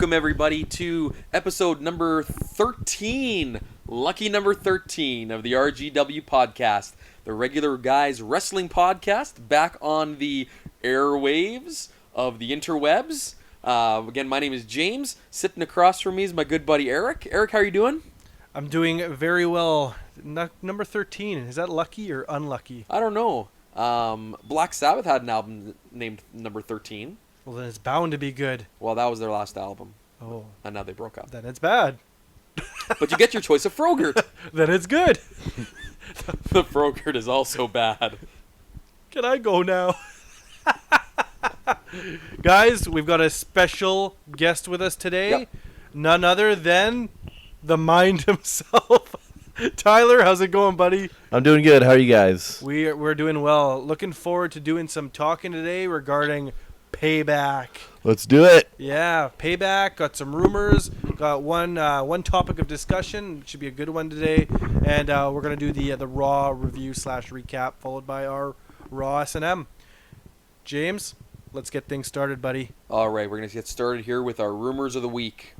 welcome everybody to episode number 13, lucky number 13 of the RGW podcast, the regular guys wrestling podcast, back on the airwaves of the interwebs. Again, my name is James. Sitting across from me is my good buddy Eric. Eric, how are you doing? I'm doing very well. Number 13, is that lucky or unlucky? I don't know. Black Sabbath had an album named number 13. Well, then it's bound to be good. Well, that was their last album. Oh. And now they broke up. Then it's bad. But you get your choice of Frogurt. Then it's good. The Frogurt is also bad. Can I go now? Guys, we've got a special guest with us today. Yep. None other than the Mind himself. Tyler, how's it going, buddy? I'm doing good. How are you guys? We're doing well. Looking forward to doing some talking today regarding Payback. Let's do it. Yeah, Payback. Got some rumors. Got one topic of discussion. Should be a good one today. And we're gonna do the Raw review / recap, followed by our Raw S&M. James, let's get things started, buddy. All right, we're going to get started here with our rumors of the week.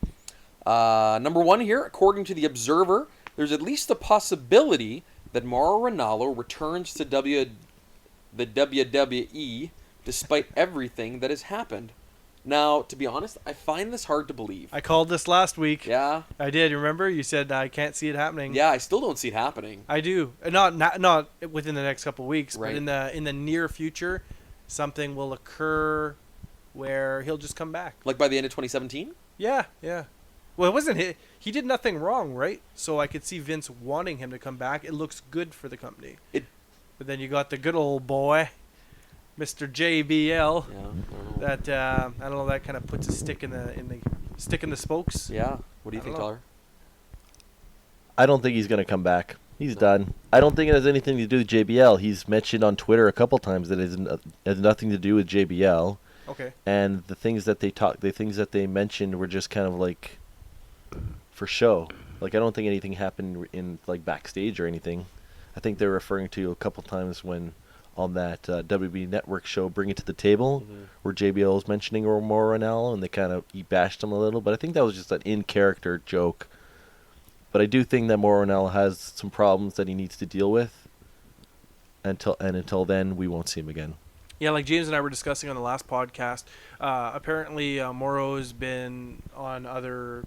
Number one here, according to The Observer, there's at least a possibility that Mauro Ranallo returns to the WWE despite everything that has happened. Now, to be honest, I find this hard to believe. I called this last week. Yeah? I did. Remember? You said I can't see it happening. Yeah, I still don't see it happening. I do. Not within the next couple of weeks, Right. but in the near future, something will occur where he'll just come back. Like by the end of 2017? Yeah. Well, it wasn't he did nothing wrong, right? So I could see Vince wanting him to come back. It looks good for the company. But then you got the good old boy, Mr. JBL. Yeah. That I don't know. That kind of puts a stick in the spokes. Yeah. What do you I think, don't know. Tyler? I don't think he's going to come back. He's done. I don't think it has anything to do with JBL. He's mentioned on Twitter a couple times that it has nothing to do with JBL. Okay. And the things that they mentioned were just kind of like for show. Like I don't think anything happened in like backstage or anything. I think they're referring to a couple times when on that WB Network show, Bring It to the Table, where JBL was mentioning Mauro Ranallo, and he bashed him a little. But I think that was just an in-character joke. But I do think that Mauro Ranallo has some problems that he needs to deal with. Until then, we won't see him again. Yeah, like James and I were discussing on the last podcast. Apparently, Moro's been on other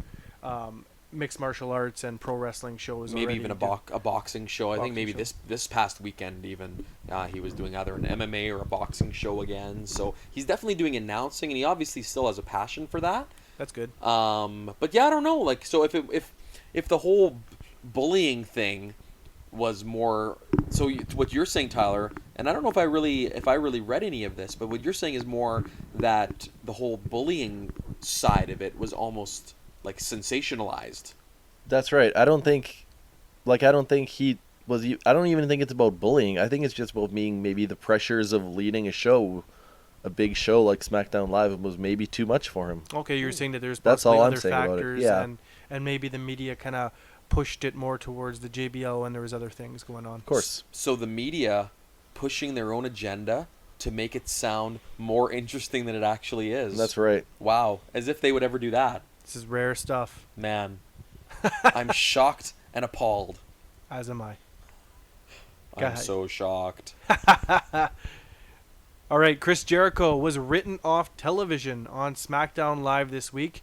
mixed martial arts and pro wrestling shows. Maybe already. even a boxing show. I think maybe Boxing this past weekend even he was doing either an MMA or a boxing show again. So he's definitely doing announcing, and he obviously still has a passion for that. That's good. But yeah, I don't know. Like, so if the whole bullying thing was more, so what you're saying, Tyler, and I don't know if I really read any of this, but what you're saying is more that the whole bullying side of it was almost like sensationalized. That's right. I don't even think it's about bullying. I think it's just about being maybe the pressures of leading a big show like SmackDown Live was maybe too much for him. Okay, you're saying that there's That's possibly all I'm other saying about it. factors, Yeah. and maybe the media kind of pushed it more towards the JBL when there was other things going on. Of course. So the media pushing their own agenda to make it sound more interesting than it actually is. That's right. Wow, as if they would ever do that. This is rare stuff. Man, I'm shocked and appalled. As am I. I'm so shocked. All right, Chris Jericho was written off television on SmackDown Live this week,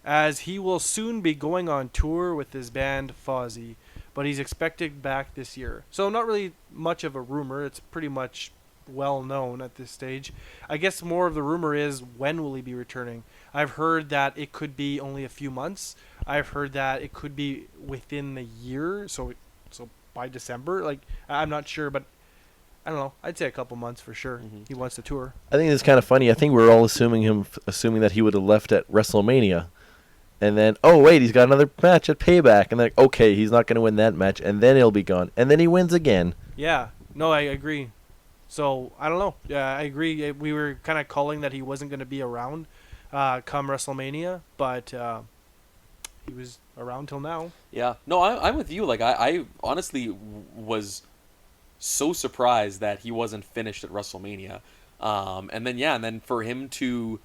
as he will soon be going on tour with his band Fozzy, but he's expected back this year. So not really much of a rumor. It's pretty much well known at this stage. I guess more of the rumor is, when will he be returning? I've heard that it could be only a few months. I've heard that it could be within the year, so by December. Like, I'm not sure, but I don't know. I'd say a couple months for sure. He wants to tour. I think it's kind of funny. I think we're all assuming that he would have left at WrestleMania. And then, oh, wait, he's got another match at Payback. And then, okay, he's not going to win that match. And then he'll be gone. And then he wins again. Yeah. No, I agree. So, I don't know. Yeah, I agree. We were kind of calling that he wasn't going to be around come WrestleMania. But he was around till now. Yeah. No, I'm with you. Like, I honestly was so surprised that he wasn't finished at WrestleMania. And then for him to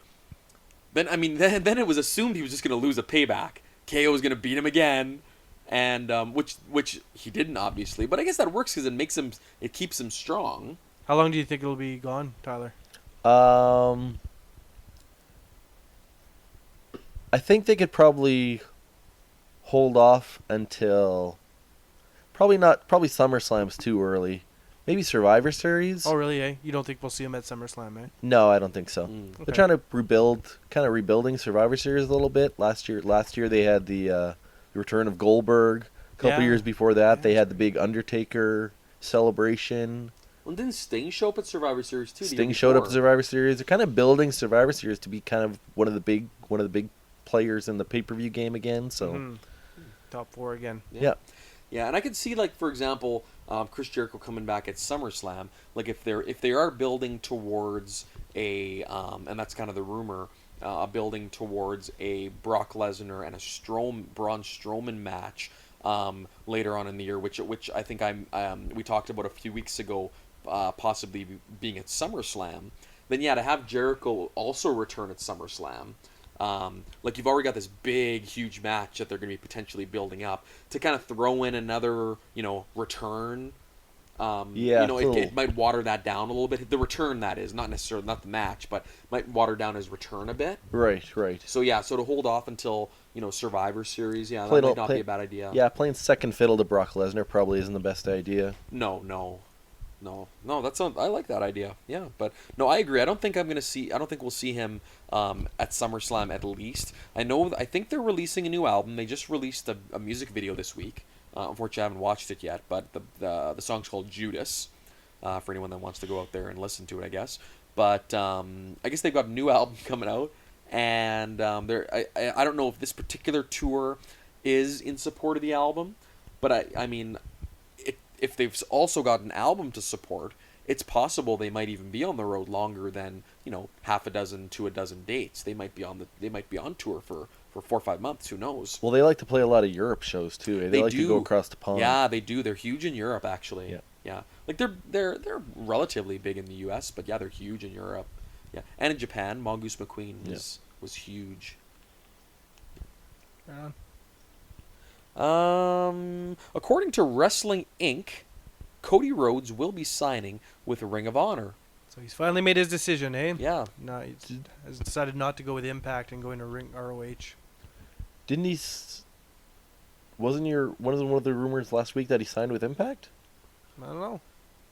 then then it was assumed he was just going to lose a Payback. KO was going to beat him again, and which he didn't, obviously. But I guess that works because it keeps him strong. How long do you think it'll be gone, Tyler? I think they could probably hold off until probably SummerSlam's too early. Maybe Survivor Series. Oh, really? Eh? You don't think we'll see him at SummerSlam, eh? No, I don't think so. Okay. They're trying to rebuilding Survivor Series a little bit. Last year they had the return of Goldberg. A couple years before that, they had the big Undertaker celebration. Well, didn't Sting show up at Survivor Series too? Sting showed up at Survivor Series. They're kind of building Survivor Series to be kind of one of the big players in the pay-per-view game again. So top 4 again. Yeah. Yeah, and I could see, like, for example, Chris Jericho coming back at SummerSlam. Like, if they are building towards a and that's kind of the rumor, building towards a Brock Lesnar and a Braun Strowman match later on in the year, which I think we talked about a few weeks ago, possibly being at SummerSlam. Then to have Jericho also return at SummerSlam. Like, you've already got this big, huge match that they're going to be potentially building up to kind of throw in another, return. It might water that down a little bit. The return, that is, not necessarily, not the match, but might water down his return a bit. Right. So to hold off until, Survivor Series, that might not be a bad idea. Yeah, playing second fiddle to Brock Lesnar probably isn't the best idea. No, that's not. I like that idea. Yeah, but no, I agree. I don't think we'll see him at SummerSlam at least. I think they're releasing a new album. They just released a music video this week. Unfortunately, I haven't watched it yet, but the song's called Judas. For anyone that wants to go out there and listen to it, I guess. But I guess they've got a new album coming out, and I don't know if this particular tour is in support of the album, but I mean. If they've also got an album to support, it's possible they might even be on the road longer than half a dozen to a dozen dates. They might be on tour for 4 or 5 months. Who knows? Well, they like to play a lot of Europe shows too. They like to go across the pond. Yeah, they do. They're huge in Europe, actually. Yeah. Like they're relatively big in the U.S., but they're huge in Europe. Yeah, and in Japan, Mongoose McQueen was huge. Yeah. According to Wrestling Inc., Cody Rhodes will be signing with Ring of Honor. So he's finally made his decision, eh? Yeah. No, he has decided not to go with Impact and going to Ring ROH. Didn't he? Wasn't one of the rumors last week that he signed with Impact? I don't know.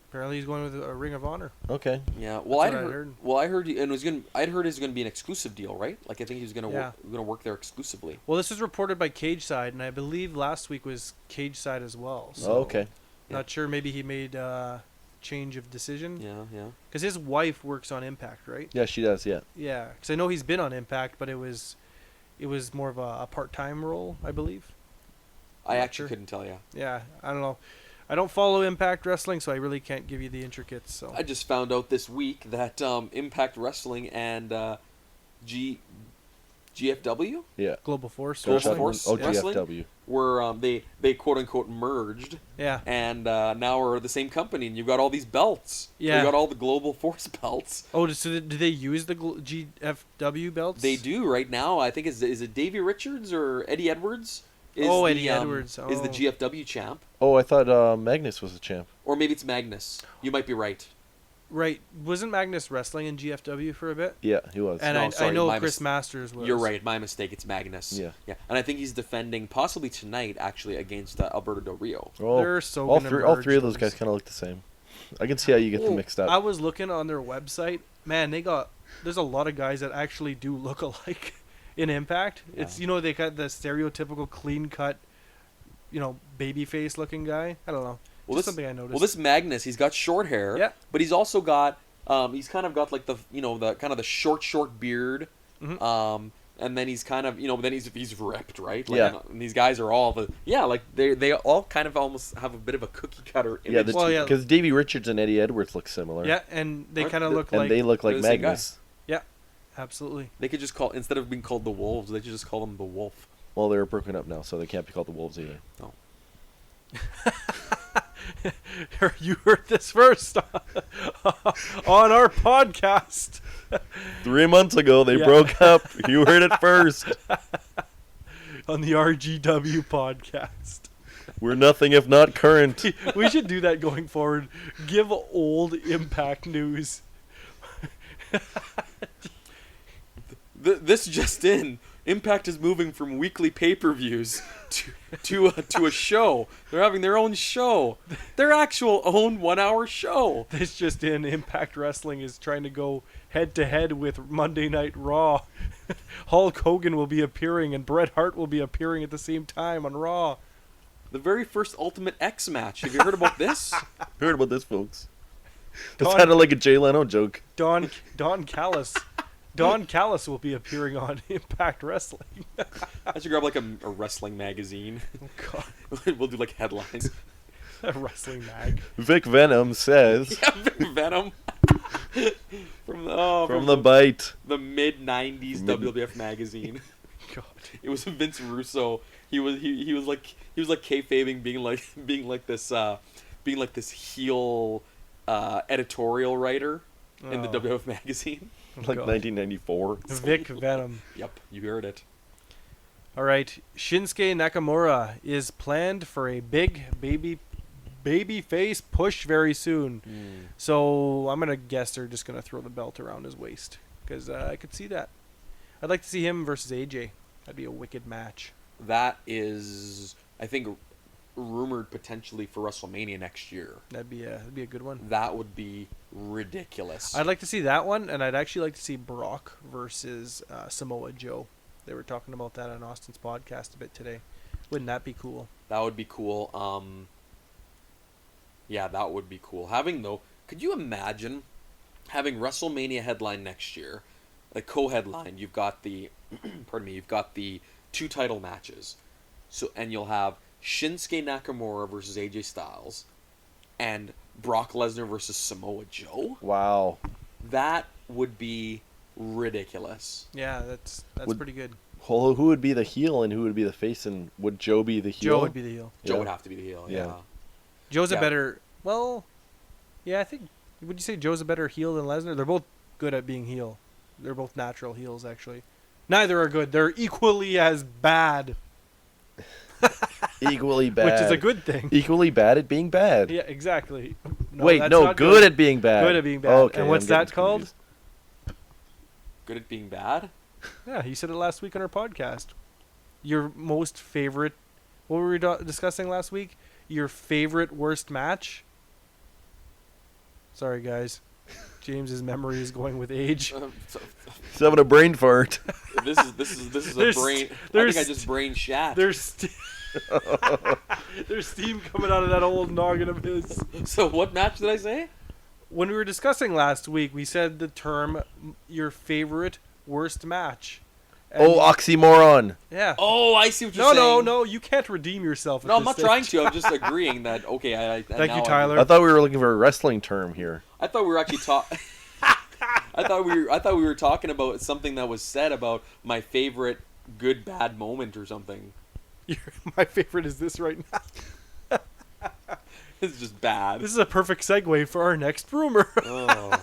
Apparently he's going with a Ring of Honor. Okay. Yeah. Well, I'd heard. Well, I'd heard it was going to be an exclusive deal, right? Like, I think he was going to work there exclusively. Well, this is reported by Cage Side, and I believe last week was Cage Side as well. So okay. Not sure. Maybe he made a change of decision. Yeah. Because his wife works on Impact, right? Yeah, she does. Yeah. Yeah. Because I know he's been on Impact, but it was more of a part-time role, I believe. I actually couldn't tell you. Yeah. I don't know. I don't follow Impact Wrestling, so I really can't give you the intricates. So I just found out this week that Impact Wrestling and GFW, Global Force Global Wrestling. Force Wrestling GFW were they quote unquote merged. Yeah. And now are the same company, and you've got all these belts. Yeah. You got all the Global Force belts. Oh, so do they use the GFW belts? They do right now. I think is it Davey Richards or Eddie Edwards? Eddie Edwards is the GFW champ. Oh, I thought Magnus was the champ. Or maybe it's Magnus. You might be right. Right. Wasn't Magnus wrestling in GFW for a bit? Yeah, he was. And I know Chris Masters was. You're right. My mistake. It's Magnus. Yeah. And I think he's defending possibly tonight, actually, against Alberto Del Rio. Oh, they're so all three of those guys kind of look the same. I can see how you get them mixed up. I was looking on their website. Man, there's a lot of guys that actually do look alike in Impact. Yeah. It's they got the stereotypical clean cut, babyface looking guy. I don't know. Just something I noticed. Well, this Magnus, he's got short hair. Yeah. But he's also got he's kind of got like the the kind of the short beard. Mm-hmm. And then he's kind of then he's ripped, right? Like, yeah. And these guys are all they all kind of almost have a bit of a cookie cutter image. Yeah, because Davey Richards and Eddie Edwards look similar. Yeah, and they kind of look like. And they look like Magnus. Yeah, absolutely. They could just instead of being called the Wolves, they could just call them the Wolf. Well, they're broken up now, so they can't be called the Wolves either. No. You heard this first on our podcast. 3 months ago, they Yeah. broke up. You heard it first. On the RGW podcast. We're nothing if not current. We should do that going forward. Give old Impact news. This just in. Impact is moving from weekly pay-per-views to a show. They're having their own show. Their actual own 1-hour show. This just in. Impact Wrestling is trying to go head-to-head with Monday Night Raw. Hulk Hogan will be appearing and Bret Hart will be appearing at the same time on Raw. The very first Ultimate X match. Have you heard about this? Heard about this, folks. That Don- sounded like a Jay Leno joke. Don Callis. Don Callis will be appearing on Impact Wrestling. I should grab like a wrestling magazine. God, We'll do like headlines. a wrestling mag. Vic Venom says Yeah, Venom. From the bite. the mid '90s WWF magazine. God. It was Vince Russo. He was kayfabing being like this heel editorial writer in the Oh. WWF magazine. Like God. 1994. Vic Venom. Yep, you heard it. All right, Shinsuke Nakamura is planned for a big baby face push very soon. So I'm gonna guess they're just gonna throw the belt around his waist because I could see that. I'd like to see him versus AJ. That'd be a wicked match. That is, I think, rumored potentially for WrestleMania next year. That'd be a good one. That would be ridiculous. I'd like to see that one, and I'd actually like to see Brock versus Samoa Joe. They were talking about that on Austin's podcast a bit today. Wouldn't that be cool? That would be cool. Yeah, that would be cool. Could you imagine having WrestleMania headline next year, like co-headline? You've got the, you've got the 2 title matches, and you'll have Shinsuke Nakamura versus AJ Styles, and Brock Lesnar versus Samoa Joe. Wow. That would be ridiculous. Yeah, that's pretty good. Who would be the heel and who would be the face, and would Joe be the heel? Joe would be the heel. Joe Yeah. would have to be the heel. Yeah. Yeah. Joe's a Yeah. better. Well, yeah, I think. Would you say Joe's a better heel than Lesnar? They're both good at being heel. They're both natural heels, actually. Neither are good. They're equally as bad, Equally bad. which is a good thing. Equally bad at being bad. Yeah, exactly. Wait, that's no, not good at being bad. Good at being bad. Okay, And what's I'm that getting called? confused. Good at being bad. Yeah, he said it last week on our podcast. Your most favorite. What were we discussing last week? Your favorite worst match? Sorry, guys. James's memory is going with age. He's having a brain fart. This is a There's- brain. I there's- think I just brain shat. There's steam coming out of that old noggin of his. So what match did I say? When we were discussing last week, we said the term "your favorite worst match." And Oh, oxymoron. yeah. Oh, I see what you're No, saying. no. You can't redeem yourself. No, I'm not trying to. I'm just agreeing that. Okay, Thank you, Tyler. I thought we were looking for a wrestling term here. I thought we were actually talking. I thought we were talking about something that was said about my favorite good bad moment or something. My favorite is this right now. It's just bad. This is a perfect segue for our next rumor. Oh.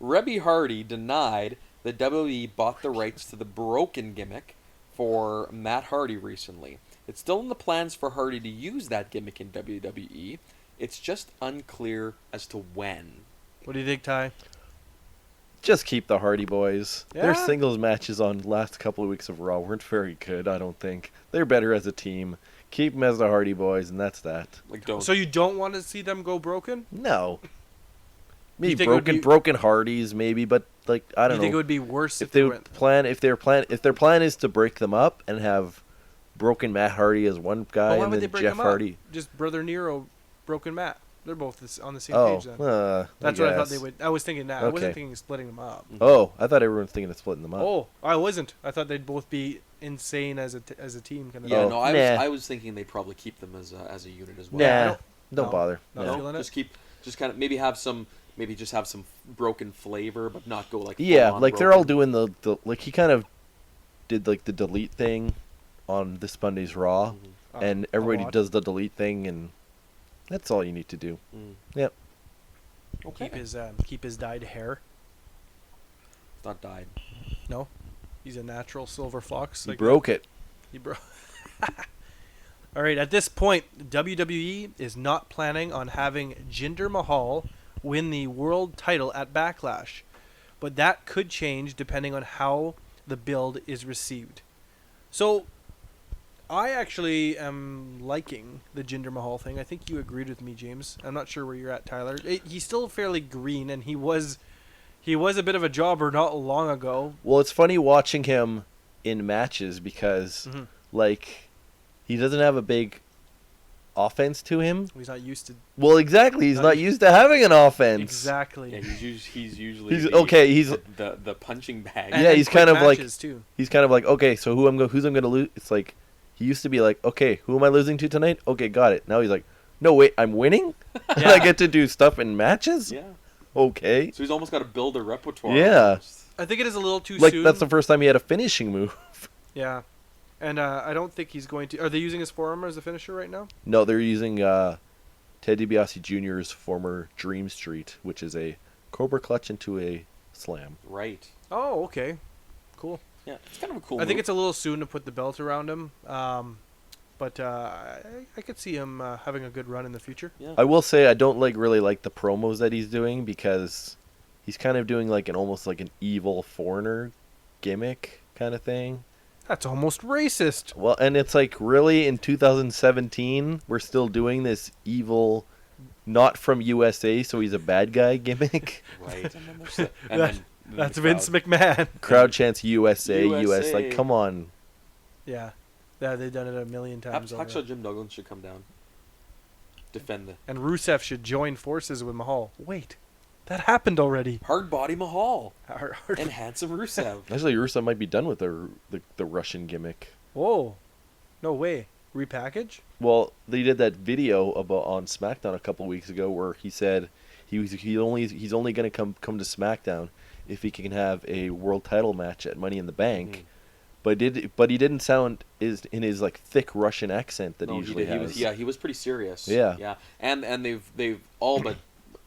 Rebby Hardy denied that WWE bought the rights to the Broken gimmick for Matt Hardy recently. It's still in the plans for Hardy to use that gimmick in WWE. It's just unclear as to when. What do you think, Ty? Just keep the Hardy Boys. Their Yeah? singles matches on last couple of weeks of Raw weren't very good, I don't think. They're better as a team. Keep them as the Hardy Boys, and that's that. Like, don't. So you don't want to see them go broken? No. Maybe think it would be- broken Hardys, maybe, but like I You don't think it know. would be worse If if they they went? if their plan is to break them up and have broken Matt Hardy as one guy Why and would they then break Jeff them Hardy. up? Just Brother Nero, Broken Matt. They're both on the same Oh, page then. That's what I thought they would. I was thinking that. I wasn't Okay. thinking splitting them up. Oh, I thought everyone was thinking of splitting them up. Oh, I wasn't. I thought they'd both be insane as a team. Kind of. Yeah, Oh, no, I nah. was thinking they'd probably keep them as a unit as well. Nah, don't- don't no. bother. Not No. feeling it? Just kind of maybe have some broken flavor, but not go like Yeah, full-on like they're all broken. doing the like he kind of did like the delete thing on this Monday's Raw, Mhm. and A everybody lot. does the delete thing, and that's all you need to do. Mm. Yep. Okay. Keep his dyed hair. It's not dyed. No, he's a natural silver fox. He broke it. He broke. All right. At this point, WWE is not planning on having Jinder Mahal win the world title at Backlash, but that could change depending on how the build is received. So, I actually am liking the Jinder Mahal thing. I think you agreed with me, James. I'm not sure where you're at, Tyler. He's still fairly green, and he was a bit of a jobber not long ago. Well, it's funny watching him in matches because, like, he doesn't have a big offense to him. He's not used to. Well, exactly. He's not used to having an offense. Exactly. Yeah, he's usually He's the punching bag. Yeah, he's kind of like too. He's kind of like, okay, so who's I'm gonna lose? It's like he used to be like, okay, who am I losing to tonight? Okay, got it. Now he's like, no, wait, I'm winning, and I get to do stuff in matches. Yeah. Okay. So he's almost got to build a repertoire. Yeah. Almost. I think it is a little too Like soon. that's the first time he had a finishing move. Yeah. And I don't think he's going to. Are they using his forearm as a finisher right now? No, they're using Ted DiBiase Jr.'s former Dream Street, which is a Cobra Clutch into a slam. Right. Oh, okay. Cool. Yeah, it's kind of a cool I think move. it's a little soon to put the belt around him. But I could see him having a good run in the future. Yeah. I will say I don't really like the promos that he's doing because he's kind of doing like almost like an evil foreigner gimmick kind of thing. That's almost racist. Well, and it's like really in 2017 we're still doing this evil, not from USA, so he's a bad guy gimmick. Right. And then there's the, and then That's the Vince crowd. McMahon. Crowd chants USA, US. USA. Like, come on. Yeah. Yeah, they've done it a million times Hacksaw already. Jim Duggan should come down. Defend the And Rusev should join forces with Mahal. Wait, that happened already. hard body Mahal Hard- and handsome Rusev. Actually, Rusev might be done with the Russian gimmick. Whoa. No way. Repackage? Well, they did that video about on SmackDown a couple weeks ago where he said he's only going to come to SmackDown if he can have a world title match at Money in the Bank. Mhm. But he didn't sound in his like thick Russian accent that he usually has. He was pretty serious. Yeah. Yeah. And they've all but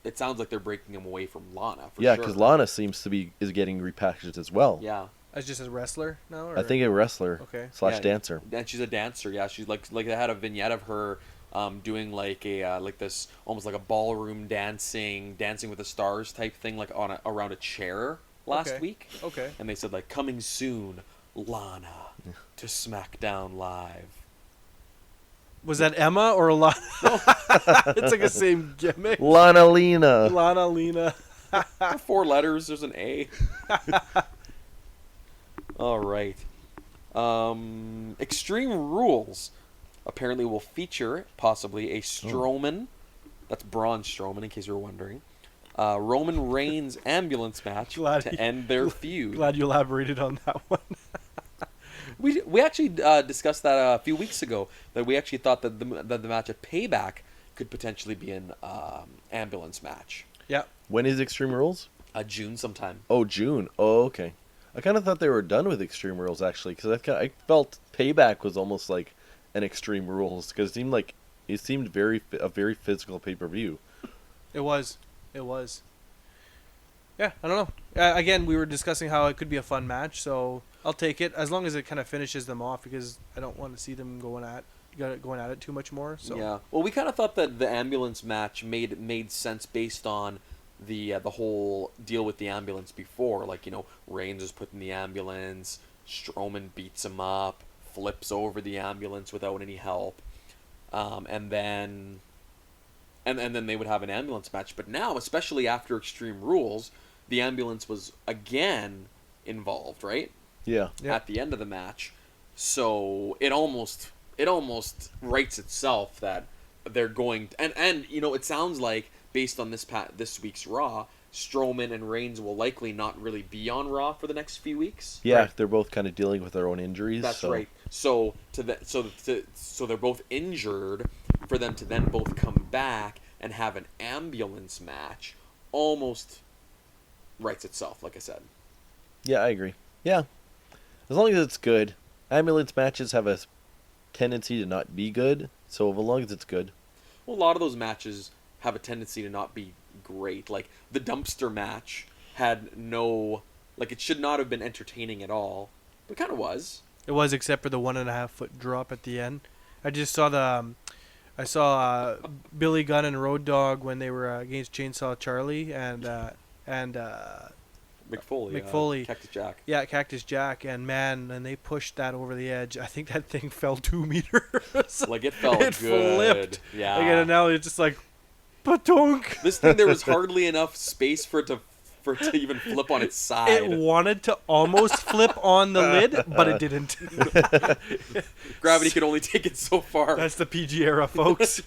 it sounds like they're breaking him away from Lana for Yeah, sure. because Lana is getting repackaged as well. Yeah. As just a wrestler now? Or? I think a wrestler Okay. slash Yeah. dancer. And she's a dancer. Yeah, she's like they had a vignette of her doing like a like this almost like a ballroom dancing with the stars type thing like around a chair last Okay. week. Okay. And they said like coming soon, Lana to SmackDown Live. Was that Emma or Lana? It's like the same gimmick. Lana Lena. Lana, Lena. 4 letters. There's an A. All right. Extreme Rules apparently will feature possibly a Strowman. That's Braun Strowman, in case you were wondering. Roman Reigns ambulance match Glad to you- end their feud. Glad you elaborated on that one. We actually discussed that a few weeks ago. That we actually thought that the match at Payback could potentially be an ambulance match. Yeah. When is Extreme Rules? June sometime. Oh, June. Oh, okay. I kind of thought they were done with Extreme Rules actually, because I felt Payback was almost like an Extreme Rules because it seemed a very physical pay-per-view. It was. Yeah, I don't know. Again, we were discussing how it could be a fun match, so I'll take it as long as it kind of finishes them off because I don't want to see them going at it too much more. So Yeah. Well, we kind of thought that the ambulance match made sense based on the whole deal with the ambulance before. Like, Reigns is put in the ambulance, Strowman beats him up, flips over the ambulance without any help, and then they would have an ambulance match. But now, especially after Extreme Rules, the ambulance was again involved, right? Yeah. Yeah. At the end of the match. So it almost writes itself that they're going and it sounds like based on this week's Raw, Strowman and Reigns will likely not really be on Raw for the next few weeks. Yeah, Right. they're both kind of dealing with their own injuries. That's so. right. So they're both injured for them to then both come back and have an ambulance match almost writes itself, like I said. Yeah, I agree. Yeah. As long as it's good. Ambulance matches have a tendency to not be good, so as long as it's good. Well, a lot of those matches have a tendency to not be great. Like, the dumpster match had no... Like, it should not have been entertaining at all. But it kind of was. It was, except for the 1.5 foot drop at the end. I just saw I saw Billy Gunn and Road Dogg when they were against Chainsaw Charlie and McFoley. Cactus Jack. Yeah, Cactus Jack, and man, and they pushed that over the edge. I think that thing fell 2 meters. Like, it felt it good. Flipped. Yeah. Like, and now it's just like, patunk. This thing, there was hardly enough space for it to even flip on its side. It wanted to almost flip on the lid, but it didn't. Gravity could only take it so far. That's the PG era, folks.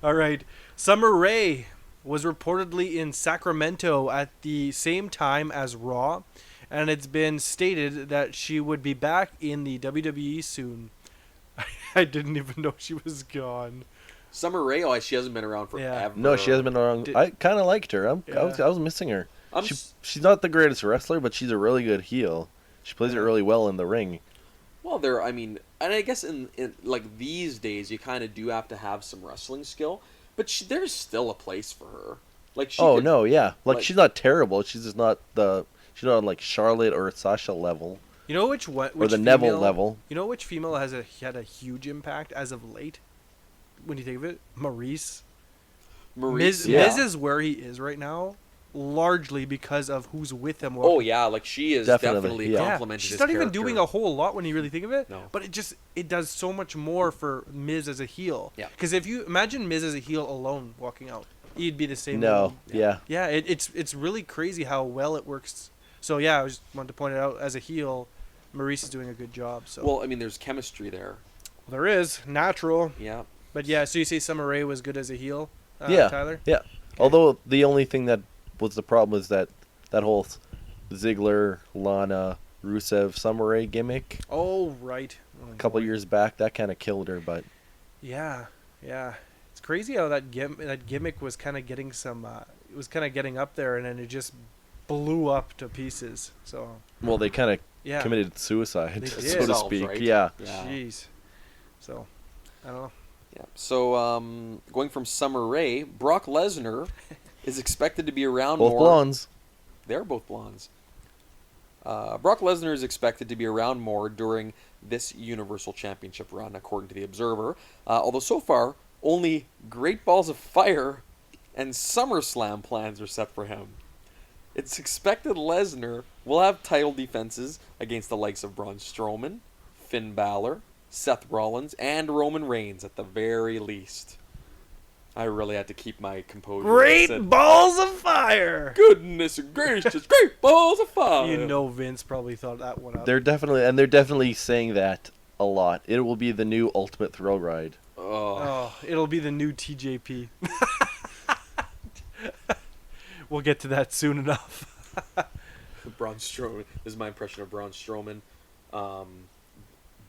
All right. Summer Rae was reportedly in Sacramento at the same time as Raw, and it's been stated that she would be back in the WWE soon. I didn't even know she was gone. Summer Rae, she hasn't been around forever. Yeah. No, she hasn't been around. I kind of liked her. I was missing her. She's not the greatest wrestler, but she's a really good heel. She plays it really well in the ring. Well, and I guess in like these days, you kind of do have to have some wrestling skill, but there's still a place for her. Like, she's not terrible. She's just not she's not on like Charlotte or Sasha level. You know which or the Neville level. You know which female had a huge impact as of late? When you think of it, Maurice. Miz is where he is right now, largely because of who's with him. Like, she is definitely complimented. She's not even doing a whole lot when you really think of it. No. But it does so much more for Miz as a heel. Yeah. Because if you imagine Miz as a heel alone walking out, he'd be the same. No. Yeah. Yeah. It's really crazy how well it works. So yeah, I just wanted to point it out as a heel, Maurice is doing a good job. So. Well, I mean, there's chemistry there. There is natural. Yeah. But yeah, so you say Summer Rae was good as a heel, Tyler? Yeah. Okay. Although the only thing that was the problem was that whole Ziggler, Lana, Rusev, Summer Rae gimmick. Oh, right. A couple years back, that kind of killed her, but... Yeah. It's crazy how that gimmick was kind of getting it was kind of getting up there, and then it just blew up to pieces. So. Well, they kind of committed suicide, so to speak. Right? Yeah. Jeez. So, I don't know. Yeah. So, going from Summer Rae, Brock Lesnar is expected to be around more. Both blondes. They're both blondes. Brock Lesnar is expected to be around more during this Universal Championship run, according to The Observer. Although so far, only Great Balls of Fire and SummerSlam plans are set for him. It's expected Lesnar will have title defenses against the likes of Braun Strowman, Finn Balor, Seth Rollins, and Roman Reigns at the very least. I really had to keep my composure. Great Balls of Fire! Goodness gracious, Great Balls of Fire! You know Vince probably thought that one up. They're definitely saying that a lot. It will be the new Ultimate Thrill Ride. Oh, it'll be the new TJP. We'll get to that soon enough. Braun Strowman. This is my impression of Braun Strowman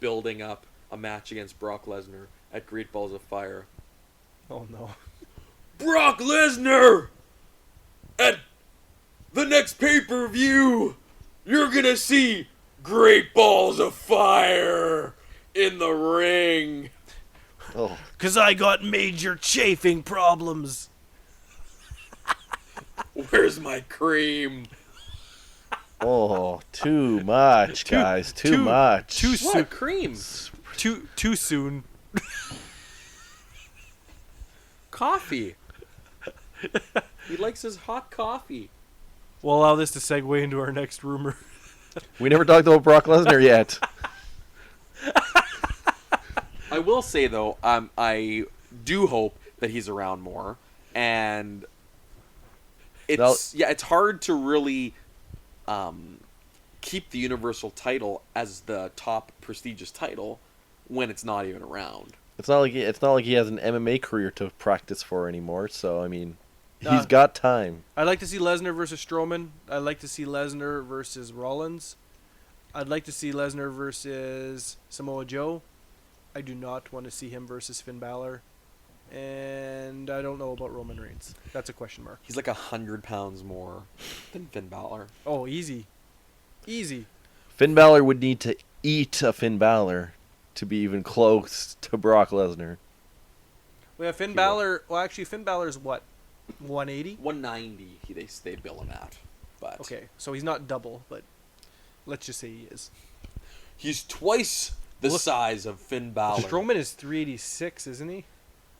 building up a match against Brock Lesnar at Great Balls of Fire. Oh, no. Brock Lesnar! At the next pay-per-view, you're gonna see Great Balls of Fire in the ring. Oh. 'Cause I got major chafing problems. Where's my cream? Oh, too much, guys. Too much. Too soon. What? Cream? Too soon. Coffee. He likes his hot coffee. We'll allow this to segue into our next rumor. We never talked about Brock Lesnar yet. I will say, though, I do hope that he's around more. And it's hard to really keep the Universal title as the top prestigious title when it's not even around. It's not like he has an MMA career to practice for anymore. So I mean, he's got time. I'd like to see Lesnar versus Strowman. I'd like to see Lesnar versus Rollins. I'd like to see Lesnar versus Samoa Joe. I do not want to see him versus Finn Balor. And I don't know about Roman Reigns. That's a question mark. He's like 100 pounds more than Finn Balor. Oh, easy. Easy. Finn Balor would need to eat a Finn Balor to be even close to Brock Lesnar. Well, Finn Balor... Well, actually, Finn Balor's what? 180. 190. They bill him at, but Okay, so he's not double, but let's just say he is. he's twice the Look- size of Finn Balor. Strowman is 386, isn't he?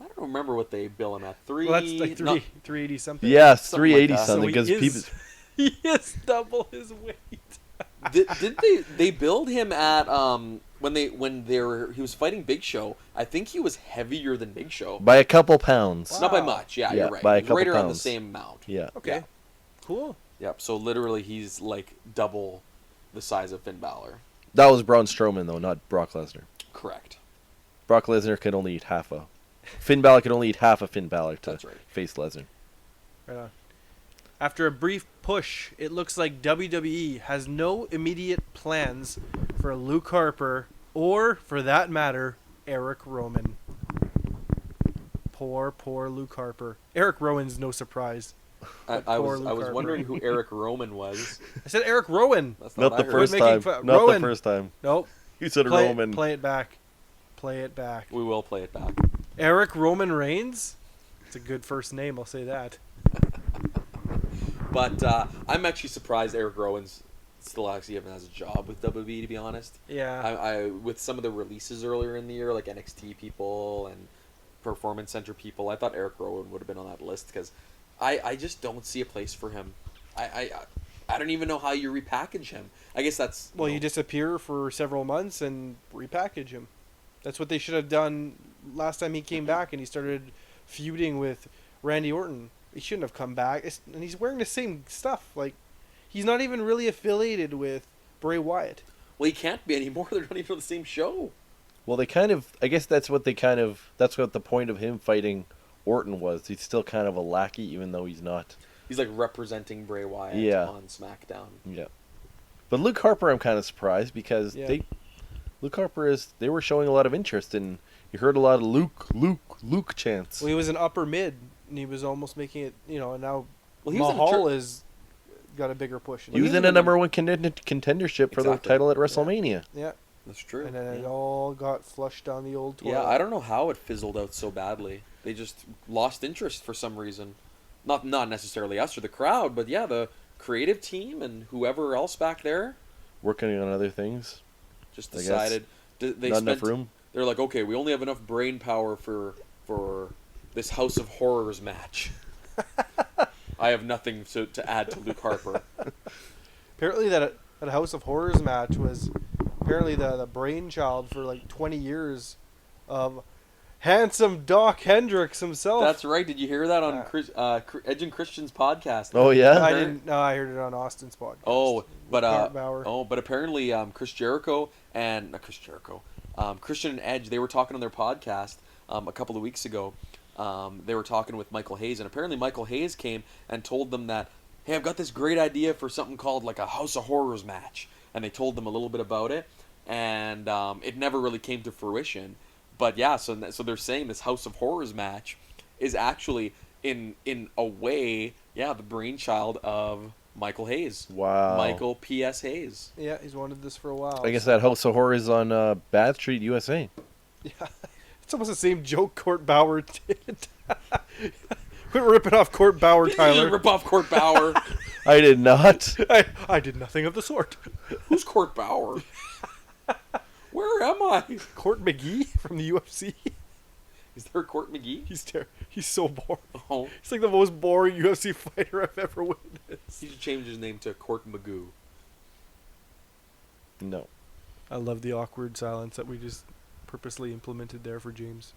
I don't remember what they bill him at. Well, that's like no, 380 something. Yeah, Something like 380 that. something So he because people. is- He is double his weight. did they billed him at when he was fighting Big Show? I think he was heavier than Big Show. By a couple pounds. Not by Wow. much. Yeah, Yeah, you're right. by a He was right couple around the pounds. same amount. Yeah. Okay, Yeah. cool. Yep. So literally, he's like double the size of Finn Balor. That was Braun Strowman, though, not Brock Lesnar. Correct. Brock Lesnar could only eat half a. Finn Balor could only eat half a Finn Balor to That's right. face Lesnar. Right on. After a brief push, it looks like WWE has no immediate plans for Luke Harper or, for that matter, Eric Rowan. Poor Luke Harper. Eric Rowan's no surprise. I poor was Luke Harper. wondering who Eric Roman was. I said Eric Rowan. That's Not what the I heard. first making time. fun- Not the Rowan. first time. Nope. You said Play, Roman. play it back. Play it back. We will play it back. Eric Roman Reigns? It's a good first name, I'll say that. But I'm actually surprised Eric Rowan's still actually even has a job with WWE, to be honest. Yeah. I with some of the releases earlier in the year, like NXT people and Performance Center people, I thought Eric Rowan would have been on that list because I just don't see a place for him. I don't even know how you repackage him. I guess that's Well, you disappear for several months and repackage him. That's what they should have done last time he came back and he started feuding with Randy Orton. He shouldn't have come back. And he's wearing the same stuff. Like, he's not even really affiliated with Bray Wyatt. Well, he can't be anymore. They're not even on the same show. Well, they kind of. I guess that's what That's what the point of him fighting Orton was. He's still kind of a lackey, even though he's not. He's like representing Bray Wyatt Yeah. on SmackDown. Yeah. But Luke Harper, I'm kind of surprised because Yeah. Luke Harper they were showing a lot of interest and you heard a lot of Luke chants. Well, he was an upper mid, and he was almost making it, and now Well, he was in Mahal has got a bigger push. He was in a number one contendership for the Exactly. title at WrestleMania. Yeah, That's true. and then it Yeah. all got flushed down the old toilet. Yeah, I don't know how it fizzled out so badly. They just lost interest for some reason. Not necessarily us or the crowd, but yeah, the creative team and whoever else back there Working on other things. just I guess. decided they Not spent. enough room. They're like, okay, we only have enough brain power for this House of Horrors match. I have nothing to add to Luke Harper. Apparently that House of Horrors match was apparently the brainchild for like 20 years of handsome Doc Hendricks himself. That's right. Did you hear that on Yeah. Edge and Christian's podcast? Oh, yeah? I didn't. No, I heard it on Austin's podcast. Oh, but Cart Bauer. apparently Christian and Edge, they were talking on their podcast a couple of weeks ago. They were talking with Michael Hayes, and apparently Michael Hayes came and told them that, hey, I've got this great idea for something called like a House of Horrors match, and they told them a little bit about it, and it never really came to fruition. But yeah, so they're saying this House of Horrors match is actually in a way, yeah, the brainchild of Michael Hayes. Wow. Michael P.S. Hayes. Yeah, he's wanted this for a while. I guess that House of Horror is on Bath Street, USA. Yeah, it's almost the same joke Court Bauer did. Quit ripping off Court Bauer, Tyler. Rip off Court Bauer. I did not. I did nothing of the sort. Who's Court Bauer? Where am I? Court McGee from the UFC. Is there a Court McGee? He's so boring. Oh, He's like the most boring UFC fighter I've ever witnessed. he should change his name to Court Magoo. No. I love the awkward silence that we just purposely implemented there for James.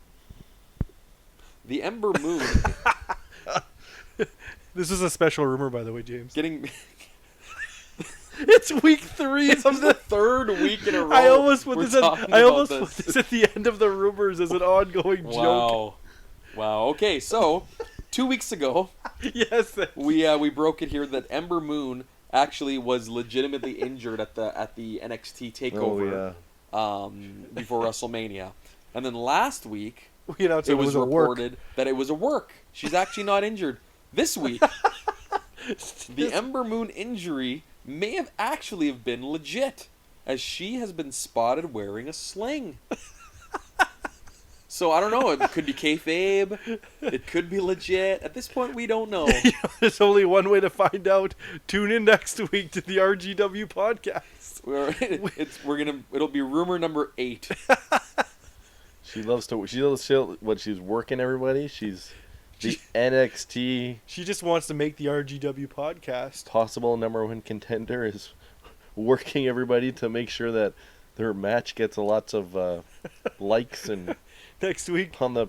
The Ember Moon This is a special rumor, by the way, James. getting. It's week 3 It's of the the. third week in a row. I almost put we're this. At, talking I about almost put this at the end of the rumors as an ongoing joke. Wow. Okay, so 2 weeks ago, Yes. we broke it here that Ember Moon actually was legitimately injured at the NXT takeover before WrestleMania, and then last week We announced it was a work. reported that it was a work. She's actually not injured. This week, the Ember Moon injury may have actually have been legit, as she has been spotted wearing a sling. So I don't know. It could be kayfabe. It could be legit. At this point, we don't know. There's only one way to find out. Tune in next week to the RGW podcast. It'll be rumor number 8. She loves what she's working everybody. She's the NXT She just wants to make the RGW podcast. possible #1 contender is working everybody to make sure that their match gets lots of likes and Next week. on the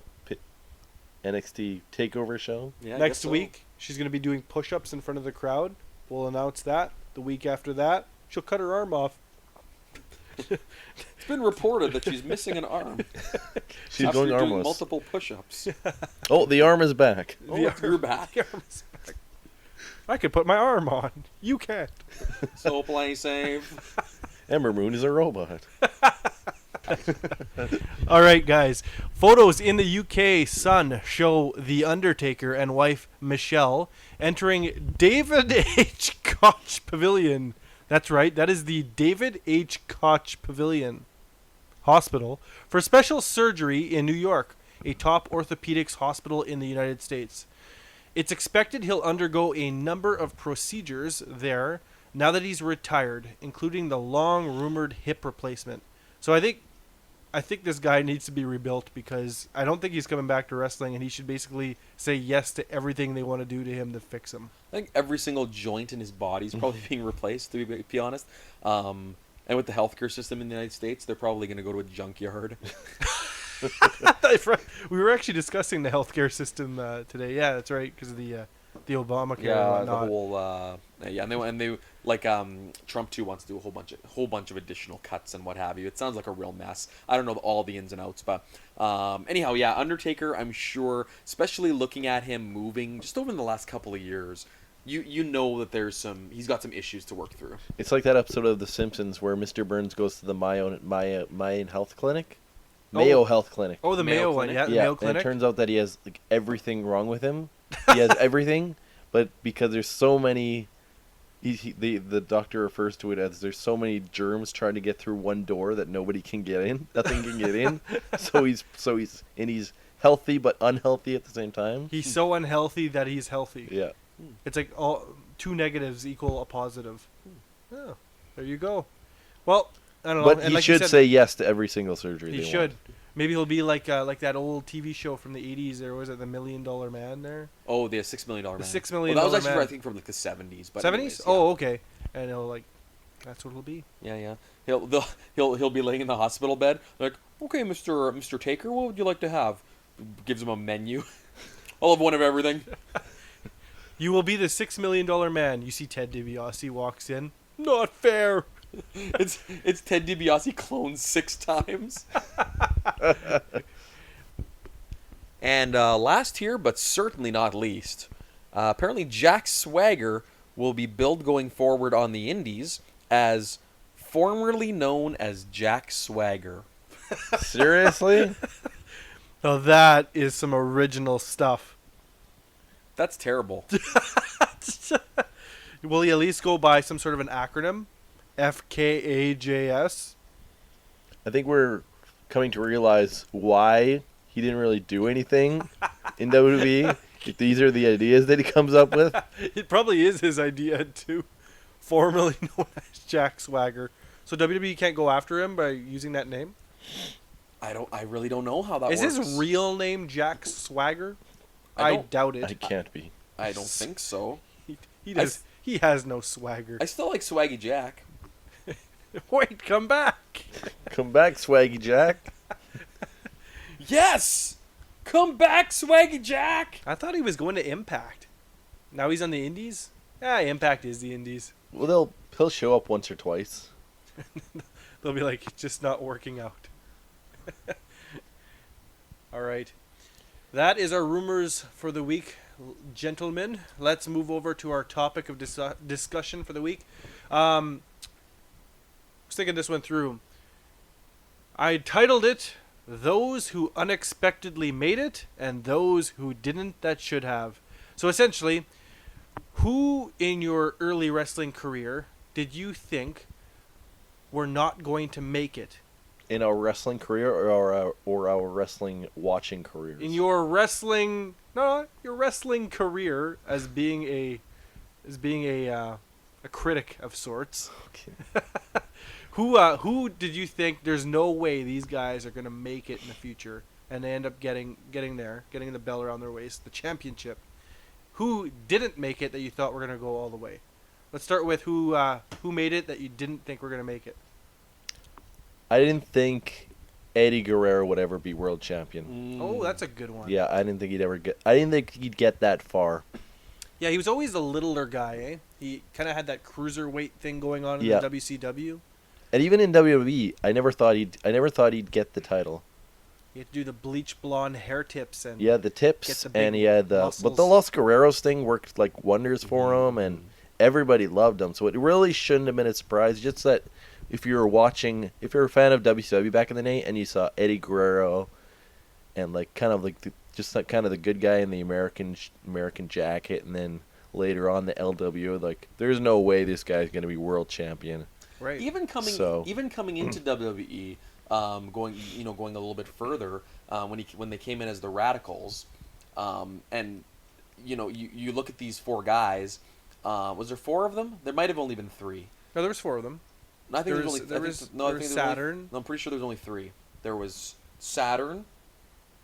NXT Takeover show. Yeah, I Next guess so. week, she's going to be doing push-ups in front of the crowd. We'll announce that. The week after that, she'll cut her arm off. It's been reported that she's missing an arm. She's After going doing armless. multiple push-ups. Oh, the arm is back. Oh, you're back. The arm is back. I could put my arm on. You can't. So play safe. Ember Moon is a robot. All right, guys. Photos in the UK Sun show The Undertaker and wife Michelle entering David H. Koch Pavilion. That's right. That is the David H. Koch Pavilion Hospital for special surgery in New York, a top orthopedics hospital in the United States. It's expected he'll undergo a number of procedures there now that he's retired, including the long-rumored hip replacement. So I think this guy needs to be rebuilt because I don't think he's coming back to wrestling, and he should basically say yes to everything they want to do to him to fix him. I think every single joint in his body is probably being replaced, to be honest. And with the healthcare system in the United States, they're probably going to go to a junkyard. We were actually discussing the healthcare system today. Yeah, that's right, because of the Obamacare and Yeah, whatnot. the whole and they like Trump too wants to do a whole bunch of additional cuts and what have you. It sounds like a real mess. I don't know all the ins and outs, but anyhow, yeah, Undertaker, I'm sure, especially looking at him moving just over the last couple of years, you know that he's got some issues to work through. It's like that episode of The Simpsons where Mr. Burns goes to the Mayan Health Clinic. Mayo Health Clinic. Oh, the Mayo Mayo one, Clinic? yeah, the Yeah, Mayo and Clinic. it turns out that he has like everything wrong with him. He has everything, but because there's so many, the doctor refers to it as there's so many germs trying to get through one door that nobody can get in. Nothing can get in. So he's healthy but unhealthy at the same time. He's so unhealthy that he's healthy. Yeah. It's like all two negatives equal a positive. Oh, there you go. Well, I don't know. But And he like you should said, say yes to every single surgery. he they should. want. Maybe he'll be like that old TV show from the '80s. There was it, the $1 Million Man. There, Oh, the $6 million man. the $6 million Well, that was actually man. I think from like the 70s. But '70s. anyways, yeah. Oh, okay. And he'll that's what it'll be. Yeah. He'll be laying in the hospital bed. Like, okay, Mr. Taker, what would you like to have? Gives him a menu. I'll have one of everything. You will be the $6 Million Man. You see Ted DiBiase walks in. Not fair. It's Ted DiBiase cloned 6 times. And last here, but certainly not least, apparently Jack Swagger will be billed going forward on the Indies as formerly known as Jack Swagger. Seriously? Now that is some original stuff. That's terrible. Will he at least go by some sort of an acronym? FKAJS? I think we're coming to realize why he didn't really do anything in WWE. If these are the ideas that he comes up with. It probably is his idea too. Formerly known as Jack Swagger. So WWE can't go after him by using that name? I really don't know how that Is works. his real name Jack Swagger? I I don't- doubt it. I can't be. I don't think so. He has no swagger. I still like Swaggy Jack. Wait, come back. Come back, Swaggy Jack. Yes! Come back, Swaggy Jack! I thought he was going to Impact. Now he's on the Indies? Yeah, Impact is the Indies. Well, he'll show up once or twice. They'll be like, it's just not working out. All right. That is our rumors for the week, gentlemen. Let's move over to our topic of discussion for the week. I was thinking this one through. I titled it, Those Who Unexpectedly Made It and Those Who Didn't That Should Have. So essentially, who in your early wrestling career did you think were not going to make it? In our wrestling career or our wrestling watching careers? In your wrestling career as being a critic of sorts. Okay. Who did you think there's no way these guys are going to make it in the future, and they end up getting the bell around their waist, the championship? Who didn't make it that you thought were going to go all the way? Let's start with who made it that you didn't think were going to make it. I didn't think Eddie Guerrero would ever be world champion. Oh, that's a good one. Yeah, I didn't think he'd get that far. Yeah, he was always the littler guy, eh? He kind of had that cruiserweight thing going on in Yeah. the WCW. And even in WWE, I never thought he'd get the title. He had to do the bleach blonde hair tips and Yeah, the tips, Get the big and he had but muscles. the Los Guerreros thing worked like wonders for him, and everybody loved him. So it really shouldn't have been a surprise. Just that if you were a fan of WCW back in the day, and you saw Eddie Guerrero, and like kind of like the good guy in the American jacket, and then later on the LW, like there's no way this guy's gonna be world champion. right. Even coming into WWE, going a little bit further, when they came in as the Radicals, and you look at these four guys. Was there four of them? There might have only been three. No, there was four of them. I think There was Saturn. I'm pretty sure there was only three. There was Saturn.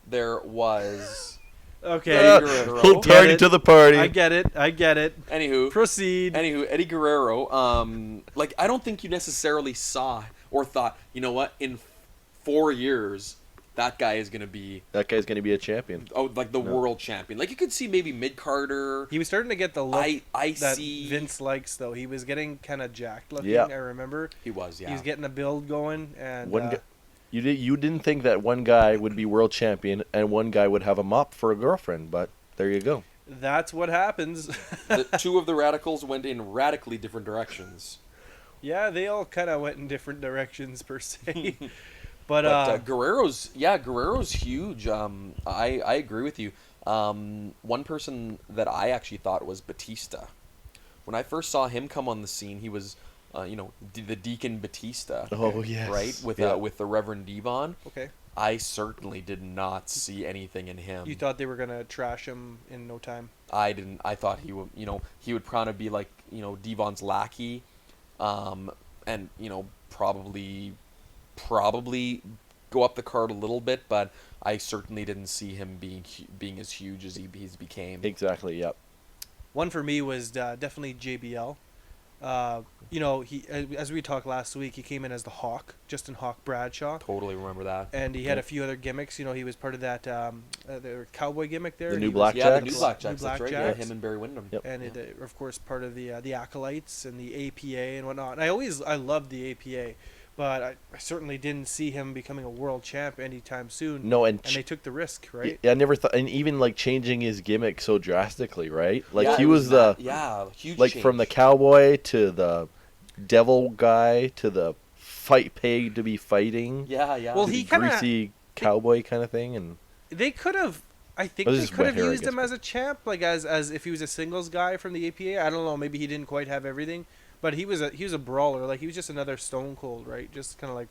There was Okay. Eddie Guerrero. Full target to the party. I get it. Anywho, Proceed. Eddie Guerrero. I don't think you necessarily saw or thought, you know what, in 4 years, that guy is gonna be a champion. the world champion. Like you could see maybe Mid-Carter. He was starting to get the look that see Vince likes, though. He was getting kind of jacked looking. Yeah. I remember. He was, yeah. He was getting a build going, and You didn't think that one guy would be world champion and one guy would have a mop for a girlfriend, but there you go. that's what happens. The two of the Radicals went in radically different directions. Yeah, they all kind of went in different directions per se. But Guerrero's huge. I agree with you. One person that I actually thought was Batista. When I first saw him come on the scene, he was, the Deacon Batista. Oh yes, right with the Reverend Devon. okay, I certainly did not see anything in him. you thought they were gonna trash him in no time. I didn't. I thought he would probably be like Devon's lackey, and probably go up the card a little bit, but I certainly didn't see him being as huge as he's became. Exactly. Yep. One for me was definitely JBL. He as we talked last week, he came in as the Hawk, Justin Hawk Bradshaw, Totally remember that. and he had a few other gimmicks. He was part of that the cowboy gimmick there. The He new was- Blackjacks. Yeah, the new New Blackjacks. That's right. Yeah, Blackjacks. him and Barry Windham. Yep. And of course part of the acolytes and the APA and whatnot. And I loved the APA, but I certainly didn't see him becoming a world champ anytime soon. No, and they took the risk, right? I never thought, and even like changing his gimmick so drastically, right? Like Yeah, he it was huge. like change. from the cowboy to the devil guy to the paid to be fighting. Yeah, yeah. Well, to he the kinda- greasy cowboy kind of thing, and They could have. I think Well, they this is could have wet hair, I used him guess, as a champ, like as if he was a singles guy from the APA. I don't know. Maybe he didn't quite have everything, but he was a brawler. Like he was just another Stone Cold, right? Just kind of like,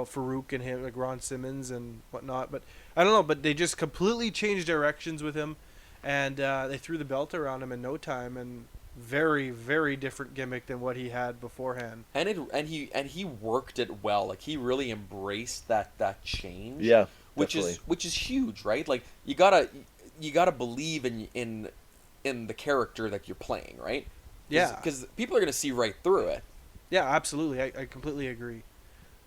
Farouk and him, like Ron Simmons and whatnot. But I don't know. But they just completely changed directions with him, and they threw the belt around him in no time. And very, very different gimmick than what he had beforehand. and he worked it well. Like he really embraced that change. yeah, which is huge, right? Like you gotta believe in the character that you're playing, right? Yeah. Because people are gonna see right through it. Yeah, absolutely. I completely agree.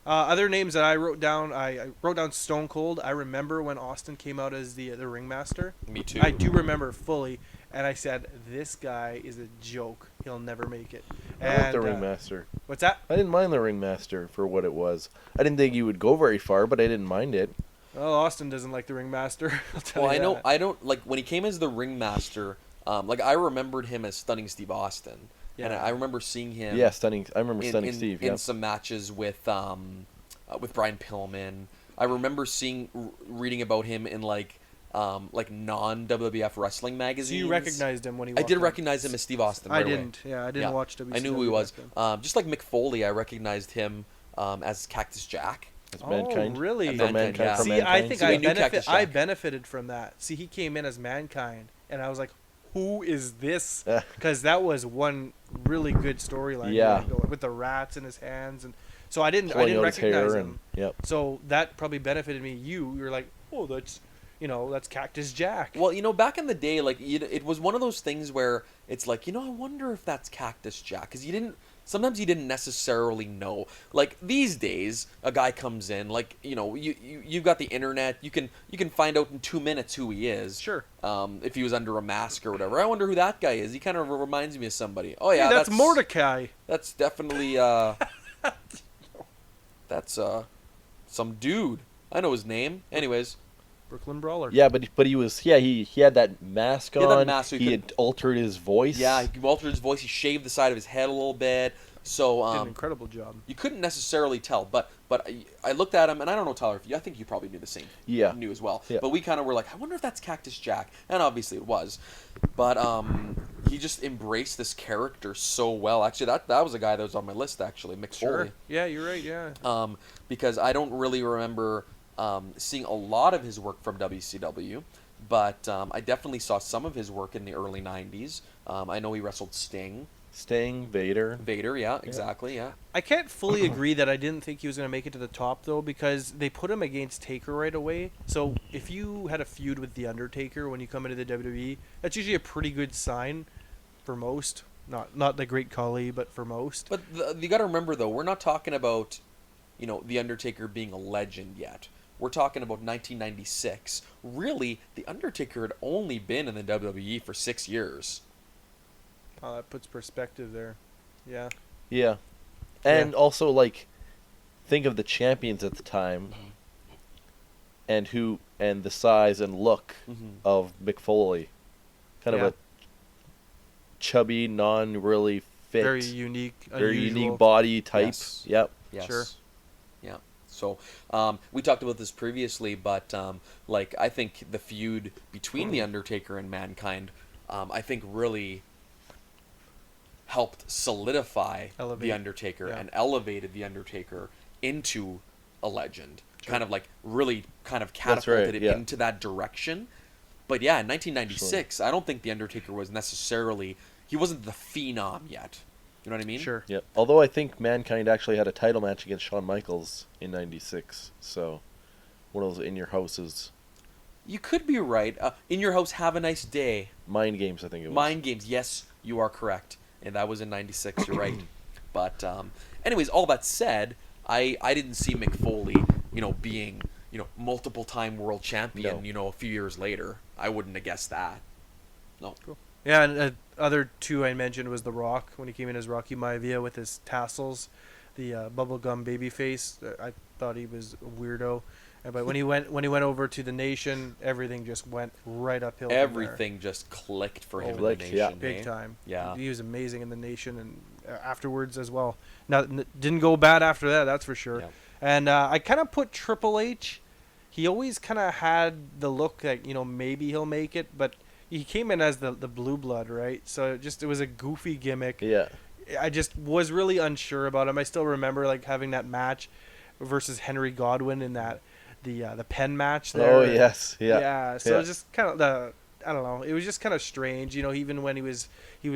Other names that I wrote down, I wrote down Stone Cold. I remember when Austin came out as the ringmaster. Me too. I do remember fully, and I said, this guy is a joke. He'll never make it. I like And the ringmaster. what's that? I didn't mind the ringmaster for what it was. I didn't think he would go very far, but I didn't mind it. Well, Austin doesn't like the ringmaster. I'll tell Well, you I know that. I don't like when he came as the ringmaster. I remembered him as Stunning Steve Austin, and Yeah. I remember seeing him. Yeah, stunning. I remember in, Stunning in, Steve. in Yeah. some matches with Brian Pillman. I remember reading about him in like non WWF wrestling So magazines. you recognized him when he I walked did out. recognize him as Steve Austin. I Right away. didn't. Yeah, I didn't watch WCW. I knew who he was. back then. Just like Mick Foley, I recognized him as Cactus Jack. As Mankind. really? As For Mankind, yeah. for See, I think So we knew Cactus I Jack. benefited from that. See, he came in as Mankind, and I was like, "Who is this?" Yeah. Because that was one really good storyline. Yeah. Going with the rats in his hands, and so I didn't Pulling out his recognize hair him. Yep. So that probably benefited me. You're like, "Oh, that's that's Cactus Jack." Well, back in the day, like it was one of those things where it's like, I wonder if that's Cactus Jack, because sometimes you didn't necessarily know. Like these days, a guy comes in, like you've got the internet, you can find out in 2 minutes who he is. Sure. If he was under a mask or whatever, I wonder who that guy is. He kind of reminds me of somebody. Oh yeah, Hey, that's Mordecai. That's definitely that's some dude. I know his name. Anyways. Brooklyn Brawler. Yeah, but he was he had that mask on. He had that mask so he had altered his voice. Yeah, he altered his voice. He shaved the side of his head a little bit. So Did an incredible job. you couldn't necessarily tell, but I looked at him, and I don't know, Tyler, I think you probably knew the same. Yeah. Knew as well. Yeah. But we kind of were like, I wonder if that's Cactus Jack, and obviously it was. But he just embraced this character so well. Actually, that was a guy that was on my list. Actually, Mick Foley. Yeah, you're right. Yeah. Because I don't really remember seeing a lot of his work from WCW, but I definitely saw some of his work in the early '90s. I know he wrestled Sting. Vader. Vader, yeah, exactly, yeah. I can't fully agree that I didn't think he was going to make it to the top, though, because they put him against Taker right away. So if you had a feud with The Undertaker when you come into the WWE, that's usually a pretty good sign for most. Not the Great Khali, but for most. But you got to remember, though, we're not talking about, The Undertaker being a legend yet. We're talking about 1996. Really, The Undertaker had only been in the WWE for 6 years. That puts perspective there. Yeah. Yeah. And also, like, think of the champions at the time and the size and look of Mick Foley. Kind of a chubby, non-really fit, Very unique, very unusual. unique body type. Yes. Yep. Yes. Sure. Yeah. So we talked about this previously, but I think the feud between The Undertaker and Mankind, I think really helped solidify The Undertaker and elevated The Undertaker into a legend. Sure. Kind of like really kind of catapulted it into that direction. But yeah, in 1996, I don't think The Undertaker was necessarily, he wasn't the phenom yet. You know what I mean? Sure. Yep. Although I think Mankind actually had a title match against Shawn Michaels in '96, so one of those in your houses. You could be right. In your house, have a nice day. Mind Games, I think it was. Mind Games. Yes, you are correct. And that was in '96. You're right. But anyways, all that said, I didn't see Mick Foley, being multiple time world champion. No. A few years later, I wouldn't have guessed that. No. Cool. Yeah, and other two I mentioned was The Rock when he came in as Rocky Maivia with his tassels, the bubblegum babyface. I thought he was a weirdo, but when he went over to the Nation, everything just went right uphill. Everything just clicked for him in the Nation. Yeah. Big time. Yeah. He was amazing in the Nation and afterwards as well. Now didn't go bad after that, that's for sure. Yeah. And I kind of put Triple H. He always kind of had the look that maybe he'll make it, but he came in as the blue blood, right? So it was a goofy gimmick. Yeah. I just was really unsure about him. I still remember having that match versus Henry Godwin in that the pen match there. Oh yes, yeah. Yeah. So it's just kind of I don't know. It was just kind of strange, even when he was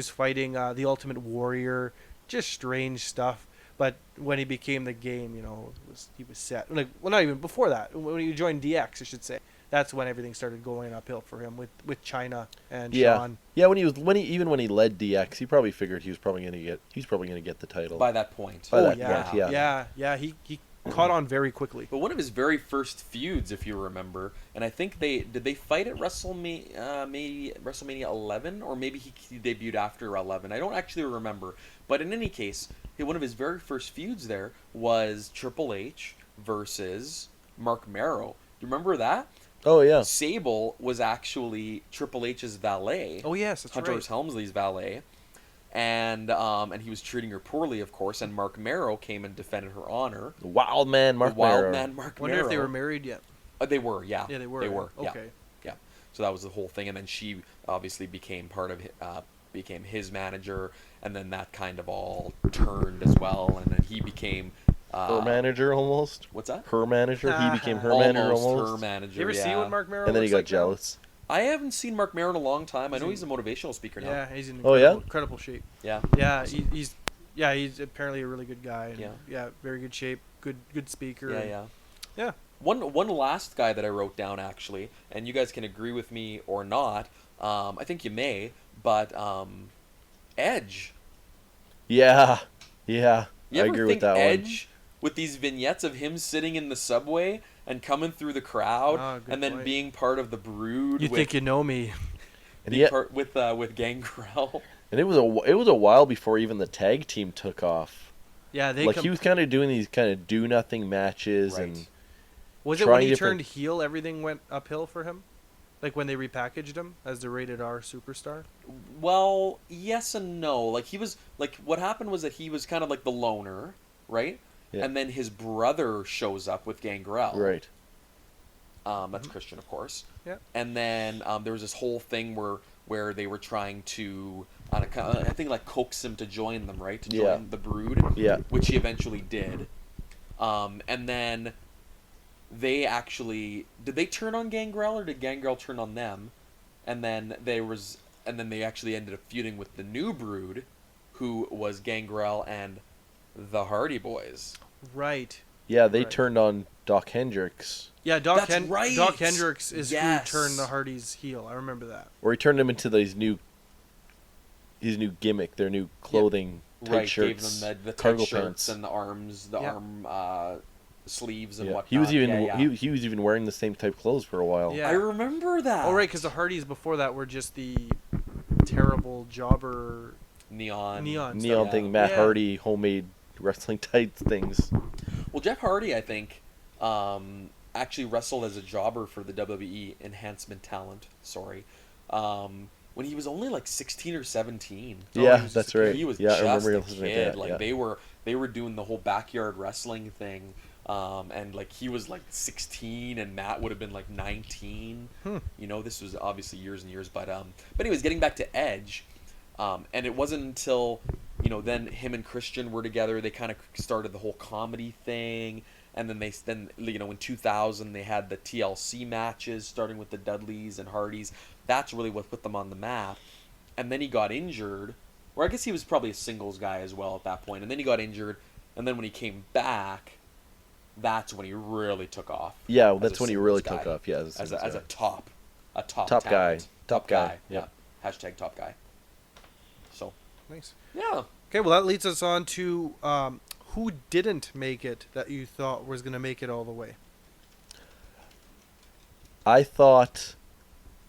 fighting the Ultimate Warrior, just strange stuff. But when he became the game, he was set. Not even before that. When he joined DX, I should say. That's when everything started going uphill for him with China and Shawn. Yeah, when he led DX, he probably figured he's probably gonna get the title By that point. Yeah. He caught on very quickly. But one of his very first feuds, if you remember, and I think they fight at WrestleMania 11, or maybe he debuted after 11. I don't actually remember. But in any case, one of his very first feuds there was Triple H versus Mark Marrow. You remember that? Oh yeah. Sable was actually Triple H's valet. Oh yes, that's Hunter right. Helmsley's valet. And he was treating her poorly, of course, and Mark Marrow came and defended her honor. The Wild Man Mark Marrow. I wonder if they were married yet. They were, yeah. Yeah, they were. They were, yeah. Okay. Yeah. So that was the whole thing, and then she obviously became became his manager, and then that kind of all turned as well, and then he became Her manager almost. What's that? Her manager. He became her manager almost. Her manager. You ever see what Mark Merrill And then he looks got like now? jealous. I haven't seen Mark Merrill in a long time. I know he's a motivational speaker now. Yeah, he's in Oh, yeah? incredible shape. Yeah. Yeah, he's apparently a really good guy. And Yeah. Very good shape. Good speaker. Yeah. One last guy that I wrote down actually, and you guys can agree with me or not. I think you may, but Edge. Yeah. You I ever agree think with that Edge with these vignettes of him sitting in the subway and coming through the crowd good and then point. being part of the Brood? You think you know me? And being part with Gangrel. And it was a while before even the tag team took off. Yeah, He was kind of doing these kind of do nothing matches Right. and Was it when he different- turned heel, everything went uphill for him? Like when they repackaged him as the rated R superstar? Well, yes and no. Like he was what happened was that he was kind of like the loner, right? Yeah. And then his brother shows up with Gangrel. right. That's Christian, of course. Yeah. And then there was this whole thing where they were trying to, I think, like coax him to join them, right? To join the Brood. Yeah. Which he eventually did. And then they actually did they turn on Gangrel or did Gangrel turn on them? And then they actually ended up feuding with the new Brood, who was Gangrel and the Hardy Boys. Right. Yeah, they Right. turned on Doc Hendricks. Yeah, That's right. Doc Hendricks is Yes. who turned the Hardys heel. I remember that. Or he turned them into his new gimmick, their new clothing, tight Right, shirts, gave them the tight cargo shirts pants. and the arms, arm sleeves and Yeah. whatnot. He was even Yeah. he was even wearing the same type clothes for a while. Yeah. I remember that. Oh, right, because the Hardys before that were just the terrible jobber Neon neon Neon stuff. thing, Matt Yeah. Hardy homemade wrestling tights things. Well, Jeff Hardy, I think, actually wrestled as a jobber for the WWE Enhancement Talent. Sorry, when he was only like 16 or 17. Yeah, He was that's just a kid. right. He was Yeah, I just remember a listening to kid. that, Like yeah. they were doing the whole backyard wrestling thing. And like he was like 16 and Matt would have been like 19. You know, this was obviously years and years, but anyways, getting back to Edge, and it wasn't until, you know, then him and Christian were together, they kind of started the whole comedy thing, and then you know, in 2000 they had the TLC matches starting with the Dudleys and Hardys. That's really what put them on the map. And then he got injured, or I guess he was probably a singles guy as well at that point, and then he got injured, and then when he came back, that's when he really took off. Yeah, as that's a when he really singles took guy. off. Yeah, As a top Top guy. talent. Top guy. Yeah. Yeah. Hashtag top guy. So Nice. yeah. Okay, well, that leads us on to who didn't make it that you thought was going to make it all the way. I thought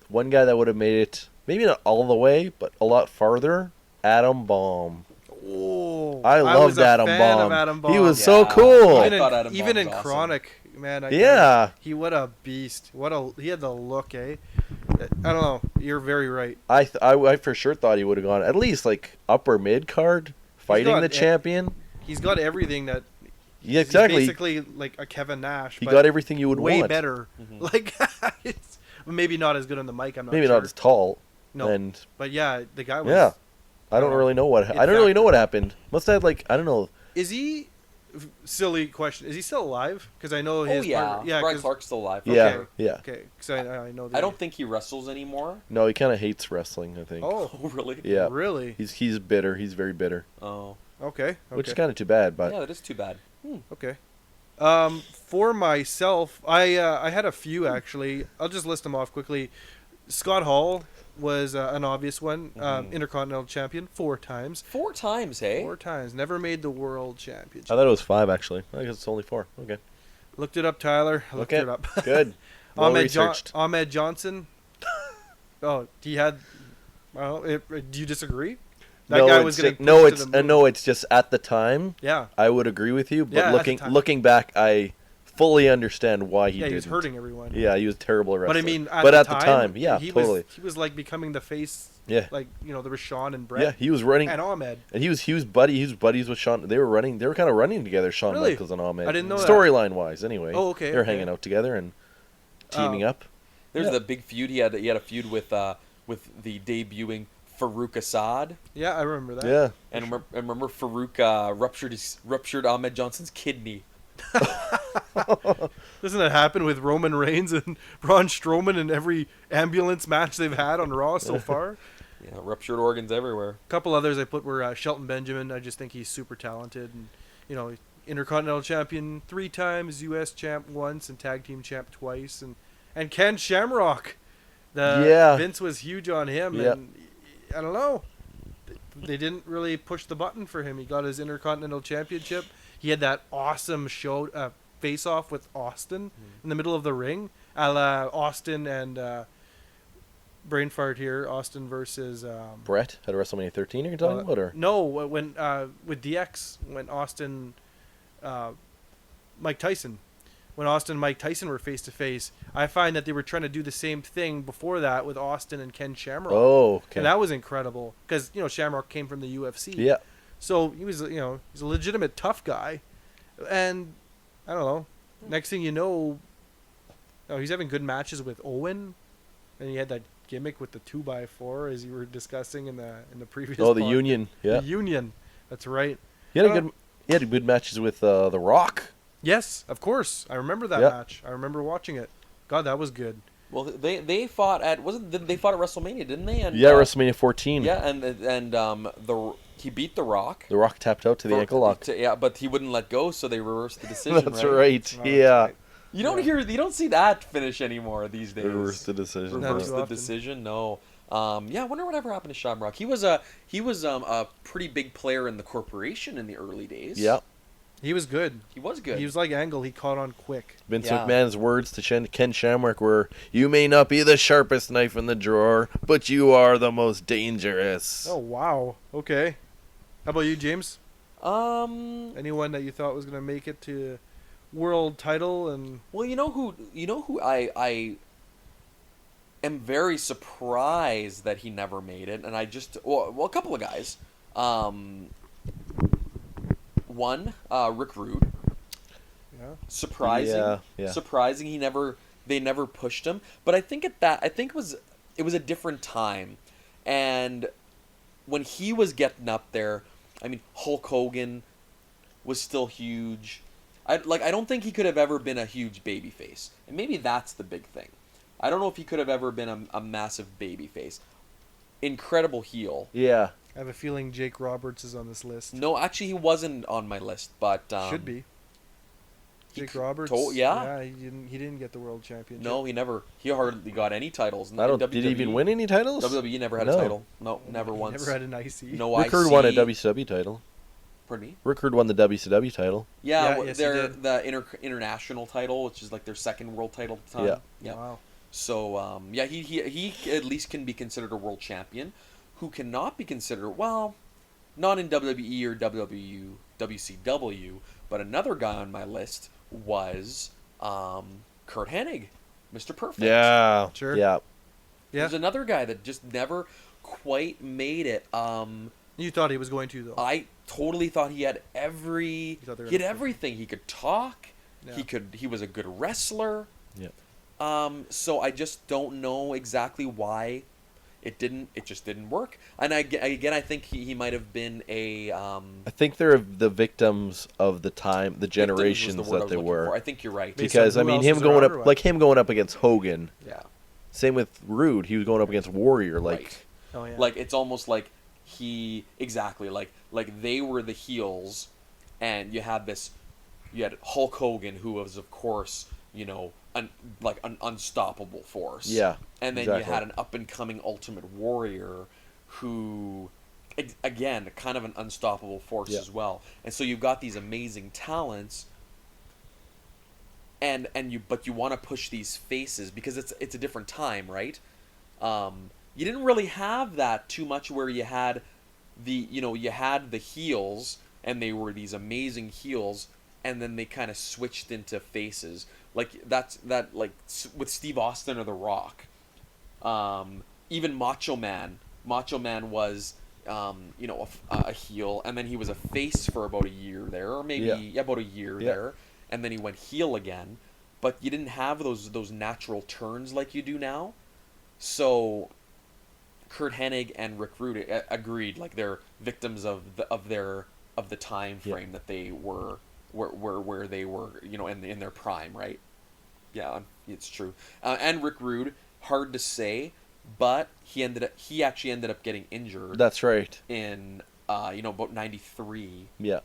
one guy that would have made it, maybe not all the way, but a lot farther, Adam Bomb. Oh, I loved was a Adam fan Bomb. of Adam Bomb. He was so Yeah. cool. I thought Adam Even Bomb in was awesome. Chronic, man. Yeah. He what a beast. He had the look, eh? I don't know. You're very right. I for sure thought he would have gone at least like upper mid card, fighting got the it. champion. He's got everything that. Yeah, He's exactly. basically like a Kevin Nash. He but got everything you would way want. better. Like, it's maybe not as good on the mic. I'm not Maybe sure. not as tall. No, And but yeah, the guy was. yeah, I don't really know what It I don't really know what factored. happened. Must have like I don't know. Is he? Silly question. Is he still alive? Because I know Oh his. yeah. partner- yeah. Brian 'cause- Clark's still alive. Yeah, Okay. yeah. Okay, because I know. I don't think he wrestles anymore. No, he kind of hates wrestling. I think. Oh, Oh really? Yeah. really? He's bitter. He's very bitter, Oh. Okay. which is Okay. kind of too bad. But Yeah, that is too bad. Okay. For myself, I had a few actually. I'll just list them off quickly. Scott Hall was an obvious one. Intercontinental champion 4 times. 4 times, hey? 4 times. Never made the world I championship. thought it was 5 actually. I guess it's only 4. Okay. Looked it up, Tyler. I looked Okay. it up. Good. Well researched. Ahmed Johnson. Oh, he had. Well, do you disagree? That guy was getting no. pushed It's to the moon. no. It's just at the time. Yeah. I would agree with you, but Yeah, at the time. looking back, I fully understand why he Yeah, didn't. he was hurting everyone. Yeah, he was terrible at But wrestling. I mean, at the time, yeah, he totally. was like becoming the face. Yeah. Like, you know, there was Sean and Brett. Yeah, he was running, And Ahmed. and he was buddies with Shawn. They were kind of running together, Shawn Really? Michaels and Ahmed. I didn't know that. Storyline wise, anyway. Oh, okay, They were okay. hanging out together and teaming up. There's Yeah. the big feud. He had a feud with the debuting Farouk Assad. Yeah, I remember that. Yeah. And remember Farouk ruptured Ahmed Johnson's kidney. Doesn't that happen with Roman Reigns and Braun Strowman in every ambulance match they've had on Raw so far? Yeah, ruptured organs everywhere. A couple others I put were Shelton Benjamin. I just think he's super talented, and Intercontinental Champion 3 times, U.S. Champ once, and Tag Team Champ twice, and Ken Shamrock. Vince was huge on him, and I don't know. They didn't really push the button for him. He got his Intercontinental Championship. He had that awesome face-off with Austin in the middle of the ring. A la Austin and brain fart here. Austin versus Brett at WrestleMania 13. You're talking about, or no? When with DX, when Austin, Mike Tyson, when Austin and Mike Tyson were face to face, I find that they were trying to do the same thing before that with Austin and Ken Shamrock. Oh, okay. And that was incredible because Shamrock came from the UFC. Yeah. So he was he's a legitimate tough guy, and I don't know. Next thing you know, he's having good matches with Owen, and he had that gimmick with the 2x4 as you were discussing in the previous. Oh, the podcast. Union. Yeah. The Union. That's right. He had good matches with The Rock. Yes, of course. I remember that match. I remember watching it. God, that was good. Well, they fought at they fought at WrestleMania, didn't they? And, WrestleMania 14. Yeah, and he beat The Rock. The Rock tapped out to the ankle lock. But he wouldn't let go, so they reversed the decision. That's right. Yeah. That's right. You don't see that finish anymore these days. Reverse the decision. Reverse the decision. No. I wonder whatever happened to Shamrock. He was a pretty big player in the corporation in the early days. Yeah. He was good. He was good. He was like Angle. He caught on quick. Vince McMahon's words to Ken Shamrock were, "You may not be the sharpest knife in the drawer, but you are the most dangerous." Oh wow. Okay. How about you, James? Anyone that you thought was gonna make it to world title and? Well, you know who I am very surprised that he never made it, and a couple of guys. One, Rick Rude. Yeah. Surprising. Yeah. Surprising. They never pushed him, but I think it was a different time, and when he was getting up there, I mean, Hulk Hogan was still huge. I don't think he could have ever been a huge babyface, and maybe that's the big thing. I don't know if he could have ever been a massive babyface. Incredible heel. Yeah. I have a feeling Jake Roberts is on this list. No, actually, he wasn't on my list, but should be. Jake Roberts. Yeah, he didn't get the world championship. No, he never. He hardly got any titles. Did he even win any titles? WWE never had a title. No, never He once. never had an IC. No Rick IC. Rude won a WCW title. Pardon me? Rick Rude won the WCW title. Yeah, yes, they're he did. the international title, which is like their second world title at the time. Yeah. Wow. So he at least can be considered a world champion. Who cannot be considered, well, not in WWE or WCW, but another guy on my list was Kurt Hennig, Mr. Perfect. Yeah. Sure. Yeah. There's another guy that just never quite made it. You thought he was going to, though. I totally thought he had everything. He could talk. Yeah. He was a good wrestler. Yeah. So I just don't know exactly why it just didn't work. And I think he might have been a I think they're the victims of the time, the generations that they were. I think you're right. Because I mean, him going up against Hogan. Yeah. Same with Rude. He was going up against Warrior. Right. Oh yeah. Like it's almost like like they were the heels, and you had Hulk Hogan, who was of course an unstoppable force. Yeah. And then exactly. you had an up and coming Ultimate Warrior, who, again, kind of an unstoppable force as well. And so you've got these amazing talents. But you want to push these faces because it's a different time, right? You didn't really have that too much where you had the heels and they were these amazing heels, and then they kind of switched into faces like with Steve Austin or The Rock. Even Macho Man was a heel, and then he was a face for about a year there, or maybe about a year there, and then he went heel again. But you didn't have those natural turns like you do now. So Kurt Hennig and Rick Rude agreed, like they're victims of the time frame that they were where they were, in their prime, right? Yeah, it's true. And Rick Rude, hard to say, but he actually ended up getting injured. That's right. In about 93. Yeah.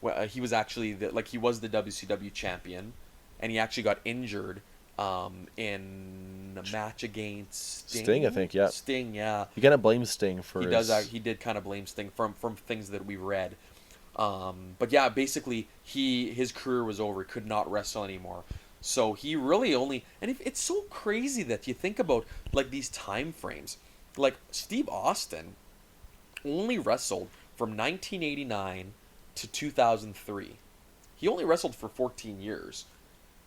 Well, he was actually he was the WCW champion, and he actually got injured in a match against Sting. I think, yeah. Sting, yeah. You kind of blame Sting for He did kind of blame Sting from things that we read. But yeah, basically his career was over. He could not wrestle anymore. So he really only, and it's so crazy that you think about like these time frames. Like Steve Austin only wrestled from 1989 to 2003. He only wrestled for 14 years.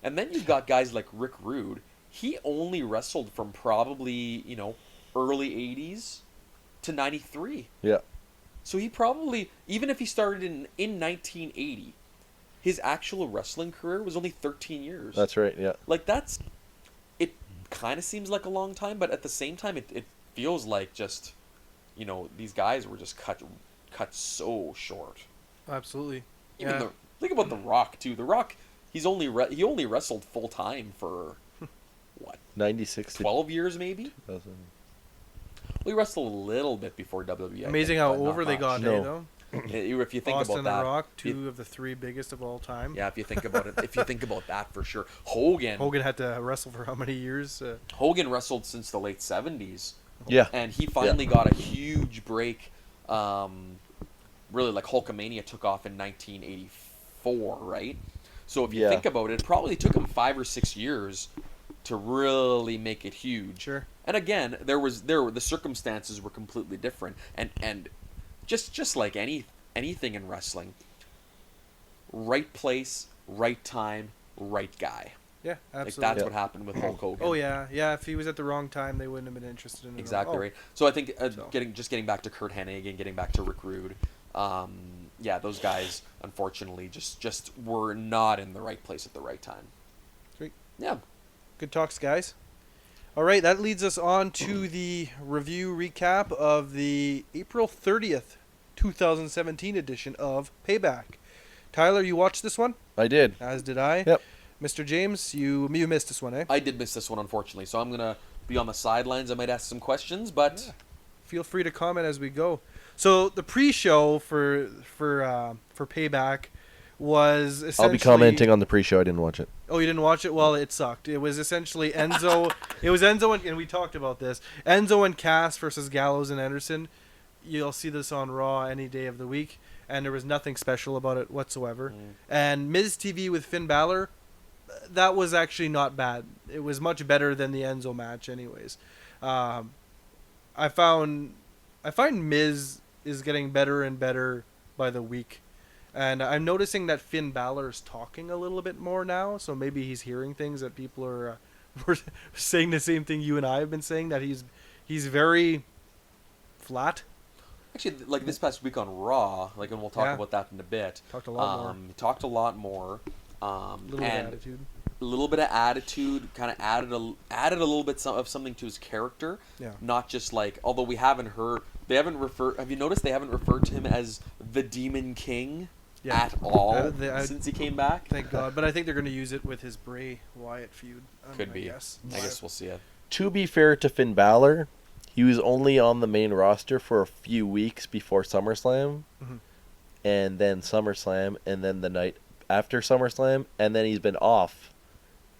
And then you've got guys like Rick Rude. He only wrestled from probably, early 80s to 93. Yeah. So he probably, even if he started in 1980, his actual wrestling career was only 13 years. That's right, yeah. Like it kind of seems like a long time, but at the same time it feels like just, these guys were just cut so short. Absolutely. Even think about The Rock too. The Rock, he only wrestled full time for what? 96 12 years maybe? 2000. Well, he wrestled a little bit before WWE. Amazing how over they got, though. If you think Austin about that, and Rock, two of the three biggest of all time. Yeah, if you think about it, if you think about that for sure. Hogan had to wrestle for how many years? Hogan wrestled since the late 70s. Yeah. And he finally got a huge break. Really, like Hulkamania took off in 1984, right? So if you think about it, it probably took him 5 or 6 years to really make it huge. Sure. And again, the circumstances were completely different, and just like anything in wrestling, right place, right time, right guy. Yeah, absolutely. Like that's what happened with Hulk Hogan. Oh yeah. If he was at the wrong time, they wouldn't have been interested in him. Exactly right. So I think getting back to Kurt Hennig and getting back to Rick Rude, those guys unfortunately just were not in the right place at the right time. Great. Yeah. Good talks, guys. All right, that leads us on to the review recap of the April 30th, 2017 edition of Payback. Tyler, you watched this one? I did. As did I. Yep. Mr. James, you missed this one, eh? I did miss this one, unfortunately, so I'm going to be on the sidelines. I might ask some questions, but... Yeah. Feel free to comment as we go. So, the pre-show for Payback was essentially... I'll be commenting on the pre-show. I didn't watch it. Oh, you didn't watch it? Well, it sucked. It was essentially Enzo... It was Enzo and we talked about this. Enzo and Cass versus Gallows and Anderson. You'll see this on Raw any day of the week. And there was nothing special about it whatsoever. And Miz TV with Finn Balor... That was actually not bad. It was much better than the Enzo match anyways. I find Miz is getting better and better by the week. And I'm noticing that Finn Balor is talking a little bit more now, so maybe he's hearing things that people are were saying the same thing you and I have been saying, that he's very flat. Actually, like this past week on Raw, and we'll talk about that in a bit. Talked a lot more. He talked a lot more. A little bit of attitude, kind of added a little bit of something to his character. Yeah. Not just although we haven't heard, have you noticed they haven't referred to him as the Demon King at all since he came back? Thank God. But I think they're going to use it with his Bray Wyatt feud. Could be. I guess we'll see it. To be fair to Finn Balor, he was only on the main roster for a few weeks before SummerSlam, and then SummerSlam, and then the night after SummerSlam, and then he's been off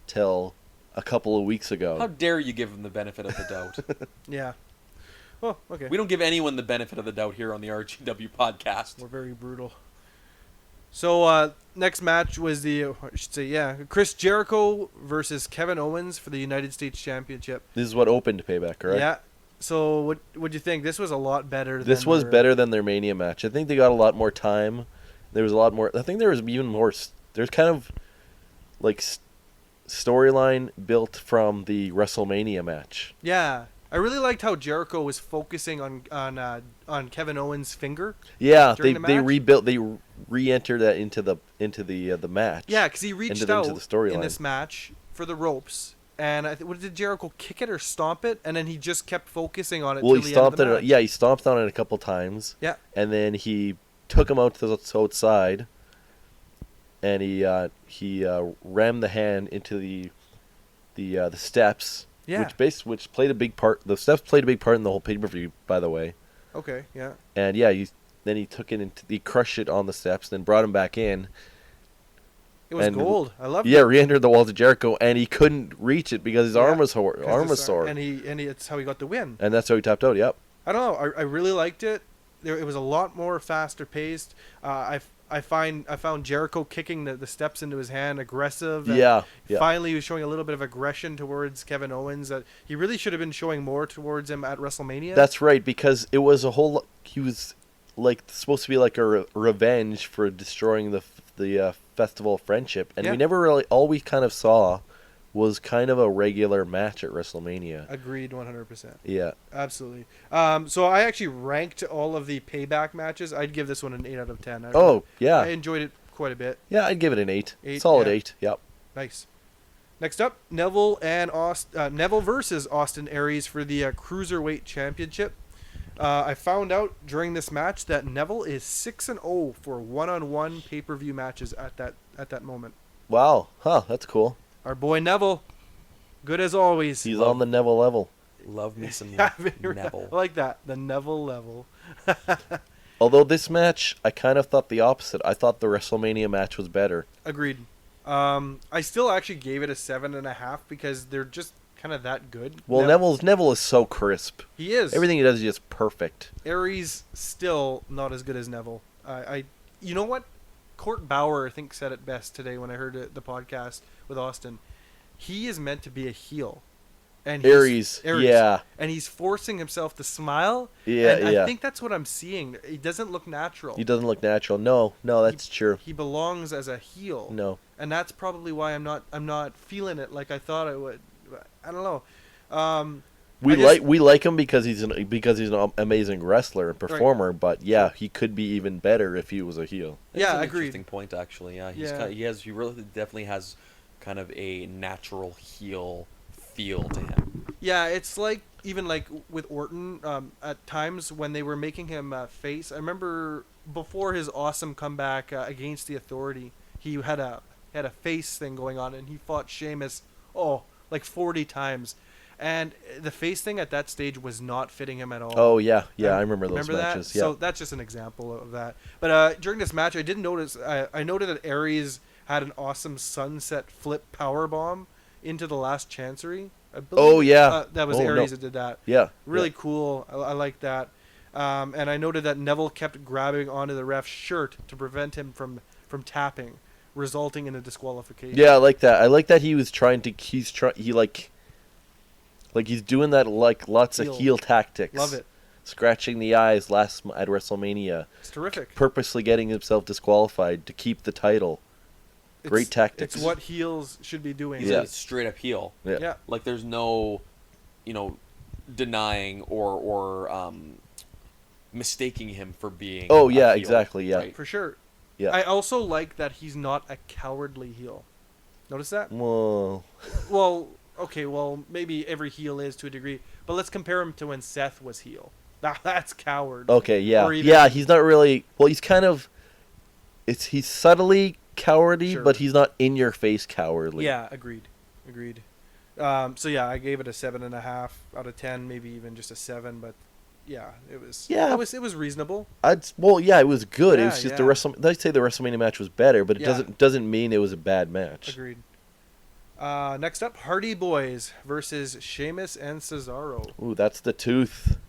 till a couple of weeks ago. How dare you give him the benefit of the doubt? Yeah. Well, okay. We don't give anyone the benefit of the doubt here on the RGW podcast. We're very brutal. So, next match was Chris Jericho versus Kevin Owens for the United States Championship. This is what opened Payback, correct? Yeah. So, what'd you think? This was a lot better. This was better than their Mania match. I think they got a lot more time. There was a lot more. I think there was even more. There's kind of like storyline built from the WrestleMania match. Yeah, I really liked how Jericho was focusing on Kevin Owens' finger. Yeah, they rebuilt. They re-entered that into the match. Yeah, because he reached into out the storyline in this match for the ropes, And did Jericho kick it or stomp it? And then he just kept focusing on it. Well, till he the end of stomped the it. match. Yeah, he stomped on it a couple times. Yeah. And then he took him out to the outside, and he rammed the hand into the steps. Yeah. Which played a big part. The steps played a big part in the whole pay-per-view, by the way. Okay. Yeah. And yeah, then he took it into he crushed it on the steps, then brought him back in. It was gold. I loved it. Yeah, re-entered the walls of Jericho, and he couldn't reach it because his arm was sore. And it's how he got the win. And that's how he tapped out. Yep. I don't know. I really liked it. It was a lot more faster paced. I found Jericho kicking the steps into his hand aggressive. And Yeah. Finally, he was showing a little bit of aggression towards Kevin Owens that he really should have been showing more towards him at WrestleMania. That's right, because it was he was like supposed to be like a revenge for destroying the Festival of Friendship, and we never really. All we kind of saw was kind of a regular match at WrestleMania. Agreed, 100%. Yeah, absolutely. So I actually ranked all of the Payback matches. I'd give this one an 8 out of 10. I enjoyed it quite a bit. Yeah, I'd give it an 8. 8, solid 8. Yep. Nice. Next up, Neville versus Austin Aries for the Cruiserweight Championship. I found out during this match that Neville is 6-0 for one-on-one pay-per-view matches at that moment. Wow. Huh, that's cool. Our boy Neville, good as always. He's on the Neville level. Love me some Neville. I like that, the Neville level. Although this match, I kind of thought the opposite. I thought the WrestleMania match was better. Agreed. I still actually gave it a 7.5 because they're just kind of that good. Well, Neville is so crisp. He is. Everything he does is just perfect. Aries still not as good as Neville. You know what? Court Bauer, I think, said it best today when I heard the podcast with Austin. He is meant to be a heel. And Aries, yeah. And he's forcing himself to smile. Yeah, and yeah. I think that's what I'm seeing. He doesn't look natural. He doesn't look natural. No, that's true. He belongs as a heel. No. And that's probably why I'm not feeling it like I thought I would. I don't know. We like him because he's an amazing wrestler and performer, right. But yeah, he could be even better if he was a heel. Yeah, That's agreed. Interesting point, actually. Yeah, he really definitely has kind of a natural heel feel to him. Yeah, it's like even like with Orton at times when they were making him face. I remember before his awesome comeback against the Authority, he had a face thing going on, and he fought Sheamus like 40 times. And the face thing at that stage was not fitting him at all. Oh, yeah. I remember those matches. That? Yeah. So that's just an example of that. But during this match, I did notice, I noted that Aries had an awesome sunset flip powerbomb into the last Chancery. I believe, that was Aries that did that. Yeah. Really cool. I like that. And I noted that Neville kept grabbing onto the ref's shirt to prevent him from tapping, resulting in a disqualification. Yeah, I like that. I like that he was he's doing that like lots of heel tactics. Love it. Scratching the eyes at WrestleMania. It's terrific. Purposely getting himself disqualified to keep the title. Great tactics. It's what heels should be doing. He's a straight up heel. Yeah. Like there's no, denying or mistaking him for being. Oh a yeah, heel, exactly. Yeah, for sure. Yeah. I also like that he's not a cowardly heel. Notice that? Well. Okay, maybe every heel is to a degree, but let's compare him to when Seth was heel. That's coward. Okay, yeah. He's not really. Well, he's kind of. He's subtly cowardly, sure. But he's not in your face cowardly. Yeah, agreed. So yeah, I gave it a 7.5 out of 10, maybe even just a 7, but yeah, it was. Yeah, it was reasonable. It was good. Yeah, it was just I'd say the WrestleMania match was better, but it doesn't mean it was a bad match. Agreed. Next up, Hardy Boys versus Sheamus and Cesaro. Ooh, that's the tooth.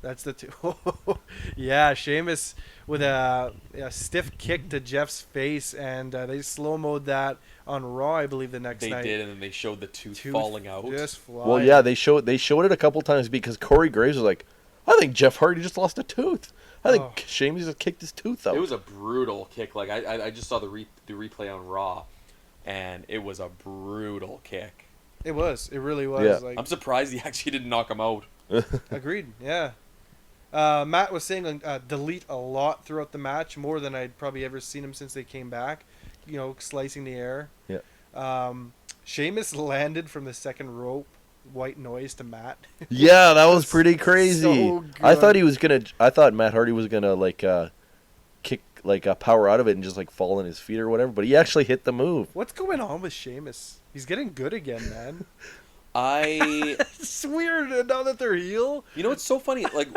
Yeah, Sheamus with a stiff kick to Jeff's face, and they slow-mo'd that on Raw, I believe, the next night. They did, and then they showed the tooth falling out. Just flying. Well, yeah, they showed it a couple times because Corey Graves was like, I think Jeff Hardy just lost a tooth. I think Sheamus just kicked his tooth out. It was a brutal kick. Like I just saw the replay on Raw. And it was a brutal kick. It was. It really was. Yeah. Like, I'm surprised he actually didn't knock him out. Agreed. Yeah. Matt was saying delete a lot throughout the match, more than I'd probably ever seen him since they came back. Slicing the air. Yeah. Sheamus landed from the second rope white noise to Matt. Yeah, that was pretty crazy. So I thought good. I thought Matt Hardy was gonna like kick like power out of it and just like fall on his feet or whatever, but he actually hit the move. What's going on with Sheamus? He's getting good again, man. I It's weird now that they're heel. You know what's so funny? Like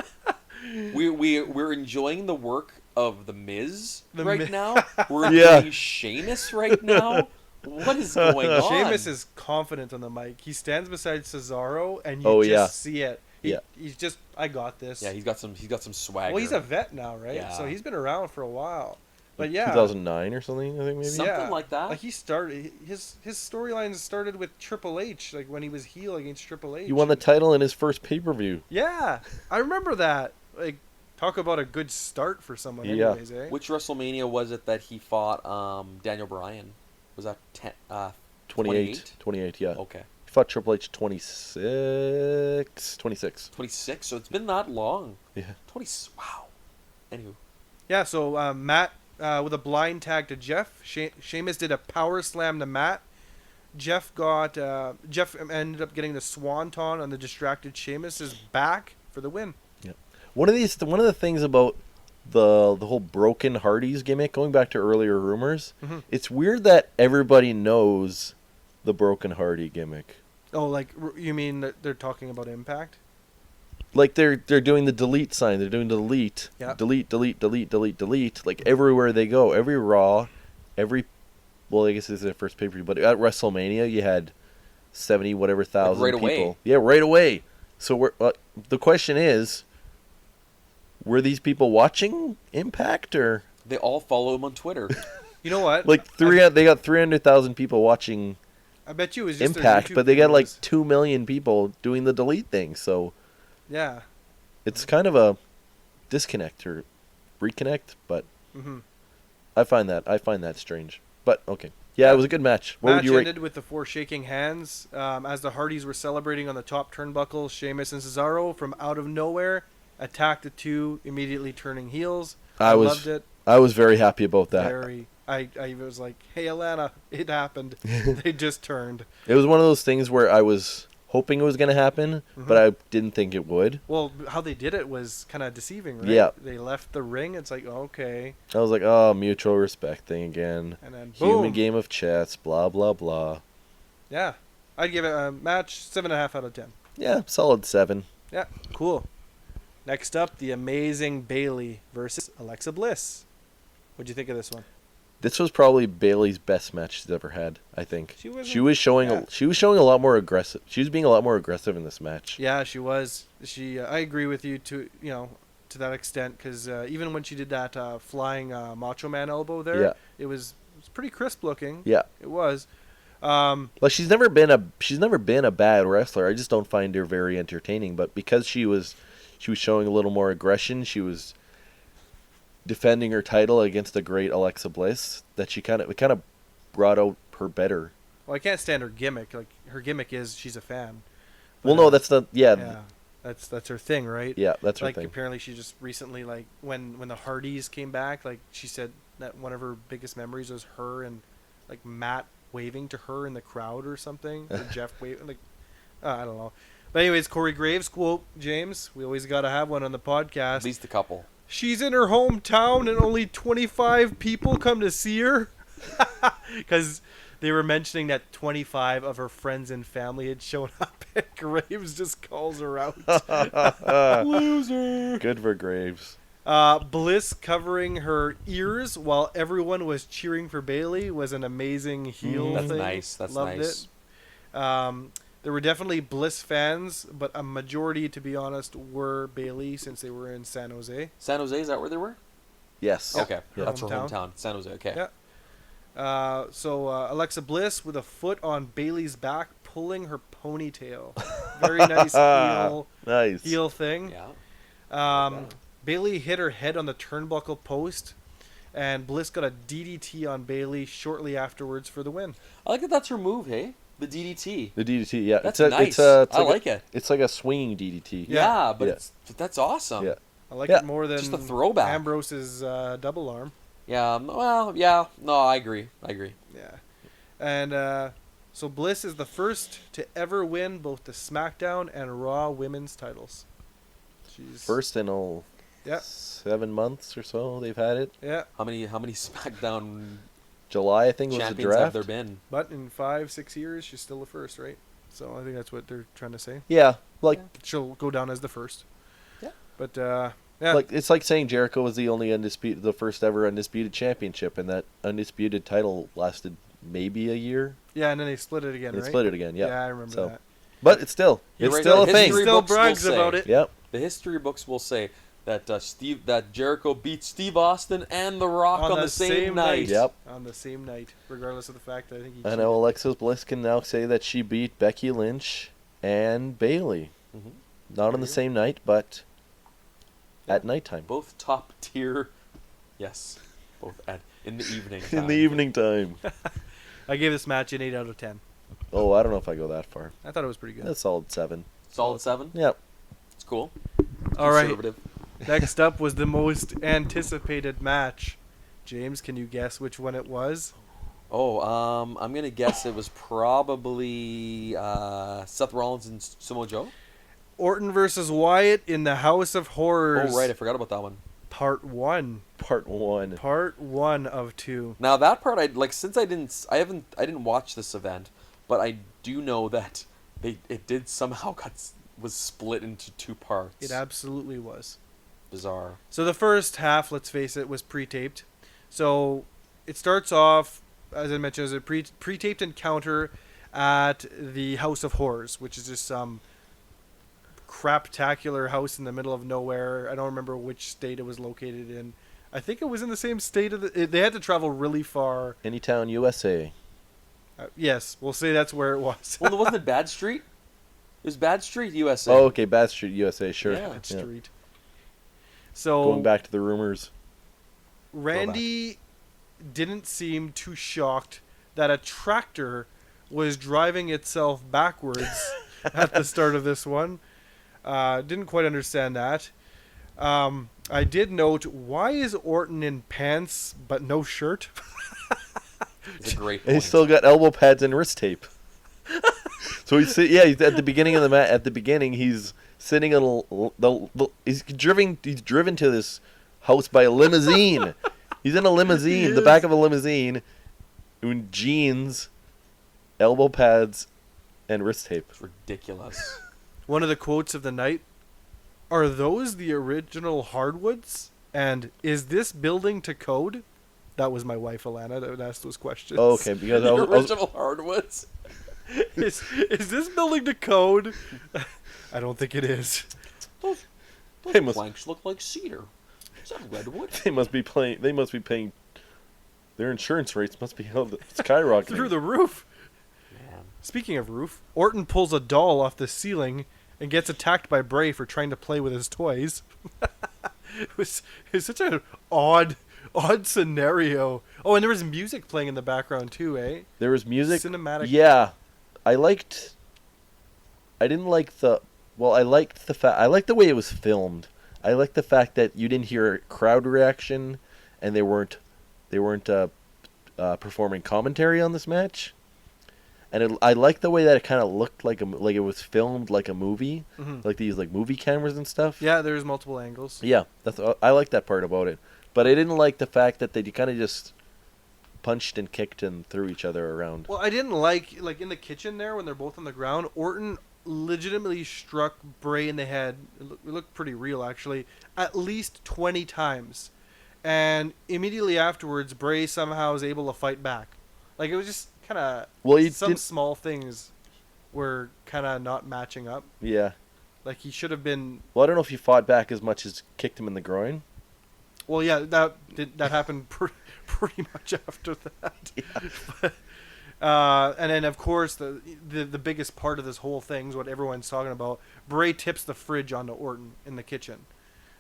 we're enjoying the work of the Miz right now. We're enjoying Sheamus right now. What is going on? Sheamus is confident on the mic. He stands beside Cesaro, and you see it. He's just, I got this. Yeah, he's got some swagger. Well, he's a vet now, right? Yeah. So he's been around for a while. But Like yeah, 2009 or something, I think maybe. Something like that. Like he started his storylines started with Triple H, like when he was heel against Triple H. He won the title in his first pay-per-view. Yeah, I remember that. Like, talk about a good start for someone. Yeah. Anyways, eh? Which WrestleMania was it that he fought Daniel Bryan? Was that 28? 28, yeah. Okay. He fought Triple H 26. 26. So it's been that long. Yeah. 20. Wow. Anywho. Yeah. So Matt with a blind tag to Jeff. Sheamus did a power slam to Matt. Jeff ended up getting the swanton on the distracted Sheamus's back for the win. Yeah. One of the things about the whole broken Hardys gimmick, going back to earlier rumors, it's weird that everybody knows the broken Hardy gimmick. Oh, like you mean that they're talking about Impact? Like they're doing the delete sign. They're doing delete, delete, delete, delete, delete, delete. Like everywhere they go, every Raw, well, I guess this is their first pay-per-view, but at WrestleMania you had 70 whatever thousand right people. away. Yeah, right away. So the question is, were these people watching Impact or They all follow him on Twitter. You know what? like they got 300,000 people watching I bet you it was just their Impact, YouTube but they got like videos. 2 million people doing the delete thing. So Yeah. it's kind of a disconnect or reconnect, but Mm-hmm. I find that strange. But okay. Yeah, it was a good match. What Match would you rate? ended with the 4 shaking hands as the Hardys were celebrating on the top turnbuckle. Sheamus and Cesaro from out of nowhere attacked the two, immediately turning heels. I loved it. I was very happy about that. I was like, hey, Alana, it happened. They just turned. It was one of those things where I was hoping it was going to happen, but I didn't think it would. Well, how they did it was kind of deceiving, right? Yeah. They left the ring. It's like, okay. I was like, oh, mutual respect thing again. And then, Human boom. game of chess, blah, blah, blah. Yeah. I'd give it a match 7.5 out of 10. Yeah, solid 7. Yeah, cool. Next up, the amazing Bayley versus Alexa Bliss. What'd you think of this one? This was probably Bayley's best match she's ever had, I think. She was showing a lot more aggressive. She was being a lot more aggressive in this match. Yeah, she was. I agree with you to that extent, because even when she did that flying Macho Man elbow there, it was pretty crisp looking. Yeah. It was. Like she's never been a bad wrestler. I just don't find her very entertaining, but because she was showing a little more aggression, she was defending her title against the great Alexa Bliss, that it kind of brought out her better. Well, I can't stand her gimmick. Like, her gimmick is she's a fan. But, Well, no, that's not. Yeah, yeah, that's her thing, right? yeah, that's her Like, thing. apparently she just recently, like, when the Hardys came back, like, she said that one of her biggest memories was her and, like, Matt waving to her in the crowd or something. Or Jeff waving, like, I don't know. But anyways, Corey Graves quote, James, we always got to have one on the podcast. At least a couple. She's in her hometown and only 25 people come to see her. Because they were mentioning that 25 of her friends and family had shown up, and Graves just calls her out. Loser. Good for Graves. Bliss covering her ears while everyone was cheering for Bayley was an amazing heel That's thing. nice. That's Loved nice. it. There were definitely Bliss fans, but a majority, to be honest, were Bayley since they were in San Jose. San Jose, is that where they were? Yes. Okay. Yeah. That's her Hometown. hometown. San Jose, okay. Yeah. So Alexa Bliss with a foot on Bayley's back, pulling her ponytail. Very nice Nice. heel thing. Yeah. Bayley hit her head on the turnbuckle post, and Bliss got a DDT on Bayley shortly afterwards for the win. I like that that's her move, hey? The DDT. The DDT, yeah. That's it's nice. It's I like it. It's like a swinging DDT. Yeah, but Yeah. that's awesome. Yeah. I like Yeah. it more than Just a throwback. Ambrose's double arm. Yeah, well, yeah. No, I agree. Yeah. And So Bliss is the first to ever win both the SmackDown and Raw women's titles. She's First in all Yeah. 7 months or so they've had it. Yeah, How many SmackDown July, I think, was the champions have draft. there been? but in 5-6 years, she's still the first, right? So I think that's what they're trying to say. Yeah, like She'll go down as the first. Yeah. But yeah, like it's like saying Jericho was the first ever undisputed championship, and that undisputed title lasted maybe a year. yeah, and then they split it again, They right? split it again. Yeah. Yeah, I remember So- that. But it's still You're it's right, still a the thing. history Still books will brags say- about it. Yep. The history books will say that Jericho beat Steve Austin and The Rock on the same night. Yep. On the same night, regardless of the fact that I think he I cheated. know Alexa Bliss can now say that she beat Becky Lynch and Bayley. Mhm. Not on the same night, but at nighttime. Both top tier. Yes, both in the evening. In time. the evening time. I gave this match an 8 out of 10. Oh, I don't know if I go that far. I thought it was pretty good. That's solid 7. Solid 7. Yep. It's cool. All right. Conservative. Next up was the most anticipated match. James, can you guess which one it was? Oh, I'm gonna guess it was probably Seth Rollins and Samoa Joe. Orton versus Wyatt in the House of Horrors. Oh right, I forgot about that one. Part 1. Part 1. Part 1 of 2. Now that part I like since I didn't watch this event, but I do know that it did somehow was split into 2 parts. It absolutely was. Bizarre. So the first half, let's face it, was pre-taped. So it starts off, as I mentioned, as a pre-taped encounter at the House of Horrors, which is just some craptacular house in the middle of nowhere. I don't remember which state it was located in. I think it was in the same state they had to travel really far. Anytown, USA. Yes, we'll say that's where it was. Well, wasn't it Bad Street? It was Bad Street, USA. Oh, okay. Bad Street, USA. Sure. Yeah. That Yeah. street. So Going back to the rumors. Randy didn't seem too shocked that a tractor was driving itself backwards at the start of this one. Didn't quite understand that. I did note, why is Orton in pants but no shirt? It's a great And point. he's still got elbow pads and wrist tape. So he's at the beginning of the match. At the beginning, he's sitting on he's driven to this house by a limousine. He's in a limousine, the back of a limousine, in jeans, elbow pads, and wrist tape. It's ridiculous. One of the quotes of the night, are those the original hardwoods? And is this building to code? That was my wife, Alana, that would ask those questions. Oh, okay, because The I was, original hardwoods. Is this building to code? I don't think it is. Those They must- planks look like cedar. Is that redwood? they must be paying. Their insurance rates must be held skyrocketing. Through the roof. Man. Speaking of roof, Orton pulls a doll off the ceiling and gets attacked by Bray for trying to play with his toys. It was such an odd scenario. Oh, and there was music playing in the background too, eh? There was music. Cinematic. Yeah, I liked the fact. I liked the way it was filmed. I liked the fact that you didn't hear crowd reaction, and they weren't performing commentary on this match. And I liked the way that it kind of looked like it was filmed like a movie, like these like movie cameras and stuff. Yeah, there's multiple angles. Yeah, I like that part about it. But I didn't like the fact that they kind of just punched and kicked and threw each other around. Well, I didn't like in the kitchen there when they're both on the ground, Orton legitimately struck Bray in the head. It looked pretty real, actually, at least 20 times. And immediately afterwards, Bray somehow was able to fight back. Like, it was just kind of... Well, some small things were kind of not matching up. Yeah. Like, he should have been... Well, I don't know if he fought back as much as kicked him in the groin. Well, yeah, that happened pretty much after that. Yeah. And then, of course, the biggest part of this whole thing is what everyone's talking about. Bray tips the fridge onto Orton in the kitchen.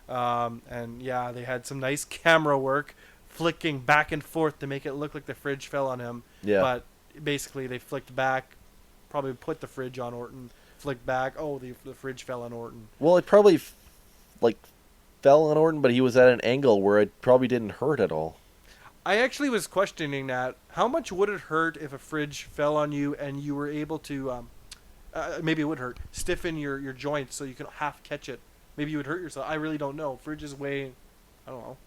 And, yeah, they had some nice camera work, flicking back and forth to make it look like the fridge fell on him. Yeah. But basically, they flicked back, probably put the fridge on Orton, flicked back, oh, the fridge fell on Orton. Well, it probably, fell on Orton, but he was at an angle where it probably didn't hurt at all. I actually was questioning that. How much would it hurt if a fridge fell on you and you were able to, maybe it would hurt, stiffen your joints so you can half catch it? Maybe you would hurt yourself. I really don't know. Fridges weigh, I don't know.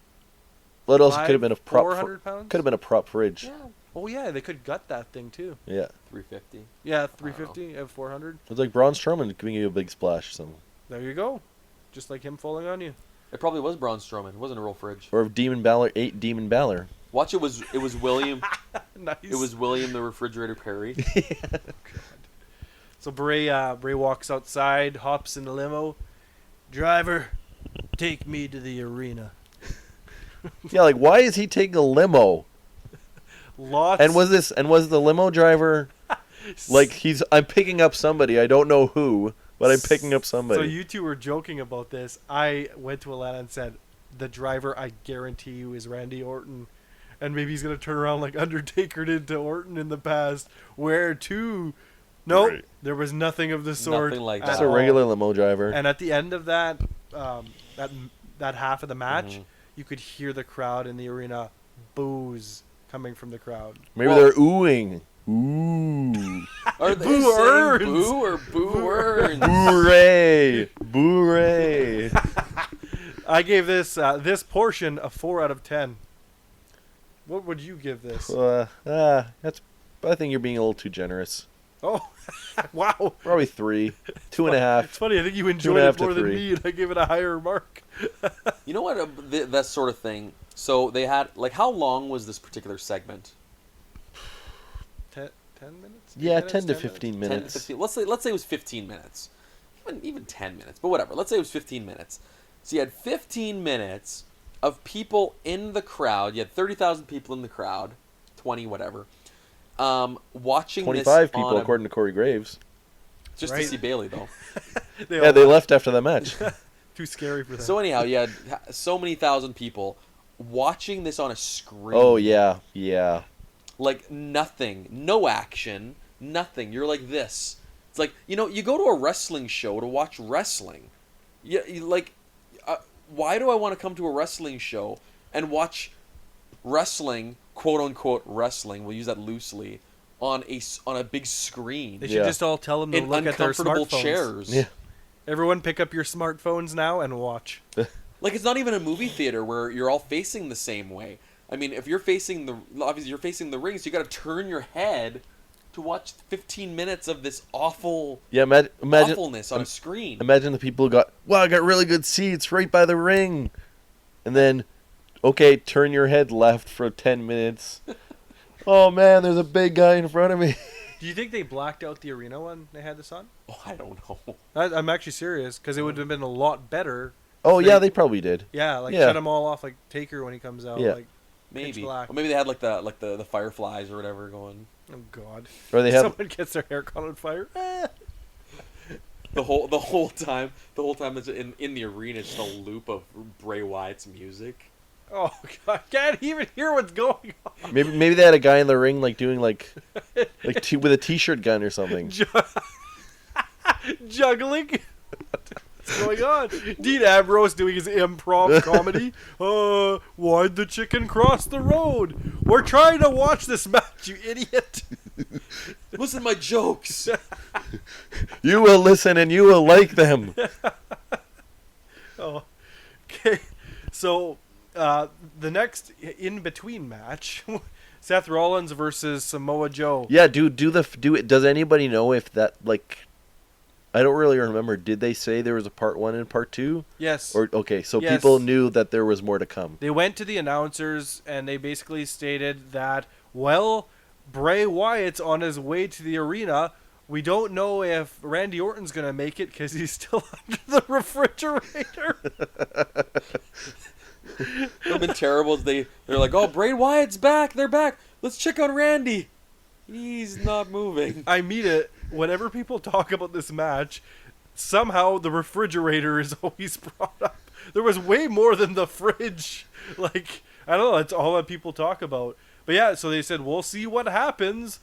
What else could have been a prop? 400 pounds? Could have been a prop fridge. Yeah. Oh yeah, they could gut that thing too. Yeah. 350. Yeah, 350 and 400. It's like Braun Strowman giving you a big splash. So. There you go. Just like him falling on you. It probably was Braun Strowman. It wasn't a real fridge. Or if Demon Balor ate Demon Balor. Watch, it was William. Nice. It was William the Refrigerator Perry. God. So Bray walks outside, hops in the limo. Driver, take me to the arena. Yeah, like why is he taking a limo? Lots. And was the limo driver like I'm picking up somebody, I don't know who, but I'm picking up somebody. So you two were joking about this. I went to Atlanta and said, the driver, I guarantee you, is Randy Orton. And maybe he's going to turn around like Undertaker did to Orton in the past. Where to? Nope. Right. There was nothing of the sort. Nothing like Just that. a regular limo driver. And at the end of that half of the match, you could hear the crowd in the arena boos coming from the crowd. Maybe they're oohing. Ooh. Are they Boo saying earns. boo or boo earns? Boo-ray. Boo-ray. I gave this portion a 4 out of 10. What would you give this? I think you're being a little too generous. Oh, wow. Probably 3. 2.5. It's funny. I think you enjoyed 2.5 it more to than 3. me, and I gave it a higher mark. You know what? That sort of thing. So they had, like, how long was this particular segment? 10 minutes? Yeah, 8 minutes, 10 to 10 15 10, minutes. 15. Let's say it was 15 minutes. Even 10 minutes, but whatever. Let's say it was 15 minutes. So you had 15 minutes of people in the crowd. You had 30,000 people in the crowd, 20 whatever. Watching 25 this people, according to Corey Graves. just Right. to see Bailey though. Yeah, they left after the match. Too scary for them. So anyhow, you had so many thousand people watching this on a screen. Oh, yeah. Yeah. Like nothing, no action, nothing. You're like this. It's like, you go to a wrestling show to watch wrestling. Why do I want to come to a wrestling show and watch wrestling, quote unquote wrestling? We'll use that loosely on a big screen. They should just all tell them to in look at their uncomfortable smartphones. chairs. Yeah. Everyone pick up your smartphones now and watch. Like it's not even a movie theater where you're all facing the same way. I mean, if you're facing obviously you're facing the ring, so you got to turn your head to watch 15 minutes of this awful awfulness on a screen. Imagine the people who I got really good seats right by the ring. And then, okay, turn your head left for 10 minutes. Oh, man, there's a big guy in front of me. Do you think they blacked out the arena when they had this on? Oh, I don't know. I'm actually serious, because it would have been a lot better. Oh, yeah, they probably did. Yeah, Yeah. shut them all off like Taker when he comes out. Yeah. Like, Maybe. pitch black. Or maybe they had like the fireflies or whatever going. Oh, God. Or they have Someone gets their hair caught on fire. The whole time that's in the arena, it's just a loop of Bray Wyatt's music. Oh, God. I can't even hear what's going on. maybe they had a guy in the ring like doing like with a t-shirt gun or something. Juggling. What's going on? Dean Ambrose doing his improv comedy. Why'd the chicken cross the road? We're trying to watch this match, you idiot. Listen to my jokes. You will listen and you will like them. Oh, okay. So the next in-between match, Seth Rollins versus Samoa Joe. Yeah, dude, do it. Does anybody know if that I don't really remember. Did they say there was a part 1 and part 2? Yes. Or okay, so Yes. people knew that there was more to come. They went to the announcers and they basically stated that, well, Bray Wyatt's on his way to the arena. We don't know if Randy Orton's going to make it because he's still under the refrigerator. It would have been terrible if they're like, oh, Bray Wyatt's back. They're back. Let's check on Randy. He's not moving. I mean it. Whenever people talk about this match, somehow the refrigerator is always brought up. There was way more than the fridge. Like, I don't know. It's all that people talk about. But yeah, so they said, we'll see what happens.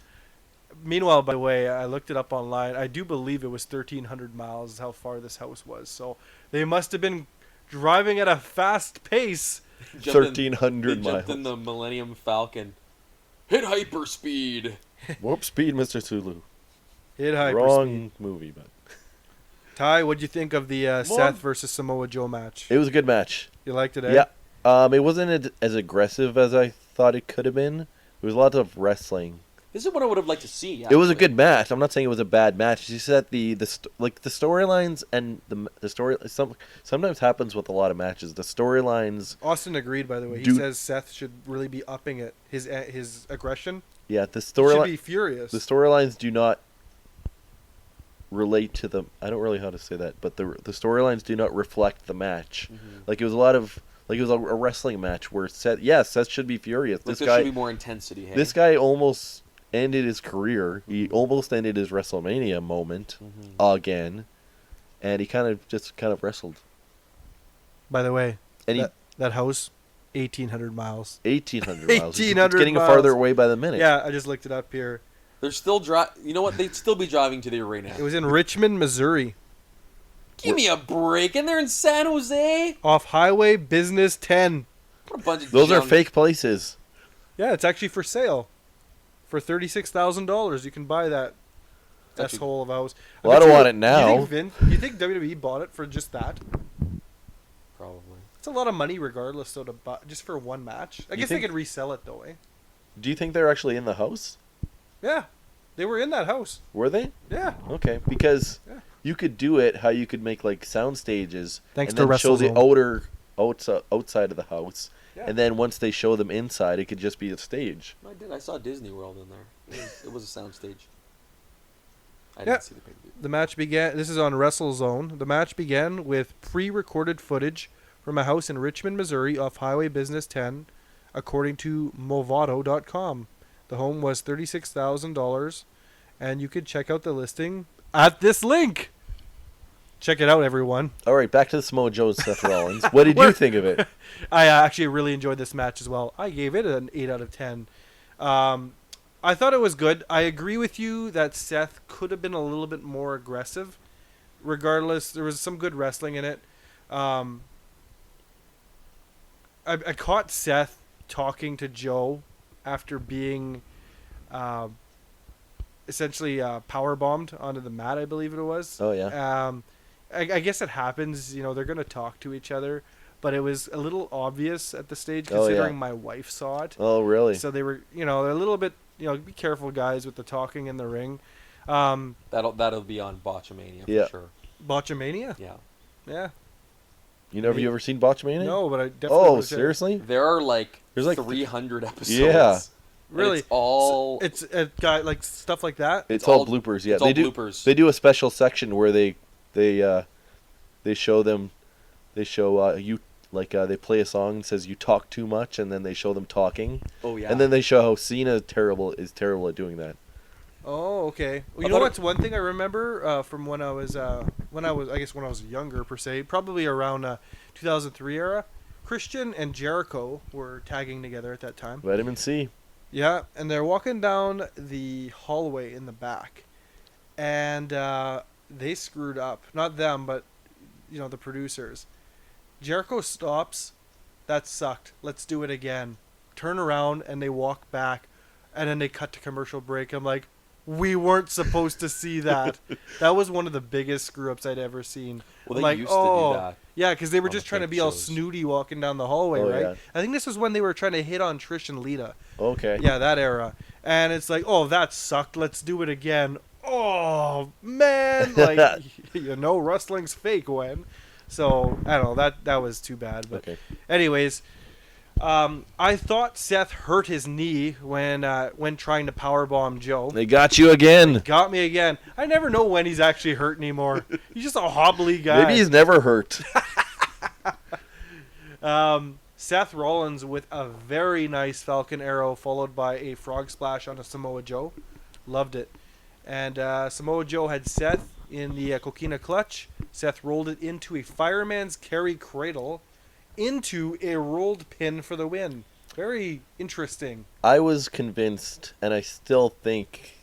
Meanwhile, by the way, I looked it up online. I do believe it was 1,300 miles is how far this house was. So they must have been driving at a fast pace. 1,300 They jumped miles. in the Millennium Falcon. Hit hyperspeed. Warp speed, Mr. Sulu. Hit hyperspeed. Wrong movie, but Ty, what'd you think of the Seth versus Samoa Joe match? it was a good match. You liked it, eh? Yeah. It wasn't as aggressive as I thought it could have been. There was a lot of wrestling. This is what I would have liked to see. It was a actually. good match. I'm not saying it was a bad match. It's just that the storylines and the story sometimes happens with a lot of matches. The storylines. Austin agreed, by the way. He says Seth should really be upping it. His aggression. Yeah, the He should storyline. be furious. The storylines do not relate to the. I don't really know how to say that, but the storylines do not reflect the match. Mm-hmm. Like it was a lot of. Like it was a wrestling match where Seth should be furious. Like This there guy should be more intensity. Hey? This guy almost ended his career. He almost ended his WrestleMania moment again, and he kind of wrestled. By the way, And that house, 1,800 miles. 1,800 miles. 1,800 It's getting miles. farther away by the minute. Yeah, I just looked it up here. They're still You know what? They'd still be driving to the arena. It was in Richmond, Missouri, Give me a break. And they're in San Jose. off Highway Business 10. What a bunch of Those are junk. fake places. Yeah, it's actually for sale. For $36,000, you can buy that Actually- asshole of a house. Well, I don't want it now. You think WWE bought it for just that? Probably. It's a lot of money, regardless, though, to buy just for one match. I guess they think- could resell it though, eh? Do you think they're actually in the house? Yeah, they were in that house. Were they? Yeah. Okay, because Yeah. you could do it how you could make like sound stages Thanks and to then show the WrestleZone. outside of the house. Yeah. And then once they show them inside, it could just be a stage. I did. I saw Disney World in there. It was a soundstage. I Yeah. didn't see the pay-per-view. The match began. This is on WrestleZone. The match began with pre-recorded footage from a house in Richmond, Missouri, off Highway Business 10, according to Movado.com. The home was $36,000, and you could check out the listing at this link. Check it out, everyone. All right, back to the Samoa Joe and Seth Rollins. What did you think of it? I actually really enjoyed this match as well. I gave it an 8 out of 10. I thought it was good. I agree with you that Seth could have been a little bit more aggressive. Regardless, there was some good wrestling in it. I caught Seth talking to Joe after being essentially power bombed onto the mat, I believe it was. Oh, yeah. I guess it happens. You know, they're going to talk to each other. But it was a little obvious at the stage, Oh, yeah. considering my wife saw it. Oh, really? So they were, they're a little bit, be careful, guys, with the talking in the ring. That'll be on Botchamania Yeah. for sure. Botchamania? Yeah. Yeah. Have you ever seen Botchamania? No, but I definitely. Oh, would've said it. seriously? There are There's like 300 episodes. Yeah. And Really? It's all. It's a guy like stuff like that. It's It's all all- bloopers. Yeah, it's all they do. bloopers. They do a special section where they show them. They show you like they play a song that says "You talk too much," and then they show them talking, Oh yeah. and then they show how Cena is terrible at doing that. Oh, okay. Well, I you know thought what's one thing I remember from when I was younger per se, probably around 2003 era. Christian and Jericho were tagging together at that time. Vitamin C. Yeah, and they're walking down the hallway in the back, and they screwed up. Not them, but the producers. Jericho stops. That sucked. Let's do it again. Turn around, and they walk back, and then they cut to commercial break. I'm like, we weren't supposed to see that. That was one of the biggest screw ups I'd ever seen. Well, I'm they like, used to do that. Yeah, because they were on just the trying to fake be all shows. snooty walking down the hallway, Oh, right? yeah. I think this was when they were trying to hit on Trish and Lita. Okay. Yeah, that era. And it's like, oh, that sucked. Let's do it again. Oh, man. Like, wrestling's fake when. So, I don't know. That was too bad. But Okay. anyways, I thought Seth hurt his knee when trying to powerbomb Joe. They got you again. Got me again. I never know when he's actually hurt anymore. He's just a hobbly guy. Maybe he's never hurt. Seth Rollins with a very nice Falcon Arrow followed by a frog splash on a Samoa Joe. Loved it. And Samoa Joe had Seth in the Coquina Clutch. Seth rolled it into a Fireman's Carry Cradle into a rolled pin for the win. Very interesting. I was convinced, and I still think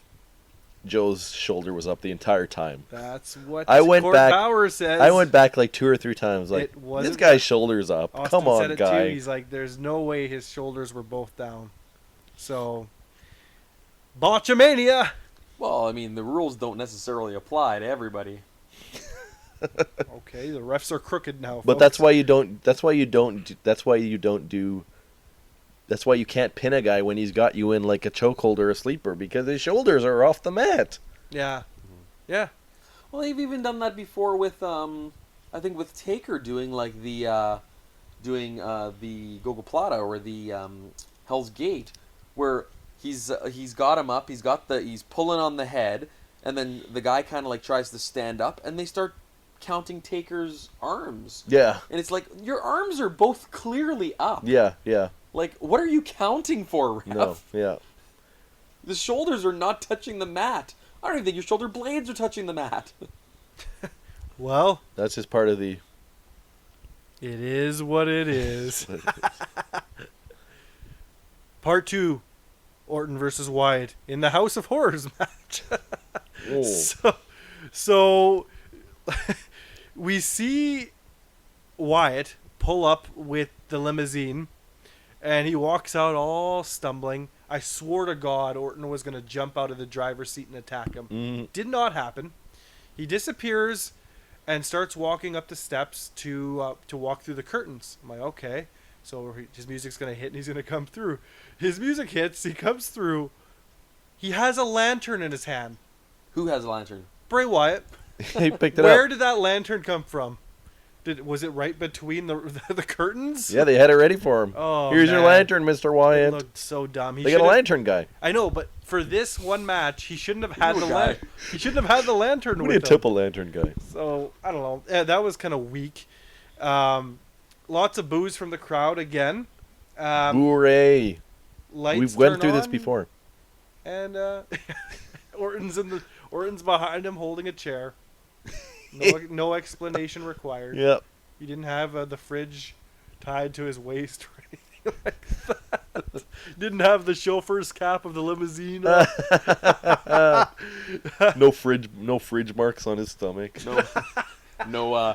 Joe's shoulder was up the entire time. That's what I went Court back- Bauer says. I went back like 2 or 3 times, like, It wasn't this guy's shoulder's up. Austin Come on, said it guy. too. He's like, there's no way his shoulders were both down. So, Botchamania. Well, I mean, the rules don't necessarily apply to everybody. Okay, the refs are crooked now. But folks. that's why you don't. That's why you don't. That's why you don't do. That's why you can't pin a guy when he's got you in like a chokehold or a sleeper, because his shoulders are off the mat. Yeah. Yeah. Well, they've even done that before with, I think with Taker doing like the Gogoplata or the Hell's Gate, where he's got him up, he's pulling on the head, and then the guy kind of like tries to stand up, and they start counting Taker's arms. Yeah. And it's like, your arms are both clearly up. Yeah. Yeah. Like, what are you counting for, ref? No. Yeah. The shoulders are not touching the mat. I don't even think your shoulder blades are touching the mat. Well, That's just part of the. it is what it is. Part 2, Orton versus Wyatt in the House of Horrors match. Oh. So we see Wyatt pull up with the limousine, and he walks out all stumbling. I swore to God Orton was going to jump out of the driver's seat and attack him. Did not happen. He disappears and starts walking up the steps to walk through the curtains. I'm like, okay, so his music's going to hit and he's going to come through. His music hits, he comes through. He has a lantern in his hand. Who has a lantern? Bray Wyatt. He picked it Where up. did that lantern come from? Was it right between the curtains? Yeah, they had it ready for him. Oh, Here's your man. lantern, Mr. It Wyatt. looked so dumb. They got a lantern guy. I know, but for this one match, he shouldn't have had You the guy. He shouldn't have had the lantern We with need him. a tip a lantern guy. So I don't know. That was kind of weak. Lots of boos from the crowd again. Hooray! Lights We've went turn through this on, before. and Orton's behind him holding a chair. No explanation required. Yep. He didn't have the fridge tied to his waist or anything like that. Didn't have the chauffeur's cap of the limousine. No fridge marks on his stomach. No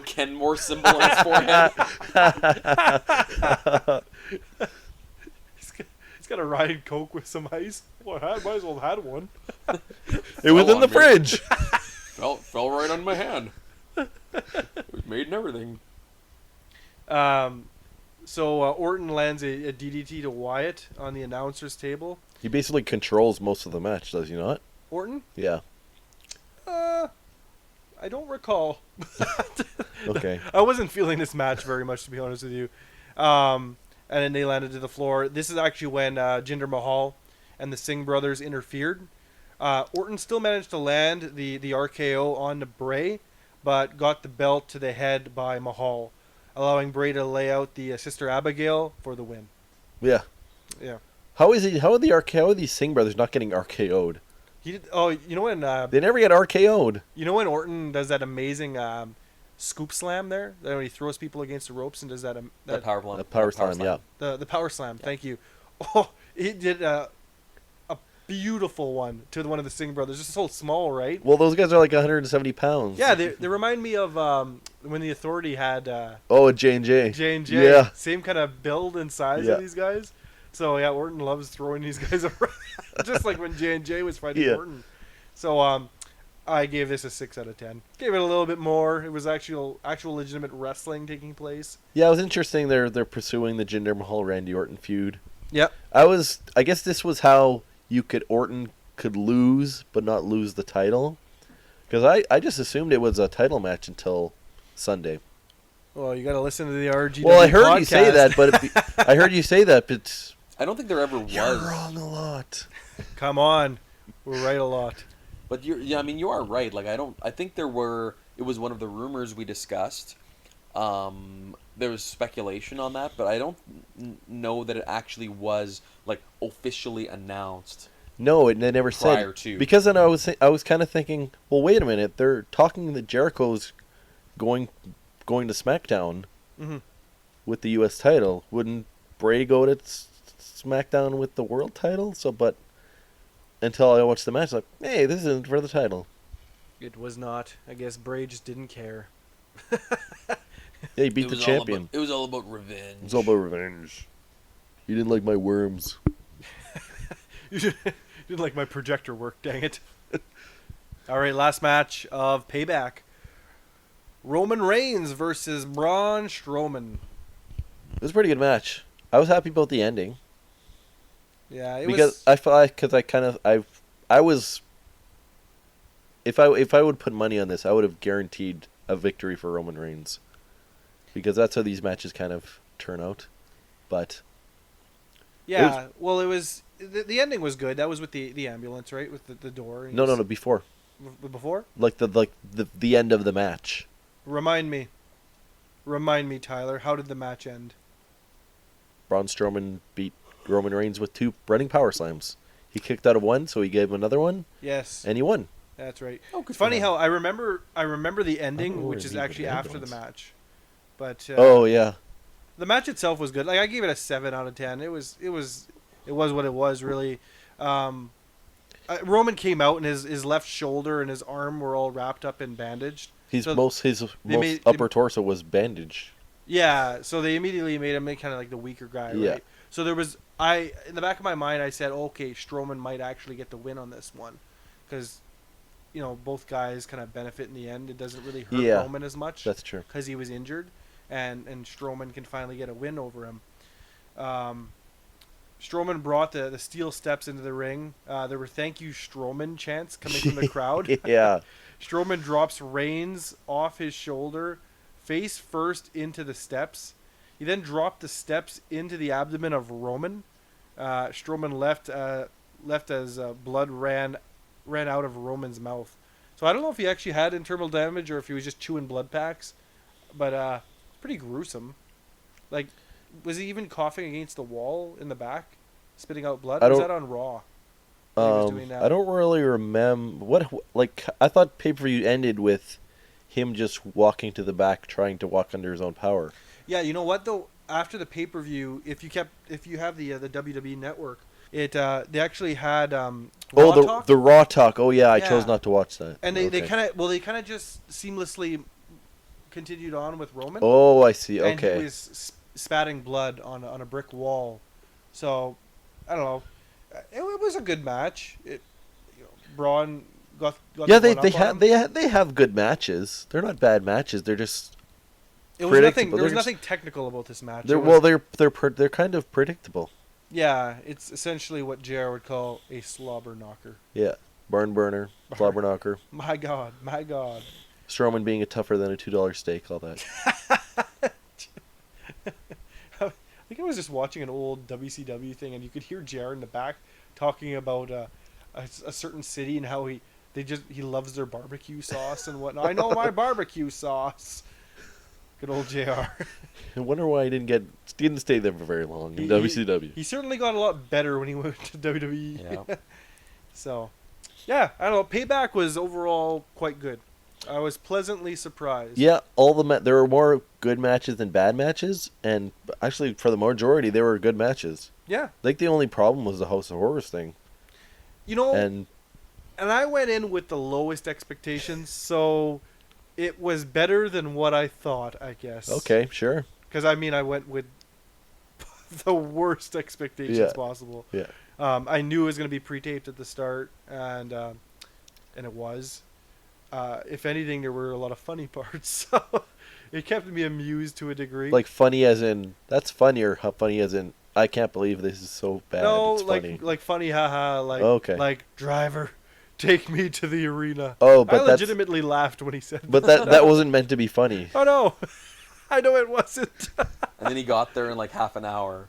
Kenmore symbol on his forehead. He's got a Ryan Coke with some ice. Well, I might as well have had one. It was Fell in the on me. fridge. fell right on my hand. It was made and everything. So Orton lands a DDT to Wyatt on the announcer's table. He basically controls most of the match, does he not? Orton? Yeah. I don't recall. Okay. I wasn't feeling this match very much, to be honest with you. And then they landed to the floor. This is actually when Jinder Mahal and the Singh brothers interfered. Orton still managed to land the RKO on Bray, but got the belt to the head by Mahal, allowing Bray to lay out the Sister Abigail for the win. Yeah. Yeah. How are these Singh brothers not getting RKO'd? He did. Oh, you know when They never get RKO'd. you know when Orton does that amazing scoop slam there, that when he throws people against the ropes and does that That power slam. The power slam, yeah. the power slam. Thank you. Oh, he did a beautiful one to one of the Singh brothers. Just so small, right? Well, those guys are like 170 pounds. Yeah, they remind me of when the Authority had J&J. J&J. Yeah. Same kind of build and size Yeah. of these guys. So yeah, Orton loves throwing these guys around, just like when J&J was fighting Yeah. Orton. So I gave this a 6 out of 10. Gave it a little bit more. It was actual legitimate wrestling taking place. Yeah, it was interesting. They're pursuing the Jinder Mahal Randy Orton feud. Yep. I guess this was how Orton could lose but not lose the title, because I just assumed it was a title match until Sunday. Well, you got to listen to the RGW. Well, I heard you say podcast. that, but I heard you say that, but I don't think there ever was. you're wrong a lot. Come on, we're right a lot. But you are right. Like I think it was one of the rumors we discussed. There was speculation on that, but I don't know that it actually was like officially announced. No, they never Prior said. to. Because then I was kind of thinking, well, wait a minute, they're talking that Jericho's going to SmackDown Mm-hmm. with the U.S. title. Wouldn't Bray go to SmackDown with the world title? So, but until I watched the match, like, hey, this isn't for the title. It was not. I guess Bray just didn't care. Yeah, he beat the champion. It was all about revenge. It's all about revenge. You didn't like my worms. You didn't like my projector work, dang it. All right, last match of Payback. Roman Reigns versus Braun Strowman. It was a pretty good match. I was happy about the ending. Yeah, it Because I was if I would put money on this, I would have guaranteed a victory for Roman Reigns. Because that's how these matches kind of turn out. But yeah, well, it was the ending was good. That was with the ambulance, right? With the door. And no, before. Before? Like the end of the match. Remind me, Tyler. How did the match end? Braun Strowman beat Roman Reigns with 2 running power slams. He kicked out of one, so he gave him another one. Yes, And he won. that's right. Oh, good It's for funny him. how I remember the I ending, don't know which where is the actually after the ambulance. match. But Oh yeah. the match itself was good. Like I gave it a 7 out of 10. It was what it was really. Roman came out and his left shoulder and his arm were all wrapped up and bandaged. His So most they upper torso was bandaged. Yeah, so they immediately made him kind of like the weaker guy, Yeah. right? So in the back of my mind, I said, okay, Strowman might actually get the win on this one, because, both guys kind of benefit in the end. It doesn't really hurt Yeah, Roman as much That's true. because he was injured, and Strowman can finally get a win over him. Strowman brought the steel steps into the ring. There were "Thank you, Strowman" chants coming from the crowd. Yeah. Strowman drops Reigns off his shoulder, face first into the steps. He then dropped the steps into the abdomen of Roman. Strowman left as blood ran out of Roman's mouth. So I don't know if he actually had internal damage or if he was just chewing blood packs, but it's pretty gruesome. Like, was he even coughing against the wall in the back, spitting out blood? Or was that on Raw? He was doing that? I don't really remember I thought pay-per-view ended with him just walking to the back, trying to walk under his own power. Yeah, you know what though? After the pay-per-view, if you have the WWE network, they actually had Raw Talk. The Raw Talk. Oh yeah, I Yeah. chose not to watch that. And they Okay. kind of just seamlessly continued on with Roman. Oh, I see. And Okay. he was spatting blood on a brick wall. So, I don't know. It was a good match. Braun got Yeah, the one up on him. they have good matches. They're not bad matches. They're just It was nothing. predictable. There was They're just- nothing technical about this match. they're It was- they're kind of predictable. yeah, it's essentially what JR would call a slobber knocker. Yeah. Barn burner, slobber knocker, My God. Strowman being a tougher than a $2 steak, all that. I think I was just watching an old WCW thing, and you could hear JR in the back talking about a certain city and how he loves their barbecue sauce and whatnot. I know my barbecue sauce. Good old JR. I wonder why he didn't stay there for very long in WCW. He certainly got a lot better when he went to WWE. Yeah. So, yeah, I don't know. Payback was overall quite good. I was pleasantly surprised. Yeah, there were more good matches than bad matches, and actually for the majority, they were good matches. Yeah. I think the only problem was the House of Horrors thing. You know, And I went in with the lowest expectations, so it was better than what I thought, I guess. okay, sure. Because, I went with the worst expectations possible. Yeah. I knew it was going to be pre-taped at the start, and it was. If anything, there were a lot of funny parts, so it kept me amused to a degree. Like funny as in that's funny, or how funny as in I can't believe this is so bad. no, it's funny. like funny, haha, like Okay. like driver, take me to the arena. Oh, I but that's legitimately laughed when he said but that wasn't meant to be funny. Oh no, I know it wasn't. And then he got there in like half an hour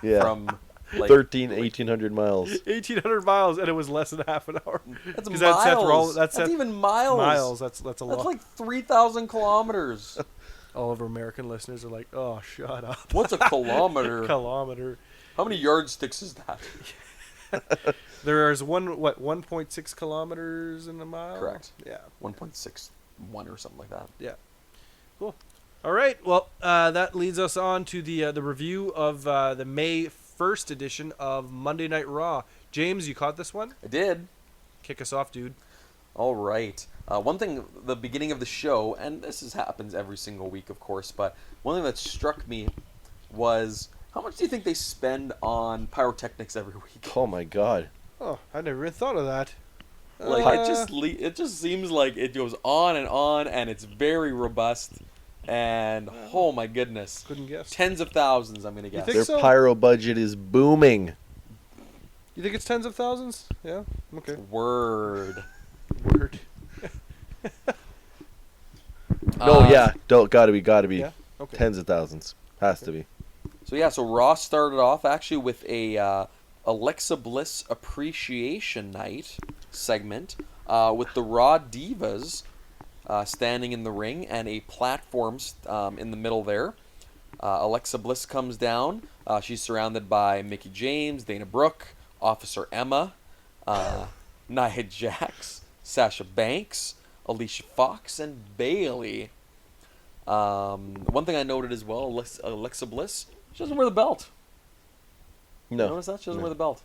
Yeah. from like 1,800 miles. 1,800 miles, and it was less than half an hour. That's 'Cause miles. Seth Rollins- That's Seth- even miles. Miles. That's a That's lot. like 3,000 kilometers. All of our American listeners are like, "Oh, shut up." What's a kilometer? Kilometer. How many yardsticks is that? There's 1.6 kilometers in a mile. Correct. Yeah. 1.61 or something like that. Yeah. Cool. All right. Well, that leads us on to the review of the May 1st edition of Monday Night Raw. James, you caught this one? I did. Kick us off, dude. All right. One thing, the beginning of the show, and happens every single week, of course, but one thing that struck me was How much do you think they spend on pyrotechnics every week? Oh my god. Oh, I never even thought of that. Like it just seems like it goes on, and it's very robust. And oh my goodness, Couldn't guess. tens of thousands. I'm gonna guess. think Their so? pyro budget is booming. You think it's tens of thousands? Yeah. Okay. Word. Word. No, yeah, gotta be. Yeah. Okay. Tens of thousands. Has to be. So yeah, so Raw started off actually with a Alexa Bliss Appreciation Night segment with the Raw Divas standing in the ring and a platform in the middle there. Alexa Bliss comes down. She's surrounded by Mickie James, Dana Brooke, Officer Emma, Nia Jax, Sasha Banks, Alicia Fox, and Bayley. One thing I noted as well, Alexa Bliss, she doesn't wear the belt. No. You notice that? She doesn't wear the belt.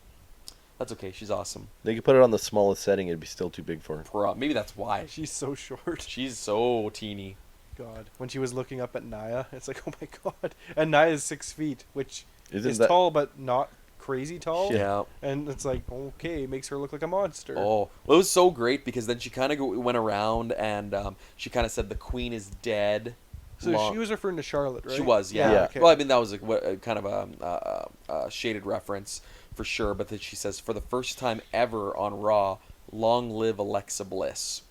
That's okay. She's awesome. They could put it on the smallest setting. It'd be still too big for her. Maybe that's why. She's so short. She's so teeny. God. When she was looking up at Nia, it's like, oh my god. And Nia is 6 feet, which Isn't is that tall but not crazy tall. Yeah. And it's like, okay, makes her look like a monster. Oh, well, it was so great because then she kind of went around and she kind of said the queen is dead. So she was referring to Charlotte, right? She was, yeah. Yeah. Okay. Well, I mean, that was kind of a shaded reference for sure. But then she says, for the first time ever on Raw, long live Alexa Bliss.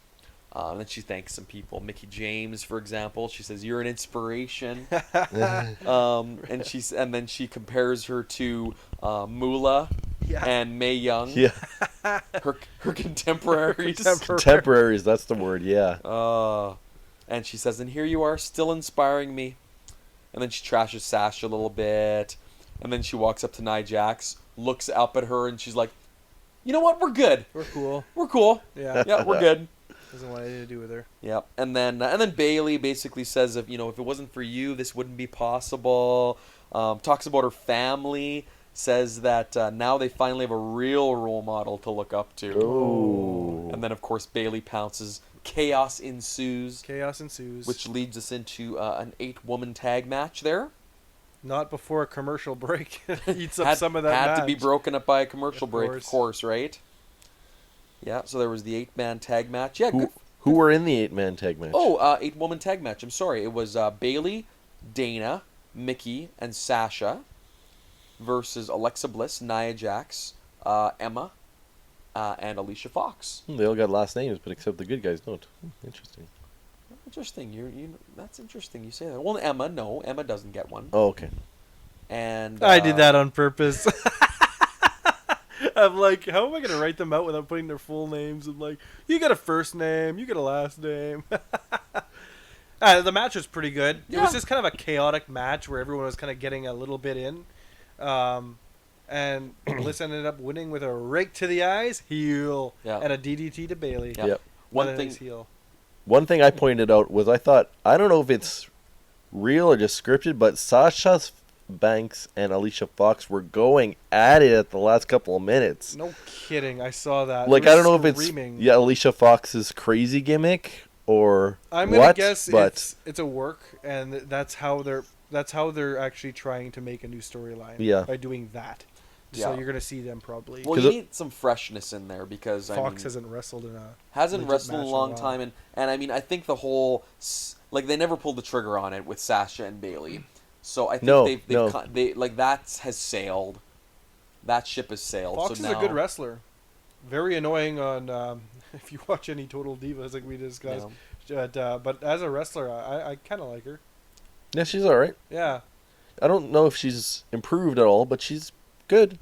And then she thanks some people. Mickie James, for example. She says, you're an inspiration. And then she compares her to Moolah and Mae Young. Yeah. Her contemporaries. Contemporaries, that's the word, yeah. And she says, and here you are, still inspiring me. And then she trashes Sasha a little bit. And then she walks up to Nia Jax, looks up at her, and she's like, you know what? We're good. We're cool. We're cool. Yeah. Yeah, we're good. Doesn't want anything to do with her. Yeah. And then Bayley basically says, if it wasn't for you, this wouldn't be possible. Talks about her family. Says that now they finally have a real role model to look up to. Ooh. And then, of course, Bayley pounces. Chaos ensues. Which leads us into an 8-woman tag match there. Not before a commercial break. Eats up some of that Had match. to be broken up by a commercial break, course. of course, right? Yeah, so there was the 8-man tag match. Yeah, Who were in the 8-man tag match? Oh, 8-woman tag match. I'm sorry. It was Bayley, Dana, Mickie, and Sasha versus Alexa Bliss, Nia Jax, Emma, and Alicia Fox. They all got last names, but except the good guys don't. Interesting. Interesting. That's interesting. You say that. Well, Emma doesn't get one. Oh, okay. And I did that on purpose. I'm like, how am I going to write them out without putting their full names? I'm like, you got a first name, you got a last name. The match was pretty good. Yeah. It was just kind of a chaotic match where everyone was kind of getting a little bit in. And Bliss ended up winning with a rake to the eyes, heel, and a DDT to Bayley. Yeah. Yep. One thing I pointed out was I don't know if it's real or just scripted, but Sasha Banks and Alicia Fox were going at it at the last couple of minutes. No kidding, I saw that. Like, I don't know if it's Alicia Fox's crazy gimmick or I'm what, gonna guess but it's a work, and that's how they're actually trying to make a new storyline. Yeah. By doing that. So you're gonna see them probably. Well, you need some freshness in there because Fox hasn't wrestled in a long time, and I mean I think the whole they never pulled the trigger on it with Sasha and Bayley, so I think they that has sailed. That ship has sailed. Fox is a good wrestler. Very annoying on if you watch any Total Divas like we discussed. Yeah. But as a wrestler, I kind of like her. Yeah, she's all right. Yeah. I don't know if she's improved at all, but she's good.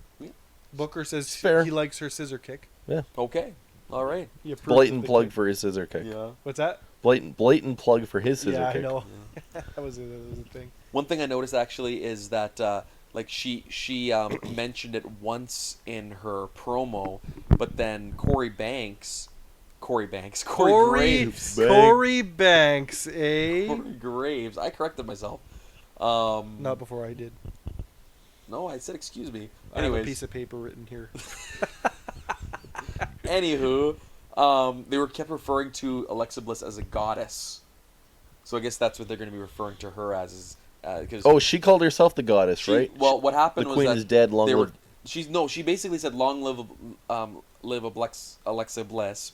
Booker says he likes her scissor kick. Yeah. Okay. All right. Blatant plug for his scissor kick. Yeah. What's that? Blatant plug for his scissor kick. Yeah, I know. That was a thing. One thing I noticed actually is that she mentioned it once in her promo, but then Corey Graves. Corey Banks, eh? Corey Graves. I corrected myself. Not before I did. No, I said excuse me. I have a piece of paper written here. Anywho, they kept referring to Alexa Bliss as a goddess. So I guess that's what they're going to be referring to her as Because she called herself the goddess, right? Well, what happened the was queen that is dead. Long live. She basically said long live Alexa Bliss.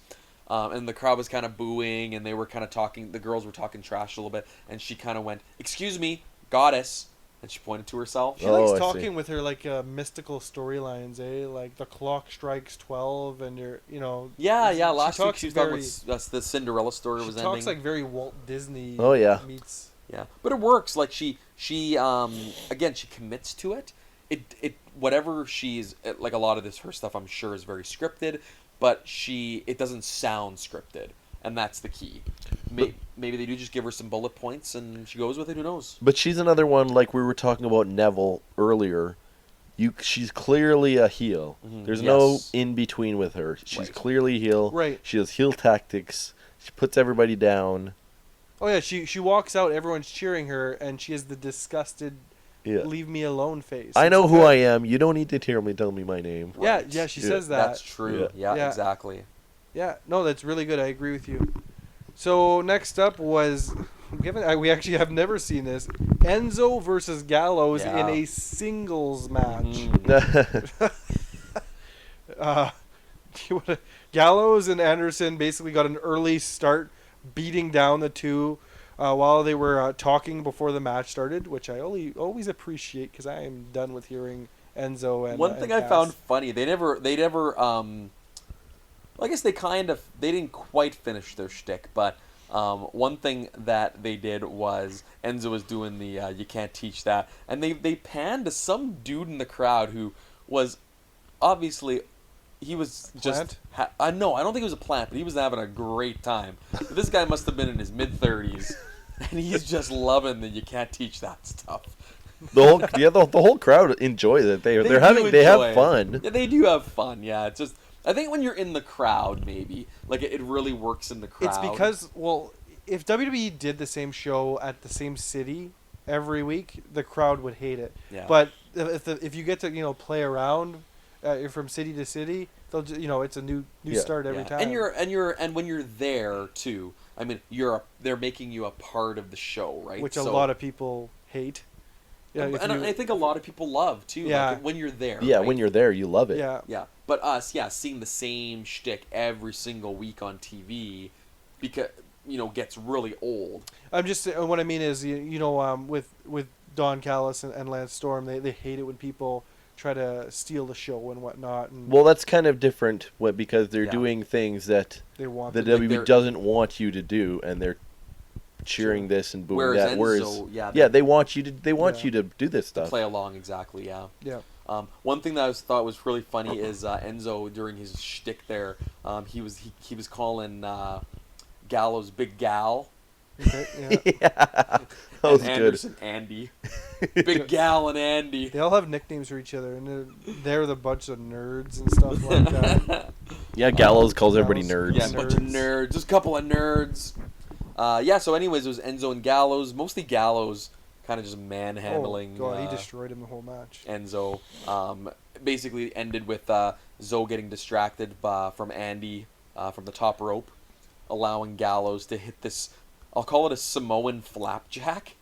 And the crowd was kind of booing, and they were kind of talking. The girls were talking trash a little bit, and she kind of went, "Excuse me, goddess," and she pointed to herself. She likes I talking see. with her like mystical storylines, eh? Like the clock strikes 12, and you're, Yeah. she Last week talks she was talking very- about the Cinderella story She was talks ending. like very Walt Disney. Oh, yeah. Meets. Yeah, but it works. Like she again, she commits to it. It whatever she's like, a lot of her stuff I'm sure is very scripted, but it doesn't sound scripted, and that's the key. Maybe they do just give her some bullet points and she goes with it. Who knows? But she's another one, like we were talking about Neville earlier. She's clearly a heel. Mhm, There's no yes. in between with her. She's Right. clearly a heel. Right. She has heel tactics. She puts everybody down. Oh yeah, she walks out, everyone's cheering her, and she has the disgusted, Yeah. leave me alone face. I It's know who good. I am. You don't need to tell me my name. Yeah, Right. yeah, she Yeah. says that. That's true. Yeah, Yeah. exactly. Yeah, no, that's really good. I agree with you. So next up was, we actually have never seen this, Enzo versus Gallows Yeah. in a singles match. Mhm. Gallows and Anderson basically got an early start, beating down the two while they were talking before the match started, which I always appreciate because I am done with hearing Enzo and One thing and I found Cass. funny, they never I guess they didn't quite finish their shtick, but one thing that they did was Enzo was doing the you can't teach that, and they panned to some dude in the crowd who was obviously, he was just no, I don't think it was a plant, but he was having a great time. This guy must have been in his mid-30s, and he's just loving the you can't teach that stuff. The whole crowd enjoys it. They do have enjoy it. fun. Yeah, they do have fun. Yeah, it's just, I think when you're in the crowd, maybe like it really works in the crowd. It's because, well, if WWE did the same show at the same city every week, the crowd would hate it. Yeah. But if you get to play around from city to city, they'll it's a new Yeah. start every time. And when you're there too, I mean, they're making you a part of the show, right? which a lot of people hate. Yeah, and I think a lot of people love too. Yeah. Like when you're there. Yeah, right? when you're there, you love it. yeah. Yeah, but seeing the same shtick every single week on TV, because gets really old. I'm just what I mean is with Don Callis and Lance Storm, they hate it when people try to steal the show and whatnot, and Well, that's kind of different because they're Yeah. doing things that they want the the- Like WWE they're- doesn't want you to do, and they're cheering Sure. this and booing Whereas that. Enzo, Whereas, they want you to. They want Yeah. you to do this to stuff. play along exactly. Yeah. yeah. One thing that I thought was really funny is Enzo during his shtick there, he was calling Gallows Big Gal. Okay, yeah. Yeah, that was and good. Anderson Andy. Big Gal and Andy. They all have nicknames for each other, and they're the bunch of nerds and stuff like that. Yeah, Gallows calls everybody Gallows- nerds. Yeah, a bunch of nerds. Just a couple of nerds. So anyways, it was Enzo and Gallows. Mostly Gallows kind of just manhandling Oh God, he destroyed him the whole match. Enzo. Basically ended with Zoe getting distracted from Andy from the top rope, allowing Gallows to hit this, I'll call it a Samoan flapjack.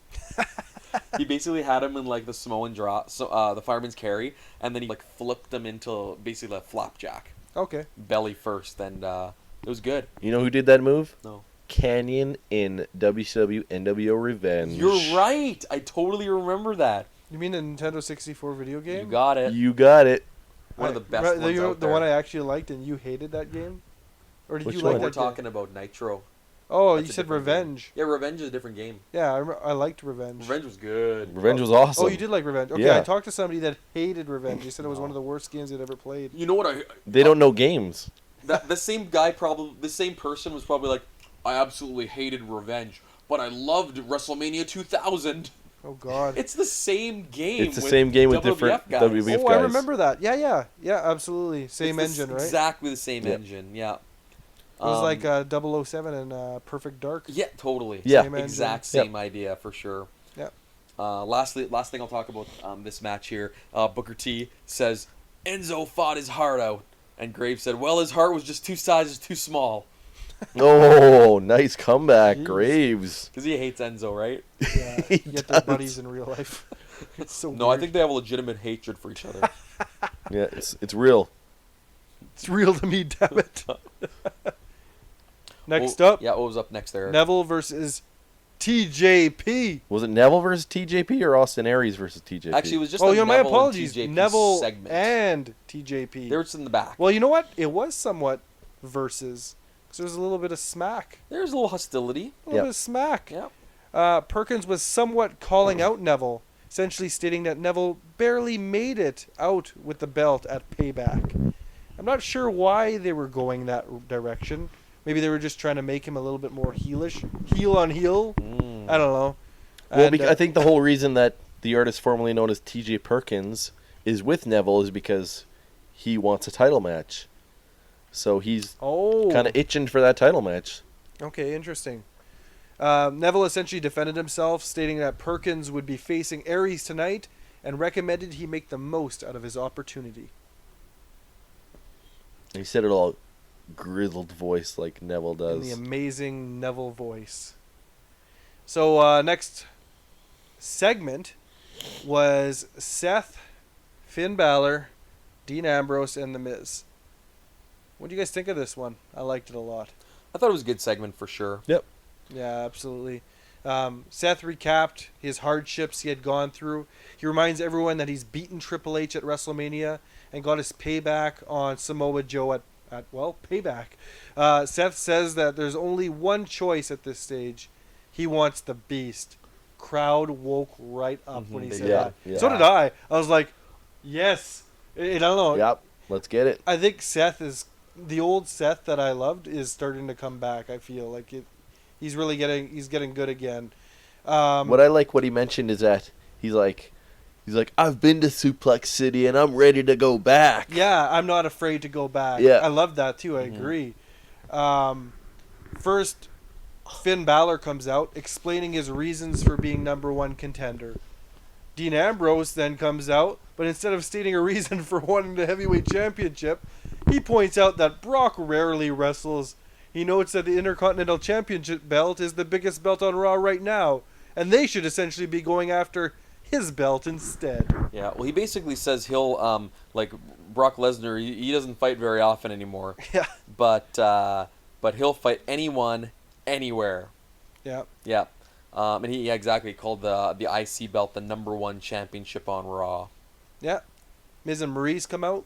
He basically had him in like the Samoan drop, the fireman's carry, and then he like flipped him into basically a flapjack, Okay. belly first, and it was good. You know who did that move? No. Canyon in WCW NWO Revenge. You're right. I totally remember that. You mean the Nintendo 64 video game? You got it. You got it. One of the best Right, ones out the there. one I actually liked, and you hated that game, or did Which you one? like We're that game? talking about Nitro. Oh, That's you a said different game. Revenge. Yeah, Revenge is a different game. Yeah, I liked Revenge. Revenge was good. Revenge was awesome. Oh, you did like Revenge. Okay, Yeah. I talked to somebody that hated Revenge. He said it was one of the worst games he'd ever played. You know what They don't know games. the same person was probably like, I absolutely hated Revenge, but I loved WrestleMania 2000. Oh God. It's the same game. It's the same game with WWF different guys. WWF Oh, I guys. remember that. Yeah, absolutely. Same It's engine, right? Exactly the same Yeah. engine. Yeah. It was like 007 and Perfect Dark. Yeah, totally. Yeah. Same engine. Exact Yep. same idea for sure. Yeah. Last thing I'll talk about this match here. Booker T says Enzo fought his heart out, and Graves said, "Well, his heart was just 2 sizes too small." Oh, nice comeback, Jeez. Graves. Because he hates Enzo, right? Yeah, He yet they're does. buddies in real life. It's so No, I weird. think they have a legitimate hatred for each other. Yeah, it's real. It's real to me, damn it. Next Well, up, Yeah, what was up next there? Neville versus TJP. Was it Neville versus TJP or Austin Aries versus TJP? Actually, it was just Oh, a yeah, my Neville apologies. and TJP Neville segment. and TJP. They were just in the back. Well, you know what? It was somewhat versus. Because there was a little bit of smack. There was a little hostility. A little bit of smack. Yeah. Perkins was somewhat calling out Neville, essentially stating that Neville barely made it out with the belt at Payback. I'm not sure why they were going that direction. Maybe they were just trying to make him a little bit more heelish. Heel on heel? I don't know. Well, And, I think the whole reason that the artist formerly known as TJ Perkins is with Neville is because he wants a title match. So he's Oh. kind of itching for that title match. Okay, interesting. Neville essentially defended himself, stating that Perkins would be facing Aries tonight and recommended he make the most out of his opportunity. He said it all grizzled voice like Neville In does. the amazing Neville voice. So next segment was Seth, Finn Balor, Dean Ambrose, and The Miz. What do you guys think of this one? I liked it a lot. I thought it was a good segment for sure. Yep. Yeah, absolutely. Seth recapped his hardships he had gone through. He reminds everyone that he's beaten Triple H at WrestleMania and got his payback on Samoa Joe at Payback. Seth says that there's only one choice at this stage. He wants the Beast. Crowd woke right up when he They said did. that. Yeah. So did I. I was like, yes. I don't know. Yep. Let's get it. I think Seth is the old Seth that I loved is starting to come back. I feel like it. He's really getting good again. What I like what he mentioned is that he's like I've been to Suplex City and I'm ready to go back. Yeah, I'm not afraid to go back. Yeah. I love that too. I agree. First, Finn Balor comes out explaining his reasons for being number one contender. Dean Ambrose then comes out, but instead of stating a reason for wanting the heavyweight championship, he points out that Brock rarely wrestles. He notes that the Intercontinental Championship belt is the biggest belt on Raw right now, and they should essentially be going after his belt instead. Yeah, well, he basically says he'll, like Brock Lesnar, he doesn't fight very often anymore. Yeah. But he'll fight anyone, anywhere. Yeah. Yeah. And he exactly called the IC belt the number one championship on Raw. Yeah. Miz and Maurice come out.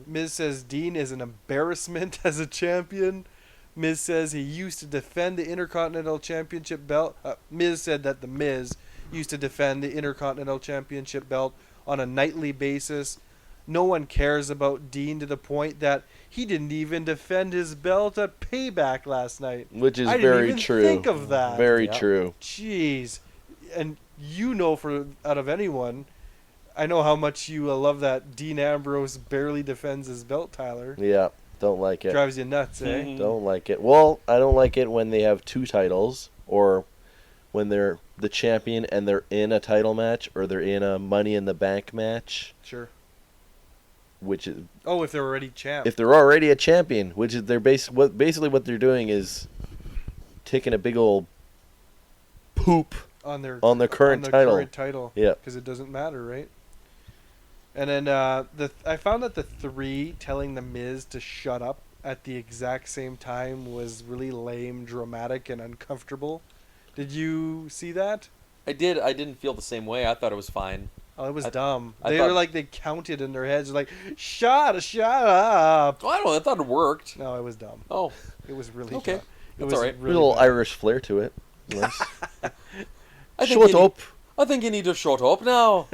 Miz says Dean is an embarrassment as a champion. Miz says he used to defend the Intercontinental Championship belt. Miz said that the Miz used to defend the Intercontinental Championship belt on a nightly basis. No one cares about Dean to the point that he didn't even defend his belt at Payback last night. Which is I didn't very even true. think of that. Very Yeah. true. Jeez. And you know, for out of anyone, I know how much you love that Dean Ambrose barely defends his belt, Tyler. Yeah. Don't like it. Drives you nuts, eh? Mhm. Don't like it. Well, I don't like it when they have two titles or when they're the champion and they're in a title match or they're in a Money in the Bank match, Sure. which is Oh, if they're already champ. if they're already a champion, which is basically what they're doing is taking a big old poop on their current title. Current title. Yeah. Because it doesn't matter, right? And then I found that the three telling the Miz to shut up at the exact same time was really lame, dramatic, and uncomfortable. Did you see that? I did. I didn't feel the same way. I thought it was fine. Oh, it was I- dumb. I They thought- were like, they counted in their heads, like, shut up. Oh, I don't know. I thought it worked. No, it was dumb. Oh, It was really Okay. dumb. It That's was all right. There's really a little bad. Irish flair to it. Yes. I think Shut you need- up. I think you need to shut up now.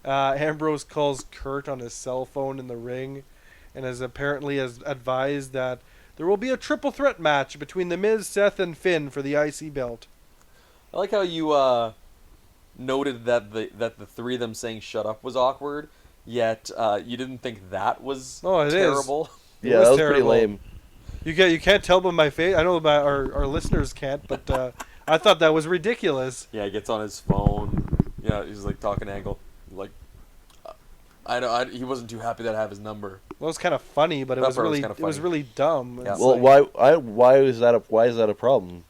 Ambrose calls Kurt on his cell phone in the ring and has advised that there will be a triple threat match between The Miz, Seth, and Finn for the IC belt. I like how you noted that the three of them saying "shut up" was awkward, yet you didn't think that was Oh, it is. terrible. It Yeah, was that was pretty terrible. lame. You can't tell by my face. I know about our listeners can't, but I thought that was ridiculous. Yeah, he gets on his phone. Yeah, he's like talking to Angle. Like, He wasn't too happy that I have his number. Well, it was kind of funny, but it That was part was really kinda it was funny. really dumb. Yeah. It's Well, like- why is that a problem?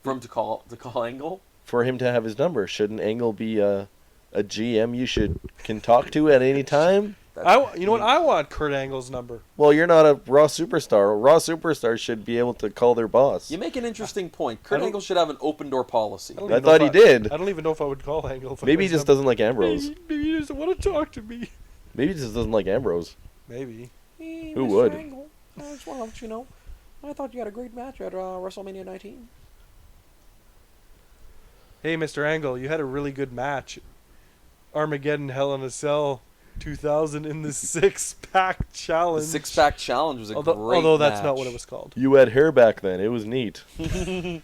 For him to call Angle. For him to have his number, shouldn't Angle be a GM you can talk to at any time? You know what? I want Kurt Angle's number. Well, you're not a Raw superstar. Raw superstars should be able to call their boss. You make an interesting point. Kurt don't- Angle should have an open door policy. don't I even know thought if he did. I don't even know if I would call Angle. If I Maybe he was just him. doesn't like Ambrose. Maybe he doesn't want to talk to me. Maybe he just doesn't like Ambrose. Maybe. Hey, Who Mr. would? Angle, I just want to let you know, I thought you had a great match at WrestleMania 19. Hey, Mr. Angle, you had a really good match. Armageddon Hell in a Cell 2000 in the 6-pack The challenge. 6-pack challenge was a great although that's not match. what it was called. You had hair back then. It was neat. It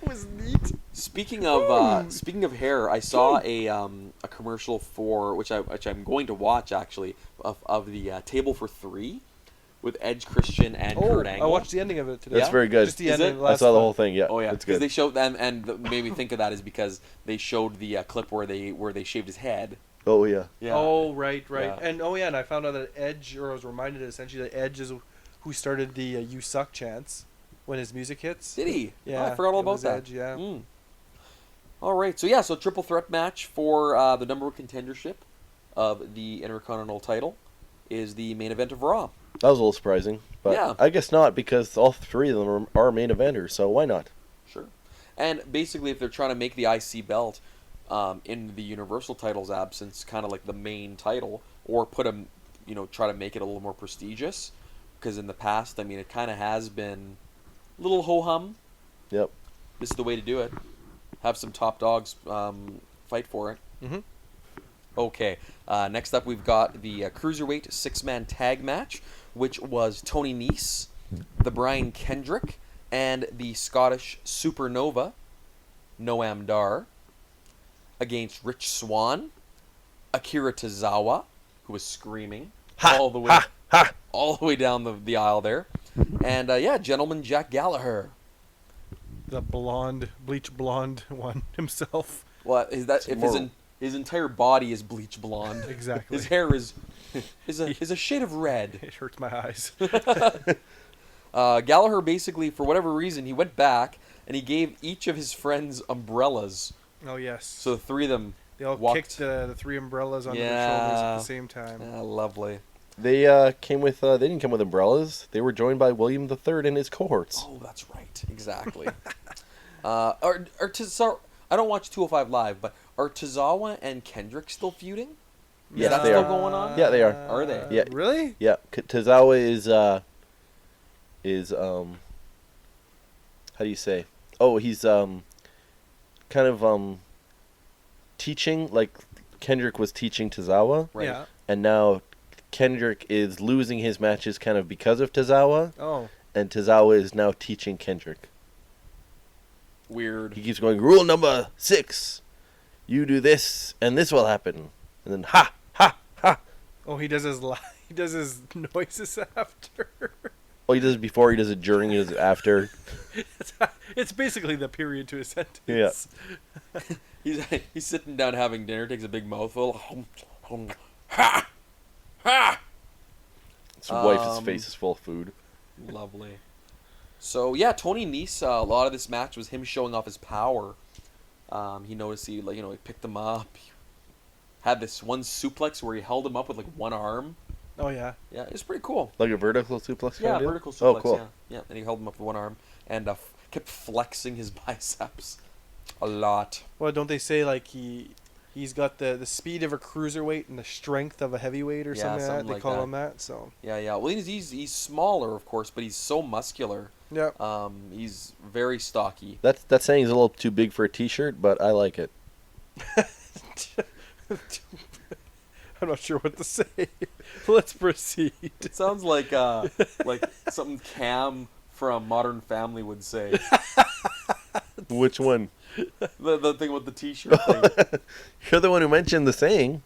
was neat. Speaking of hair, I saw a commercial for which I'm going to watch actually of the Table for Three with Edge, Christian, and Kurt Angle. I watched the ending of it today. That's Yeah? very good. Just the Is ending. it? I last saw the time. whole thing. Yeah. Oh yeah, It's because good. they showed them, and made me think of that is because they showed the clip where they shaved his head. Oh yeah. Yeah. Oh right. Yeah. And and I found out that Edge, or I was reminded essentially that Edge is who started the "You Suck" chants when his music hits. Did he? Yeah, Oh, I forgot all it about was that. Edge, yeah. Mm. All right. So triple threat match for the number one contendership of the Intercontinental title is the main event of Raw. That was a little surprising, but Yeah. I guess not because all three of them are main eventers. So why not? Sure. And basically, if they're trying to make the IC belt in the Universal title's absence, kind of like the main title, or put them, try to make it a little more prestigious, because in the past, I mean, it kind of has been a little ho hum. Yep. This is the way to do it. Have some top dogs fight for it. Mm-hmm. Okay. Next up, we've got the Cruiserweight 6-man tag match, which was Tony Nese, the Brian Kendrick, and the Scottish Supernova, Noam Dar, against Rich Swann, Akira Tozawa, who was screaming all the way down the aisle there, and Gentleman Jack Gallagher. The bleach blonde one himself. What is that? If more- his entire body is bleach blonde, Exactly. his hair is a shade of red. It hurts my eyes. Gallagher basically, for whatever reason, he went back and he gave each of his friends umbrellas. Oh yes. So the three of them They all walked. kicked the three umbrellas onto their Yeah. shoulders at the same time. Lovely. They came with. They didn't come with umbrellas. They were joined by William III and his cohorts. Oh, that's right. Exactly. I don't watch 205 Live, but are Tozawa and Kendrick still feuding? Yes, that's they still are. going on? Yeah, they are. Are they? Yeah. Really? Yeah, Tozawa is how do you say? Oh, he's kind of teaching, like Kendrick was teaching Tozawa, Right. Yeah. and now Kendrick is losing his matches kind of because of Tozawa, Oh. and Tozawa is now teaching Kendrick. Weird. He keeps going, rule number 6, you do this, and this will happen, and then ha, ha, ha. Oh, he does his he does his noises after. Oh, he does it before, he does it during, he does it after. It's basically the period to a sentence. Yeah. He's sitting down having dinner, takes a big mouthful. Ha! Ha! His wife's face is full of food. Lovely. So yeah, Tony Nese. A lot of this match was him showing off his power. He noticed he picked him up. He had this one suplex where he held him up with like one arm. Oh yeah. Yeah, it's pretty cool. Like a vertical suplex Yeah, kind of deal? vertical suplex. Oh, cool. Yeah, and he held him up with one arm and kept flexing his biceps a lot. Well, don't they say like he's got the speed of a cruiserweight and the strength of a heavyweight or Yeah, something like that? something They like call that. him that. So. Yeah. Well, he's smaller, of course, but he's so muscular. Yeah. He's very stocky. That saying is a little too big for a T-shirt, but I like it. I'm not sure what to say. Let's proceed. It sounds like something Cam from Modern Family would say. Which one? The thing with the T-shirt thing. You're the one who mentioned the saying.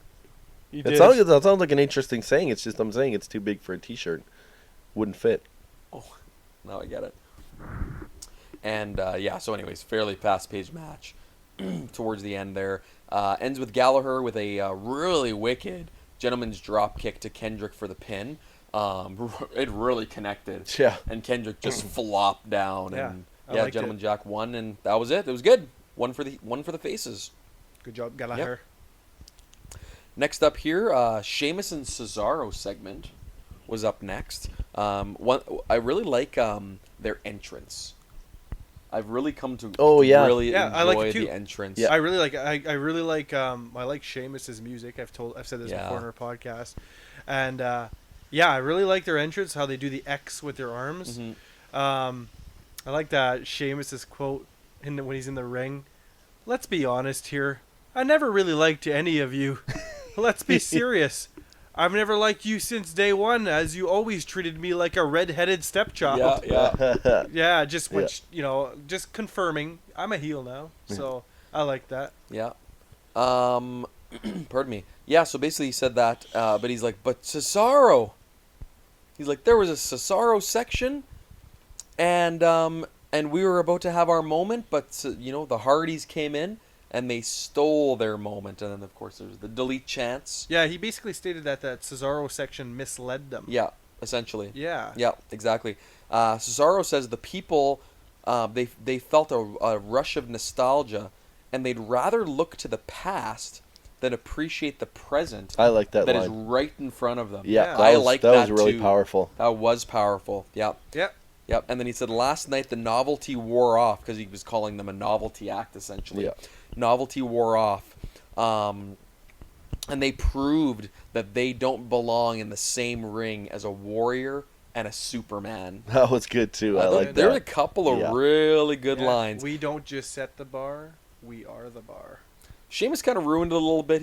You That did. sounds like an interesting saying. It's just I'm saying it's too big for a T-shirt. Wouldn't fit. Oh, now I get it. And so anyways, fairly fast-paced match. Towards the end there, ends with Gallagher with a really wicked gentleman's drop kick to Kendrick for the pin. It really connected. Yeah. And Kendrick just flopped down, Yeah, and I yeah, liked Gentleman it. Jack won, and that was it. It was good. One for the faces. Good job, Gallagher. Next up here, Sheamus and Cesaro segment was up next. I really like their entrance. I've really come to really Yeah, enjoy I like it too. the entrance. I really like. I really like. I like Sheamus's music. I've said this Yeah. before in our podcast, and yeah, I really like their entrance. How they do the X with their arms. Mhm. I like that Sheamus's quote when he's in the ring. Let's be honest here. I never really liked any of you. Let's be serious. I've never liked you since day one, as you always treated me like a red-headed stepchild. Yeah. Yeah, just when Yeah. just confirming I'm a heel now, so I like that. Yeah. Pardon me. Yeah, so basically he said that, but he's like, but Cesaro. He's like, there was a Cesaro section, and we were about to have our moment, but the Hardys came in and they stole their moment, and then of course there's the delete chants. Yeah, he basically stated that Cesaro section misled them. Yeah, essentially. Yeah. Yeah, exactly. Cesaro says the people, they felt a rush of nostalgia, and they'd rather look to the past than appreciate the present. I like that that line. is right in front of them. Yeah, Yeah. I like that was really too. powerful. That was powerful. Yeah. Yep. Yep. And then he said last night the novelty wore off, because he was calling them a novelty act essentially. Yeah. Novelty wore off. And they proved that they don't belong in the same ring as a warrior and a Superman. That was good too. I like There were a that. couple of Yeah. really good Yeah. lines. We don't just set the bar, we are the bar. Sheamus kind of ruined it a little bit.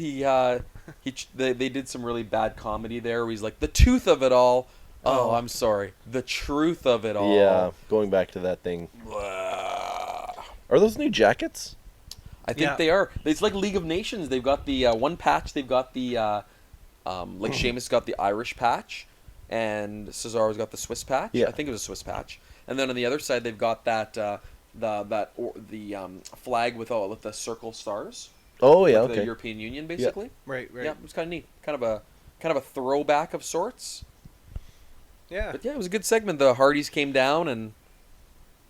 They did some really bad comedy there where he's like, the tooth of it all. Oh, I'm sorry. The truth of it all. Yeah, going back to that thing. Blah. Are those new jackets? I think Yeah. they are. It's like League of Nations. They've got the one patch. They've got the like Sheamus got the Irish patch, and Cesaro's got the Swiss patch. Yeah. I think it was a Swiss patch. And then on the other side, they've got that the flag with the circle stars. Oh yeah, Like okay. The European Union, basically. Right, right. Yeah, it was kind of neat. Kind of a throwback of sorts. Yeah. But yeah, it was a good segment. The Hardys came down and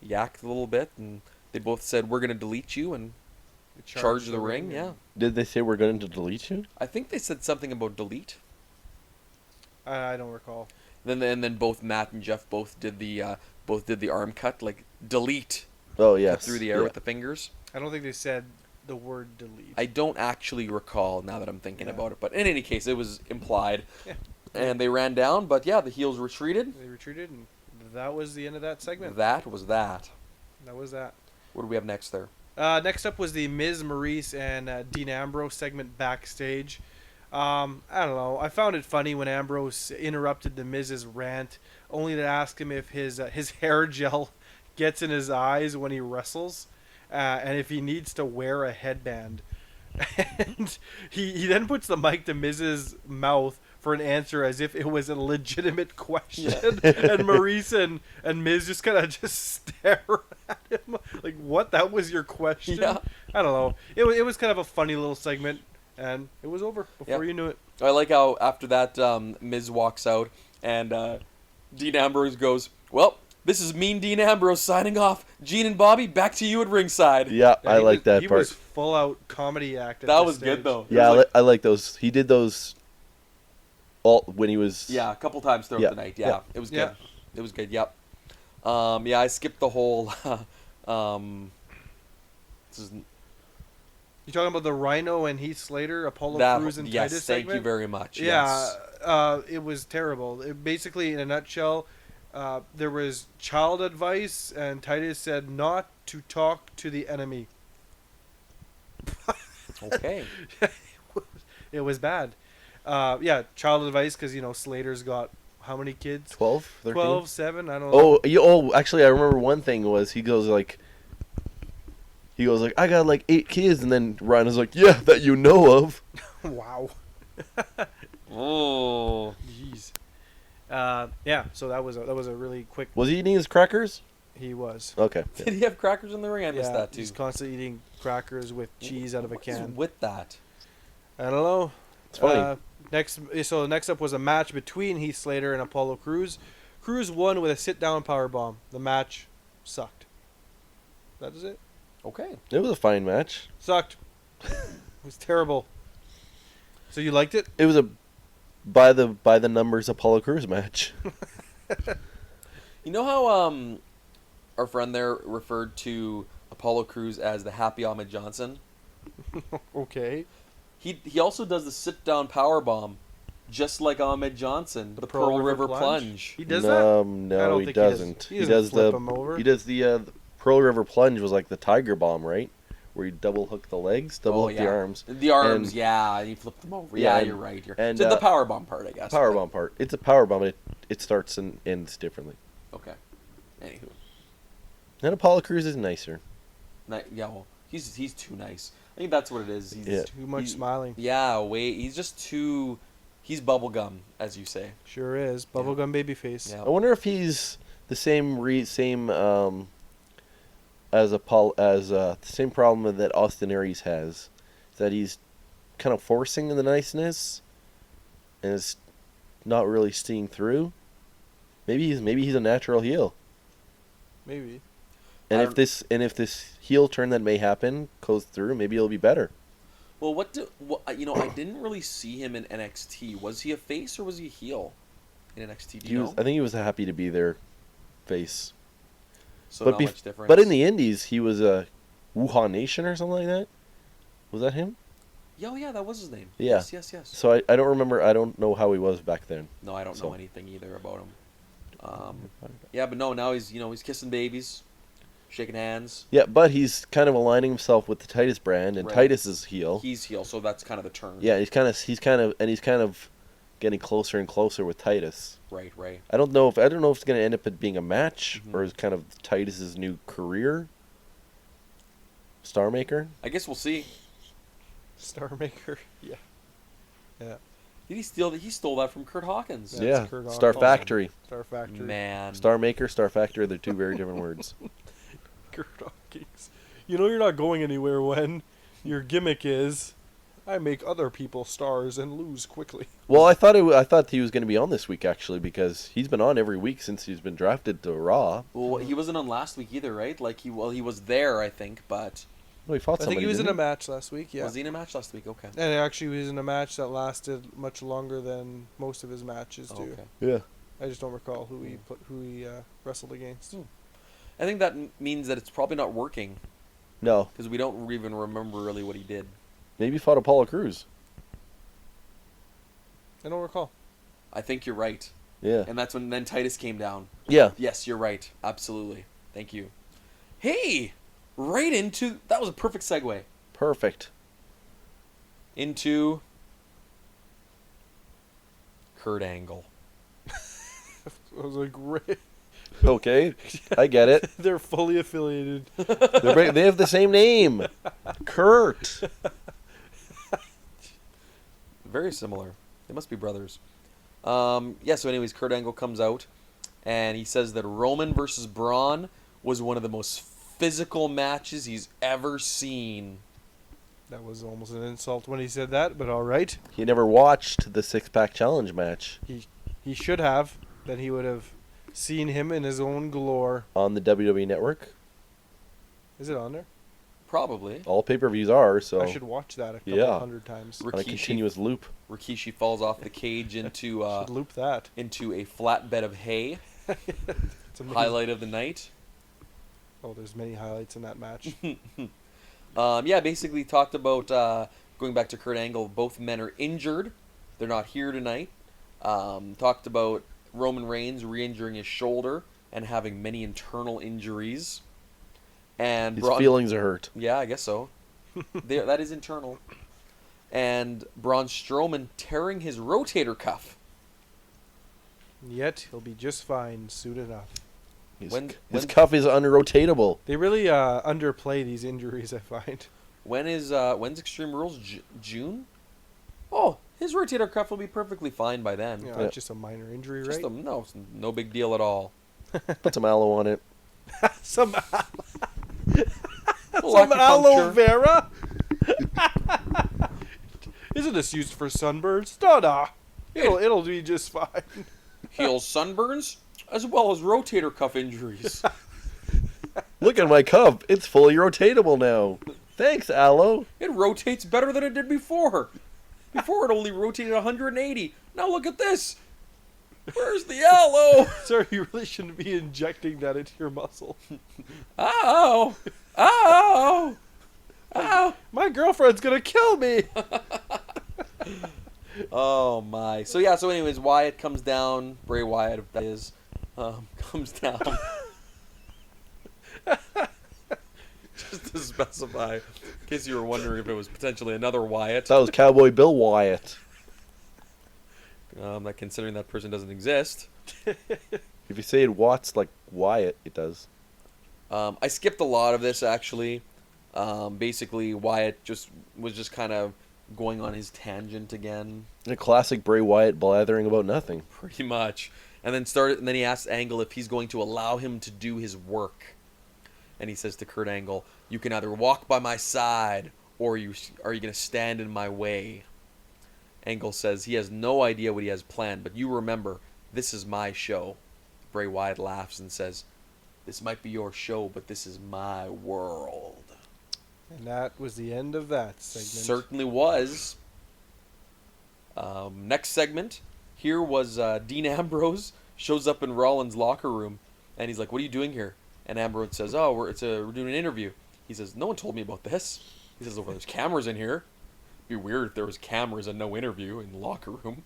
yacked a little bit, and they both said, "We're going to delete you and charge the ring." Yeah, Did they say we're going to delete you? I think they said something about delete. I don't recall. Then both Matt and Jeff both did the arm cut, like delete. Oh yes. Cut through the air Yeah. with the fingers. I don't think they said the word delete. I don't actually recall now that I'm thinking Yeah. about it, but in any case, it was implied. Yeah. And they ran down, but yeah, the heels retreated. They retreated, and that was the end of that segment. That was that. That was that. What do we have next there? Next up was the Miz, Maurice, and Dean Ambrose segment backstage. I don't know. I found it funny when Ambrose interrupted the Miz's rant, only to ask him if his hair gel gets in his eyes when he wrestles, and if he needs to wear a headband. And he then puts the mic to Miz's mouth for an answer as if it was a legitimate question. And Maurice and Miz just kind of just stare at him like, what? That was your question? Yeah. I don't know. It was kind of a funny little segment, and it was over before Yep. you knew it. I like how after that Miz walks out and Dean Ambrose goes, "Well, this is Mean Dean Ambrose signing off. Gene and Bobby, back to you at ringside." Yeah, I he like was, that he part. was full out comedy act. At That this was good stage. though. Yeah, It was I like those. He did those all when he was. yeah, a couple times throughout Yeah, the night. Yeah, yeah. it was good. Yeah. It was good. Yep. Yeah, I skipped the whole. This is, You talking about the Rhino and Heath Slater, Apollo that, Crews and yes, Titus thank segment? you very much. Yeah, Yes. it was terrible. Basically, in a nutshell, there was child advice, and Titus said not to talk to the enemy. Okay. It was bad. Yeah, child advice because Slater's got how many kids? 12, 13? 12, 7, I don't know. Actually, I remember one thing was he goes like, I got like 8 kids, and then Rhino's like, yeah, that you know of. Wow. Oh. Jeez. Yeah, so that was a really quick. Was he eating his crackers? He was. Okay. Did he have crackers in the ring? I missed Yeah, that too. he's constantly eating crackers with cheese out of a What is can. with that? I don't know. It's funny. Next up was a match between Heath Slater and Apollo Crews. Crews won with a sit-down powerbomb. The match sucked. That is it. Okay. It was a fine match. Sucked. It was terrible. So you liked it? It was a by the numbers Apollo Crews match. You know how our friend there referred to Apollo Crews as the Happy Ahmed Johnson? Okay. He also does the sit-down powerbomb, just like Ahmed Johnson, the Pearl River Plunge. He does that? I No, don't he think doesn't. He does flip him over. He does the Pearl River Plunge was like the Tiger Bomb, right? Where you double hook the legs, double hook the arms. The arms, And- yeah, you flip them over. Yeah, Yeah, and- you're right. and, So the powerbomb part, I guess. Powerbomb part. It's a powerbomb, but it starts and ends differently. Okay. Anywho. And Apollo Crews is nicer. Yeah, well, he's too nice. I think that's what it is. He's Yeah. Too much he's- smiling. Yeah, he's just too... He's bubblegum, as you say. Sure is. Bubblegum babyface. Yeah. I wonder if he's the same as the same problem that Austin Aries has, that he's kind of forcing the niceness and is not really seeing through. Maybe he's a natural heel. Maybe. And I if this heel turn that may happen goes through, maybe it'll be better. Well, I didn't really see him in NXT. Was he a face or was he a heel in NXT? Do you know? I think he was happy to be their face. So but not much difference. But in the Indies, he was a Wuhan Nation or something like that. Was that him? Yeah, that was his name. Yeah. Yes. So I don't remember. I don't know how he was back then. No, I don't So- know anything either about him. Yeah, but no, now he's kissing babies, shaking hands. Yeah, but he's kind of aligning himself with the Titus brand, and Right. Titus is heel. He's heel, so that's kind of the turn. Yeah, he's kind of getting closer and closer with Titus. Right. I don't know if it's going to end up being a match Mhm. or is kind of Titus's new career. Star Maker. I guess we'll see. Star Maker. Yeah. Yeah. Did he steal? He stole that from Kurt Hawkins. That's Yeah, Kurt Star Hawkins. Factory. Star Factory. Man. Star Maker, Star Factory, they're two very different words. Kurt Hawkins. You know you're not going anywhere when your gimmick is, I make other people stars and lose quickly. Well, I thought he was going to be on this week actually because he's been on every week since he's been drafted to Raw. Well, he wasn't on last week either, right? Like he was there, I think, but No, he fought I somebody. think he was in didn't a match last week, yeah. was he in a match last week? Okay. And actually he was in a match that lasted much longer than most of his matches do. Okay. Yeah. I just don't recall who he wrestled against. I think that means that it's probably not working No, because we don't even remember really what he did. maybe he fought Apollo Crews. I don't recall. I think you're right, Yeah. and that's when then Titus came down. Yeah. Yes, you're right. Absolutely. Thank you. Hey, right into that was a perfect segue Perfect. into Kurt Angle. It was like great. Okay, I get it. They're fully affiliated. They have the same name, Kurt. Very similar. They must be brothers. So anyways, Kurt Angle comes out, and he says that Roman versus Braun was one of the most physical matches he's ever seen. That was almost an insult when he said that, but all right. He never watched the six-pack challenge match He should have. Then he would have seen him in his own glory. on the WWE Network. Is it on there? Probably. All pay-per-views are, so I should watch that a couple Yeah. hundred times. on a continuous loop. Rikishi falls off the cage into Should loop that. into a flat bed of hay. It's amazing. Highlight of the night. Oh, there's many highlights in that match. Basically talked about going back to Kurt Angle. Both men are injured. They're not here tonight. Talked about Roman Reigns re-injuring his shoulder and having many internal injuries. And His feelings are hurt. Yeah, I guess so. That is internal. And Braun Strowman tearing his rotator cuff. Yet he'll be just fine soon enough. His cuff is unrotatable. They really underplay these injuries, I find. When's Extreme Rules? June? Oh, his rotator cuff will be perfectly fine by then. You know, Yeah. It's just a minor injury, right? No big deal at all. Put some aloe on it. some Some aloe vera. Isn't this used for sunburns? Nah. It'll be just fine. Heals sunburns as well as rotator cuff injuries. Look at my cup. It's fully rotatable now. Thanks, Aloe. It rotates better than it did before. Before it only rotated 180. Now look at this. Where's the aloe? Sir, you really shouldn't be injecting that into your muscle. Ow! Ow! Ow! My girlfriend's gonna kill me. Oh my. So yeah, so anyways, Wyatt comes down. Bray Wyatt, if that is, comes down. Just to specify, in case you were wondering if it was potentially another Wyatt. That was Cowboy Bill Wyatt. That considering that person doesn't exist. If you say it Watts like Wyatt, it does. I skipped a lot of this actually. Basically, Wyatt was just kind of going on his tangent again. A classic Bray Wyatt blathering about nothing. Pretty much. And then he asked Angle if he's going to allow him to do his work. And he says to Kurt Angle, "You can either walk by my side or are you going to stand in my way?" Angle says he has no idea what he has planned, but you remember, this is my show. Bray Wyatt laughs and says, "This might be your show, but this is my world." And that was the end of that segment. Certainly was. Next segment, here was Dean Ambrose shows up in Rollins' locker room, and he's like, "What are you doing here?" And Ambrose says, "Oh, we're doing an interview." He says, "No one told me about this." He says, "Well, there's cameras in here. It'd be weird if there was cameras and no interview in the locker room."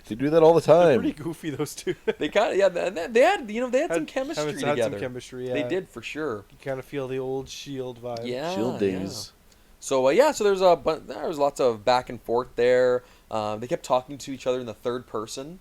They do that all the They're time. pretty goofy, those two. They kind of they had some chemistry Had together. some chemistry, yeah. They did for sure. You kind of feel the old Shield vibe. Yeah, Shield days. So so there was lots of back and forth there. They kept talking to each other in the third person.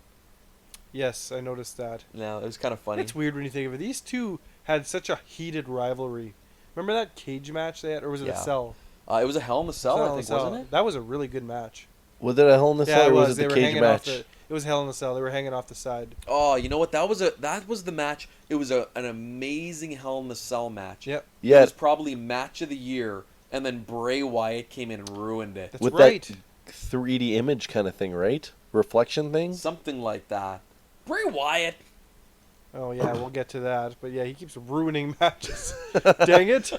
Yes, I noticed that. Now it was kind of funny. It's weird when you think of it. These two had such a heated rivalry. Remember that cage match they had, or was it a cell? It was a Hell in the Cell, I think, wasn't it? That was a really good match. Was it a Hell in the Cell or was it They the were cage hanging match? It was Hell in the Cell. They were hanging off the side. Oh, you know what? That was the match. It was an amazing Hell in the Cell match. Yep. Yeah. It was probably match of the year, and then Bray Wyatt came in and ruined it. That's With right. that 3D image kind of thing, right? Reflection thing? Something like that. Bray Wyatt. Oh, yeah, we'll get to that. But, yeah, he keeps ruining matches. Dang it.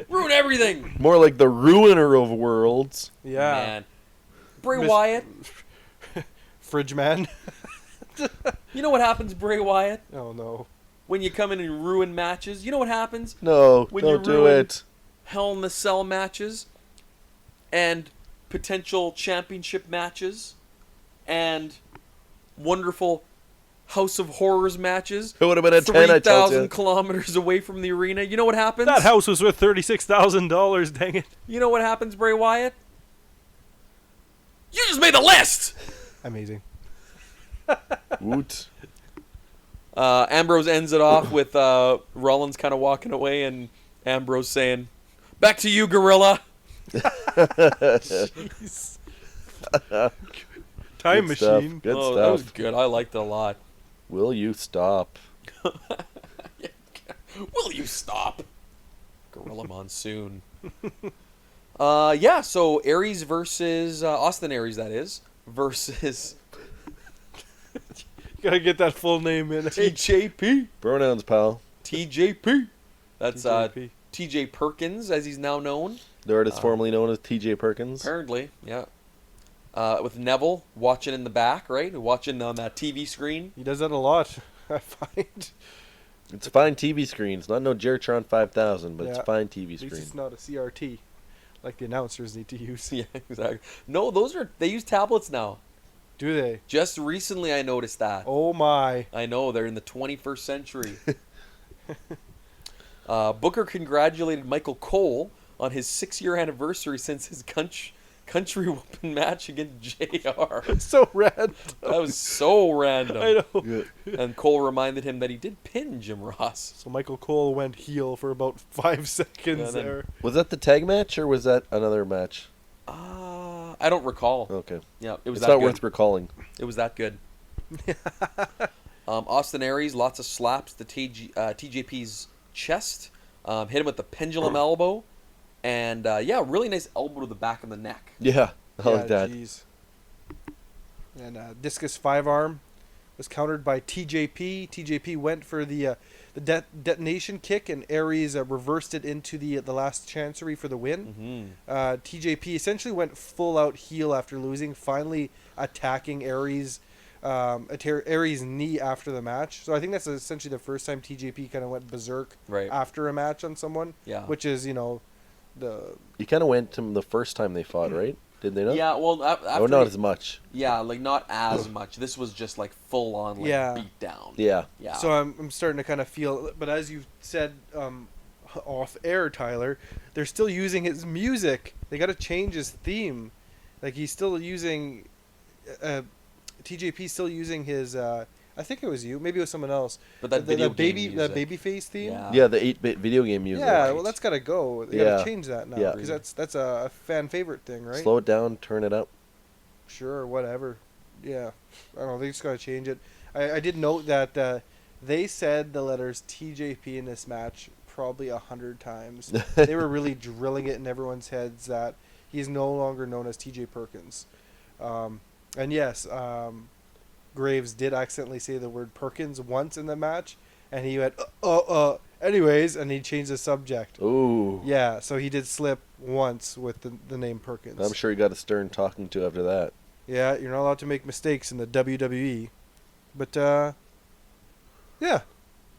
Ruin everything. More like the ruiner of worlds. Yeah. Man. Bray Wyatt. Fridge man. You know what happens, Bray Wyatt? Oh, no. When you come in and ruin matches, you know what happens? No, When don't you do ruin it. Hell in the Cell matches and potential championship matches and wonderful House of Horrors matches. It would have been a 10, I told 3,000 you. kilometers away from the arena. You know what happens? That house was worth $36,000, dang it. You know what happens, Bray Wyatt? You just made the list! Amazing. Woot. Ambrose ends it off with Rollins kind of walking away and Ambrose saying, "Back to you, Gorilla." Jeez. Time Good stuff. machine. Good That was stuff. good. I liked it a lot. Will you stop? Will you stop? Gorilla Monsoon. So Aries versus Austin Aries, that is, versus Gotta get that full name in. TJP. Pronouns, pal. TJP. That's TJP. TJ Perkins, as he's now known. The artist formerly known as TJ Perkins. Apparently, yeah. With Neville watching in the back, right? Watching on that TV screen. He does that a lot, I find. It's fine TV screens. Not no Geritron 5000, but Yeah. it's fine TV At least screen. it's not a CRT, like the announcers need to use. Yeah, exactly. No, they use tablets now. Do they? Just recently I noticed that. Oh my. I know, they're in the 21st century. Booker congratulated Michael Cole on his 6-year anniversary since his country whooping match against JR. So random. That was so random. I know. Yeah. And Cole reminded him that he did pin Jim Ross. So Michael Cole went heel for about 5 seconds Yeah, then- there. Was that the tag match or was that another match? I don't recall. Okay. Yeah, it was It's that not good. worth recalling. It was that good. Austin Aries, lots of slaps to TJP's chest. Hit him with the pendulum elbow. And really nice elbow to the back of the neck. Yeah, I like that. Geez. And discus 5-arm was countered by TJP. TJP went for the detonation kick, and Aries reversed it into the last chancery for the win. TJP essentially went full out heel after losing, finally attacking Aries' knee after the match. So I think that's essentially the first time TJP kind of went berserk after a match on someone. Yeah. Which is, He kind of went to him the first time they fought, right? Did they not? Yeah, well, after not as much. Yeah, like not as much. This was just like full on beat down. Yeah. Yeah. So I'm starting to kind of feel, but as you said off air, Tyler, they're still using his music. They got to change his theme. Like he's still using, TJP still using his. I think it was you. Maybe it was someone else. But that babyface theme. Yeah, the 8-bit video game music. Yeah, well, that's got to go. They got to change that now because that's a fan favorite thing, right? Slow it down, turn it up. Sure, whatever. Yeah, I don't know. They just got to change it. I did note that they said the letters TJP in this match probably 100 times. They were really drilling it in everyone's heads that he's no longer known as TJ Perkins. And yes, Graves did accidentally say the word Perkins once in the match, and he went, anyways, and he changed the subject. Ooh. Yeah, so he did slip once with the name Perkins. I'm sure he got a stern talking to after that. Yeah, you're not allowed to make mistakes in the WWE. But, yeah.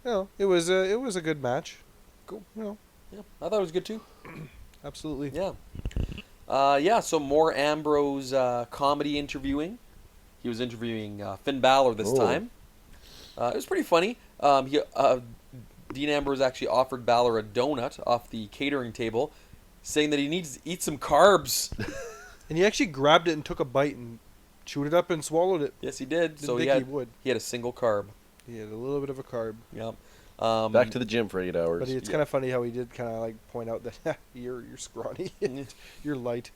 It was a good match. Cool. Yeah, I thought it was good too. Absolutely. Yeah. So more Ambrose comedy interviewing. He was interviewing Finn Balor this time. It was pretty funny. Dean Ambrose actually offered Balor a donut off the catering table, saying that he needs to eat some carbs. And he actually grabbed it and took a bite and chewed it up and swallowed it. Yes, he did. Didn't think he would. He had a single carb. He had a little bit of a carb. Yep. Back to the gym for 8 hours. But it's kind of funny how he did kind of like point out that you're scrawny, you're light.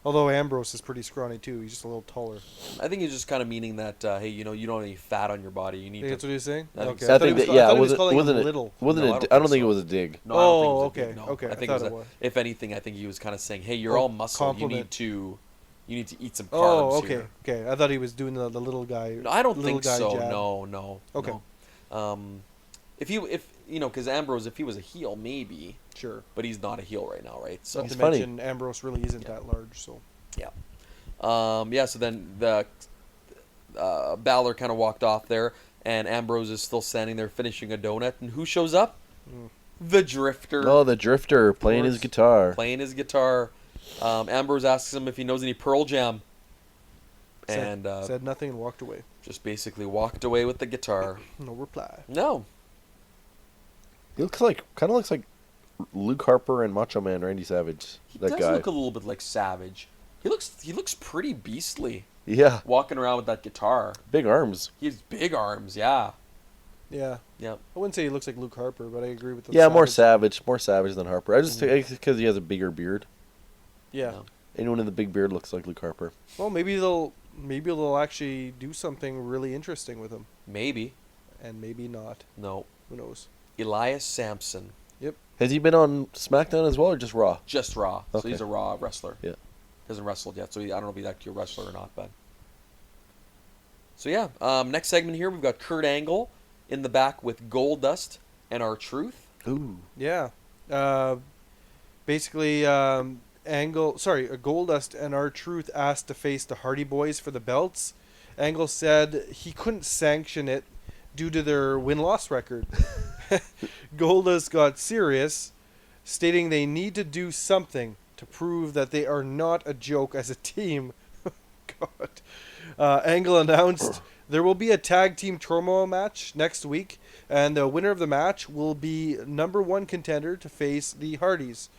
Although Ambrose is pretty scrawny too. He's just a little taller. I think he's just kind of meaning that hey, you don't have any fat on your body. You need. That's what he's saying. Okay. I think that it wasn't little. I don't think it was a dig. No, okay. I think it was. If anything, I think he was kind of saying, hey, you're all muscle. Compliment. You need to eat some carbs. Oh, okay, here. okay. I thought he was doing the little guy. No, I don't think so. Jab. No. Okay. No. If because Ambrose, if he was a heel, maybe. Sure. But he's not a heel right now, right? So not to mention Ambrose really isn't that large, so. Yeah. So then the Balor kind of walked off there, and Ambrose is still standing there finishing a donut, and who shows up? The Drifter. Oh, the Drifter playing his guitar. Ambrose asks him if he knows any Pearl Jam. Said nothing and walked away. Just basically walked away with the guitar. No reply. No. He kind of looks like Luke Harper and Macho Man Randy Savage. He that does guy. look a little bit like Savage. He looks pretty beastly. Yeah. Walking around with that guitar. Big arms. He has big arms, yeah. Yeah. Yeah. I wouldn't say he looks like Luke Harper, but I agree with the more savage than Harper. I just think because he has a bigger beard. Yeah. Anyone with a big beard looks like Luke Harper. Well, maybe they'll actually do something really interesting with him. Maybe. And maybe not. No. Who knows? Elias Sampson. Yep. Has he been on SmackDown as well, or just Raw? Just Raw. Okay. So he's a Raw wrestler. Yeah. Hasn't wrestled yet, so I don't know if he's actually a wrestler or not, but. So yeah, next segment here, we've got Kurt Angle in the back with Goldust and R-Truth. Ooh. Yeah. Basically, Goldust and R-Truth asked to face the Hardy Boys for the belts. Angle said he couldn't sanction it due to their win-loss record. Goldust got serious, stating they need to do something to prove that they are not a joke as a team. God. Angle announced there will be a tag team turmoil match next week, and the winner of the match will be number one contender to face the Hardys.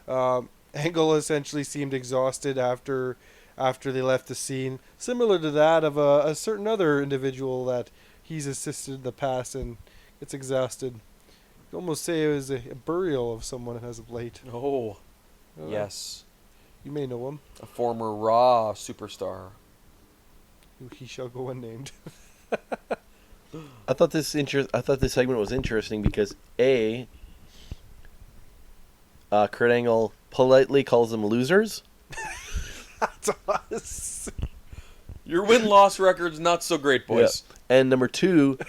Angle essentially seemed exhausted after they left the scene, similar to that of a certain other individual that he's assisted in the past and gets exhausted. You almost say it was a burial of someone as of late. Oh, yes. You may know him. A former Raw superstar. Who he shall go unnamed. I thought this segment was interesting because A, Kurt Angle politely calls them losers. That's us. Your win-loss record's not so great, boys. Yeah. And number 2,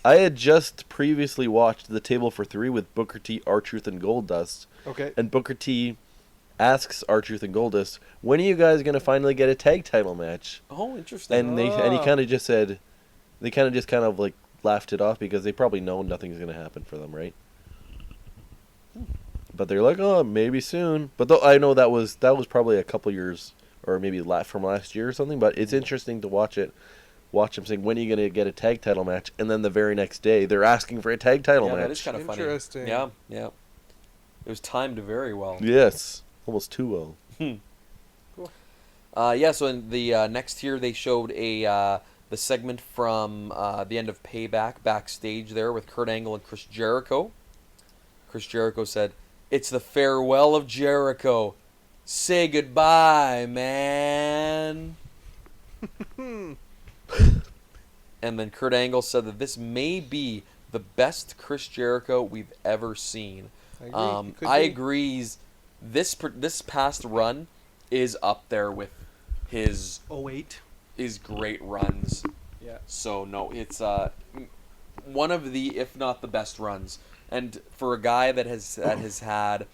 I had just previously watched The Table for 3 with Booker T, R-Truth, and Goldust. Okay. And Booker T asks R-Truth and Goldust, when are you guys going to finally get a tag title match? Oh, interesting. And he kind of just said, they kind of like laughed it off because they probably know nothing's going to happen for them, right? But they're like, oh, maybe soon. But I know that was probably a couple years or maybe from last year or something. But it's interesting to watch them saying, when are you going to get a tag title match? And then the very next day, they're asking for a tag title match. That is kind of funny. Interesting. Yeah. It was timed very well. Yes, almost too well. Cool. So in the next here, they showed the segment from the end of Payback backstage there with Kurt Angle and Chris Jericho. Chris Jericho said, "It's the farewell of Jericho. Say goodbye, man." And then Kurt Angle said that this may be the best Chris Jericho we've ever seen. I agree. This past run is up there with his 08. his great runs. Yeah. So no, it's one of the, if not the best runs. And for a guy that has had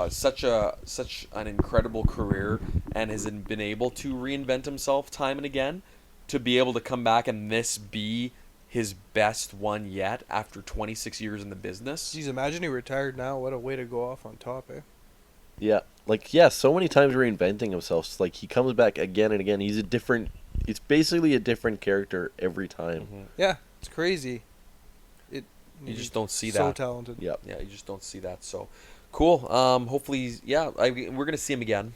such an incredible career and has been able to reinvent himself time and again, to be able to come back and this be his best one yet after 26 years in the business. Jeez, imagine he retired now. What a way to go off on top, eh? Yeah, so many times reinventing himself. It's like he comes back again and again. It's basically a different character every time. Mm-hmm. Yeah, it's crazy. You just don't see so that. Talented. Yep. Yeah, you just don't see that. So cool. Hopefully, we're gonna see him again,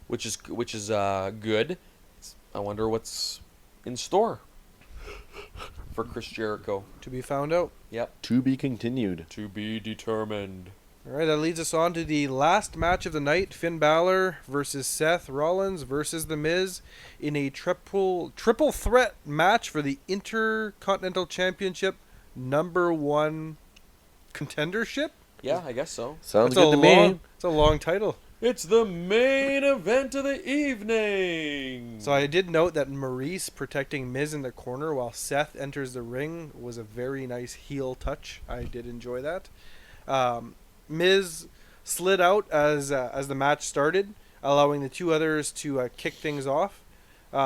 which is good. I wonder what's in store for Chris Jericho. To be found out. Yep. To be continued. To be determined. All right, that leads us on to the last match of the night: Finn Balor versus Seth Rollins versus The Miz in a triple threat match for the Intercontinental Championship #1 contendership. Yeah, I guess so. Sounds good to me. It's a long title. It's the main event of the evening. So I did note that Maurice protecting Miz in the corner while Seth enters the ring was a very nice heel touch. I did enjoy that. Miz slid out as the match started, allowing the two others to kick things off.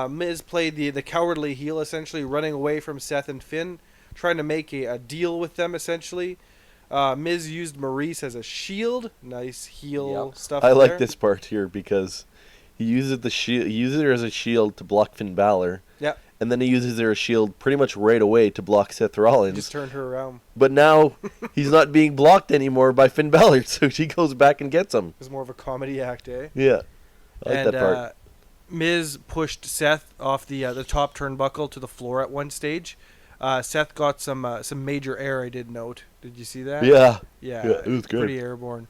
Miz played the cowardly heel, essentially running away from Seth and Finn, trying to make a deal with them, essentially. Miz used Maurice as a shield. Nice heel stuff. I like there. this part here because he uses her as a shield to block Finn Balor. Yeah. And then he uses her as a shield pretty much right away to block Seth Rollins. Just turned her around. But now he's not being blocked anymore by Finn Balor, so she goes back and gets him. It's more of a comedy act, eh? Yeah. I like that part. Miz pushed Seth off the top turnbuckle to the floor at one stage. Seth got some major air, I did note. Did you see that? Yeah. Yeah, it was good. Pretty airborne.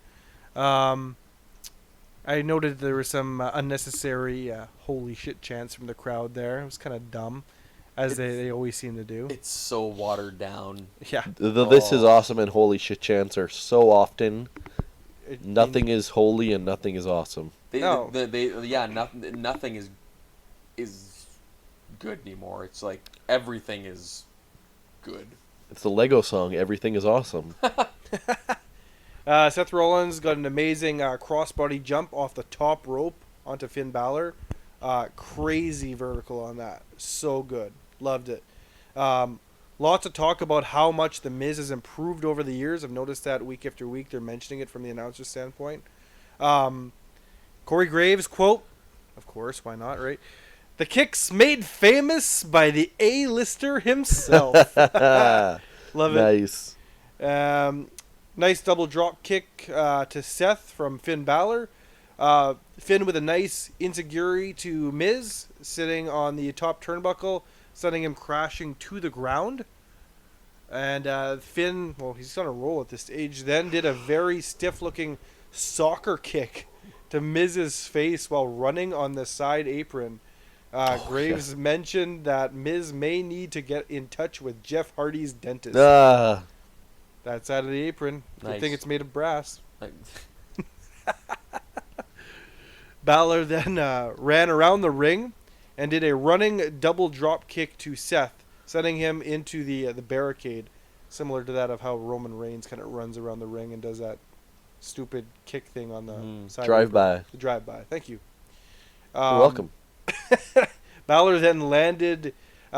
I noted there was some unnecessary holy shit chants from the crowd there. It was kind of dumb, as they always seem to do. It's so watered down. Yeah. This is awesome and holy shit chants are so often. Nothing is holy and nothing is awesome. Nothing is good anymore. It's like everything is good. It's the Lego song, Everything is Awesome. Seth Rollins got an amazing crossbody jump off the top rope onto Finn Balor. Crazy vertical on that. So good. Loved it. Lots of talk about how much The Miz has improved over the years. I've noticed that week after week. They're mentioning it from the announcer's standpoint. Corey Graves quote, of course, why not, right? "The kicks made famous by the A-lister himself." Love it. Nice. Nice double drop kick to Seth from Finn Balor. Finn with a nice enziguri to Miz, sitting on the top turnbuckle, sending him crashing to the ground. And Finn, well, he's on a roll at this stage, then did a very stiff-looking soccer kick to Miz's face while running on the side apron. Graves mentioned that Miz may need to get in touch with Jeff Hardy's dentist. That side of the apron. Good Nice. thing it's made of brass. Balor then ran around the ring and did a running double drop kick to Seth, sending him into the barricade, similar to that of how Roman Reigns kind of runs around the ring and does that stupid kick thing on the side. Drive-by. The drive-by. Thank you. You're welcome. Balor then landed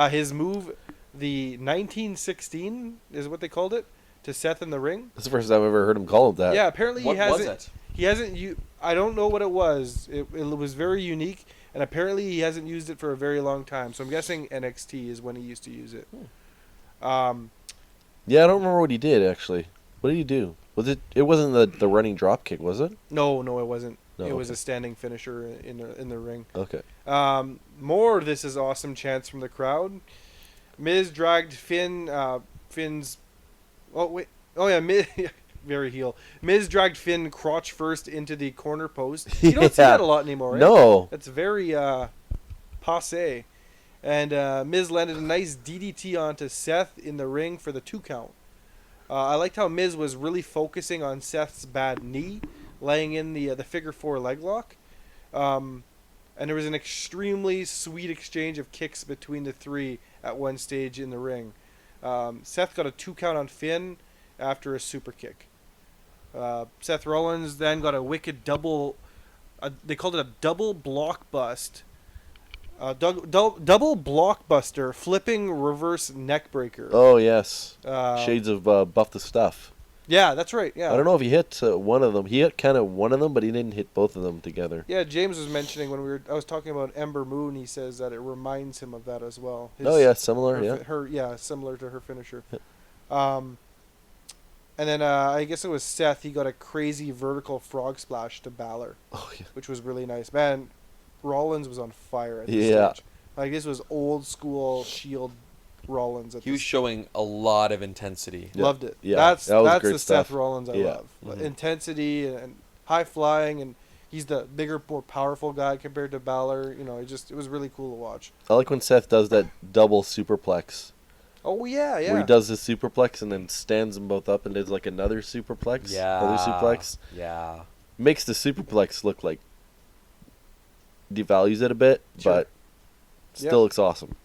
his move, the 1916 is what they called it, to Seth in the ring. That's the first time I've ever heard him call him that. Yeah, apparently What he hasn't. was it? He hasn't. I don't know what it was. It was very unique, and apparently he hasn't used it for a very long time. So I'm guessing NXT is when he used to use it. Yeah, I don't remember what he did actually. What did he do? Was it? It wasn't the running drop kick, was it? No, it wasn't. No, it was okay. a standing finisher in the ring. Okay. More "This Is Awesome" chants from the crowd. Miz dragged Finn's. Oh wait. Oh yeah, Miz. Very heel. Miz dragged Finn crotch first into the corner post. You don't see that a lot anymore, right? No. That's very passe. And Miz landed a nice DDT onto Seth in the ring for the 2 count. I liked how Miz was really focusing on Seth's bad knee, laying in the figure 4 leg lock. And there was an extremely sweet exchange of kicks between the three at one stage in the ring. Seth got a 2 count on Finn after a super kick. Seth Rollins then got a wicked double. They called it a double block bust. Double blockbuster flipping reverse neck breaker. Oh yes. Uh, Shades of Buff the Stuff. Yeah, that's right. Yeah. I don't know if he hit one of them. He hit kind of one of them, but he didn't hit both of them together. Yeah, James was mentioning when I was talking about Ember Moon. He says that it reminds him of that as well. Oh yeah, similar. Similar to her finisher. And then I guess it was Seth. He got a crazy vertical frog splash to Balor, Oh yeah. which was really nice. Man, Rollins was on fire at this Yeah. stage. Like this was old school Shield Rollins. He was showing a lot of intensity. Yeah. Loved it. Yeah, That's that was that's great the stuff. Seth Rollins I Yeah. love. Mhm. Intensity and high flying, and he's the bigger, more powerful guy compared to Balor. You know, it was really cool to watch. I like when Seth does that double superplex. Oh yeah, yeah. Where he does his superplex and then stands them both up and does like another superplex. Yeah. Other suplex. Yeah. Makes the superplex look like devalues it a bit, Sure. but still Yep. looks awesome.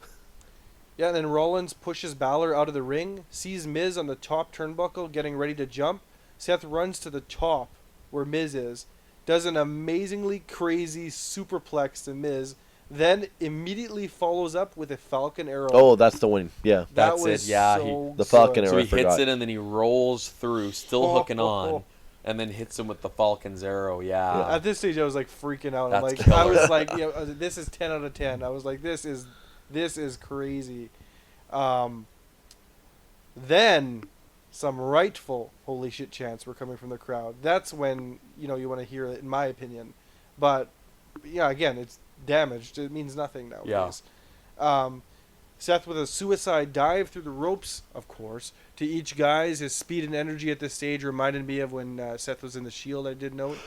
Yeah, and then Rollins pushes Balor out of the ring, sees Miz on the top turnbuckle getting ready to jump. Seth runs to the top where Miz is, does an amazingly crazy superplex to Miz, then immediately follows up with a Falcon Arrow. Oh, that's the one. Yeah. that that's was it, yeah, so the Falcon good. Arrow. So he I forgot. hits it and then he rolls through, still hooking on, and then hits him with the Falcon's arrow. Yeah. At this stage, I was like freaking out. I'm That's like, I killer. was like, this is 10 out of 10. I was like, this is crazy. Then some rightful holy shit chants were coming from the crowd. That's when you want to hear it, in my opinion. But yeah, again, it's damaged. It means nothing nowadays. Seth with a suicide dive through the ropes, of course, to each guy's. His speed and energy at this stage reminded me of when Seth was in the Shield, I did note.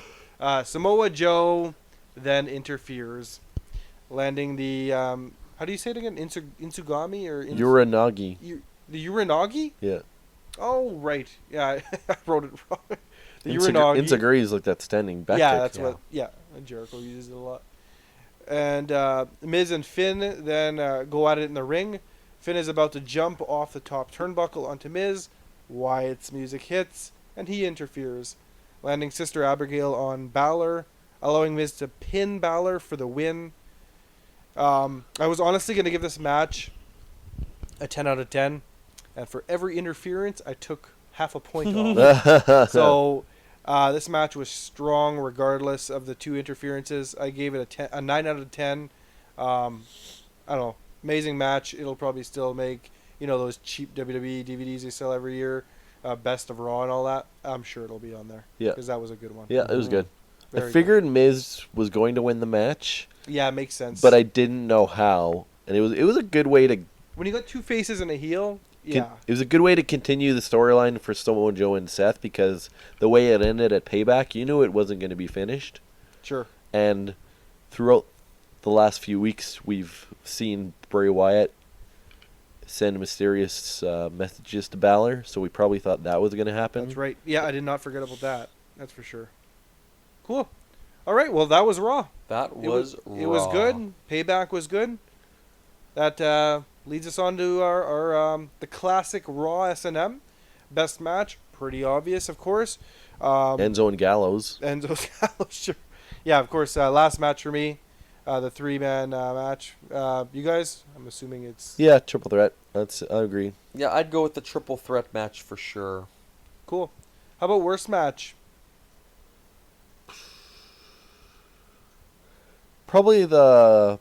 Samoa Joe then interferes, landing the, how do you say it again? Insugami or... Uranagi. The Uranagi? Yeah. Oh, right. Yeah, I wrote it wrong. The Uranagi. Insaguri is like that standing back Yeah, kick. that's what... Yeah, Jericho uses it a lot. And Miz and Finn then go at it in the ring. Finn is about to jump off the top turnbuckle onto Miz. Wyatt's music hits, and he interferes, landing Sister Abigail on Balor, allowing Miz to pin Balor for the win. I was honestly going to give this match a 10 out of 10, and for every interference, I took half a point off. So... this match was strong regardless of the 2 interferences. I gave it a 9 out of 10. I don't know. Amazing match. It'll probably still make, those cheap WWE DVDs they sell every year, Best of Raw and all that. I'm sure it'll be on there. Yeah. Because that was a good one. Yeah, it was good. Very I figured Miz was going to win the match, good. Yeah, it makes sense. but I didn't know how. And it was a good way to... When you got 2 faces and a heel, yeah. It was a good way to continue the storyline for Samoa Joe and Seth, because the way it ended at Payback, you knew it wasn't going to be finished. Sure. And throughout the last few weeks, we've seen Bray Wyatt send mysterious messages to Balor, so we probably thought that was going to happen. That's right. Yeah, I did not forget about that. That's for sure. Cool. All right, well, that was Raw. That was Raw. It was good. Payback was good. That leads us on to our the classic Raw S&M. Best match, pretty obvious, of course. Enzo and Gallows. Enzo's Gallows, sure. Yeah, of course, last match for me. The 3-man match. You guys, I'm assuming it's... Yeah, triple threat. I agree. Yeah, I'd go with the triple threat match for sure. Cool. How about worst match? Probably the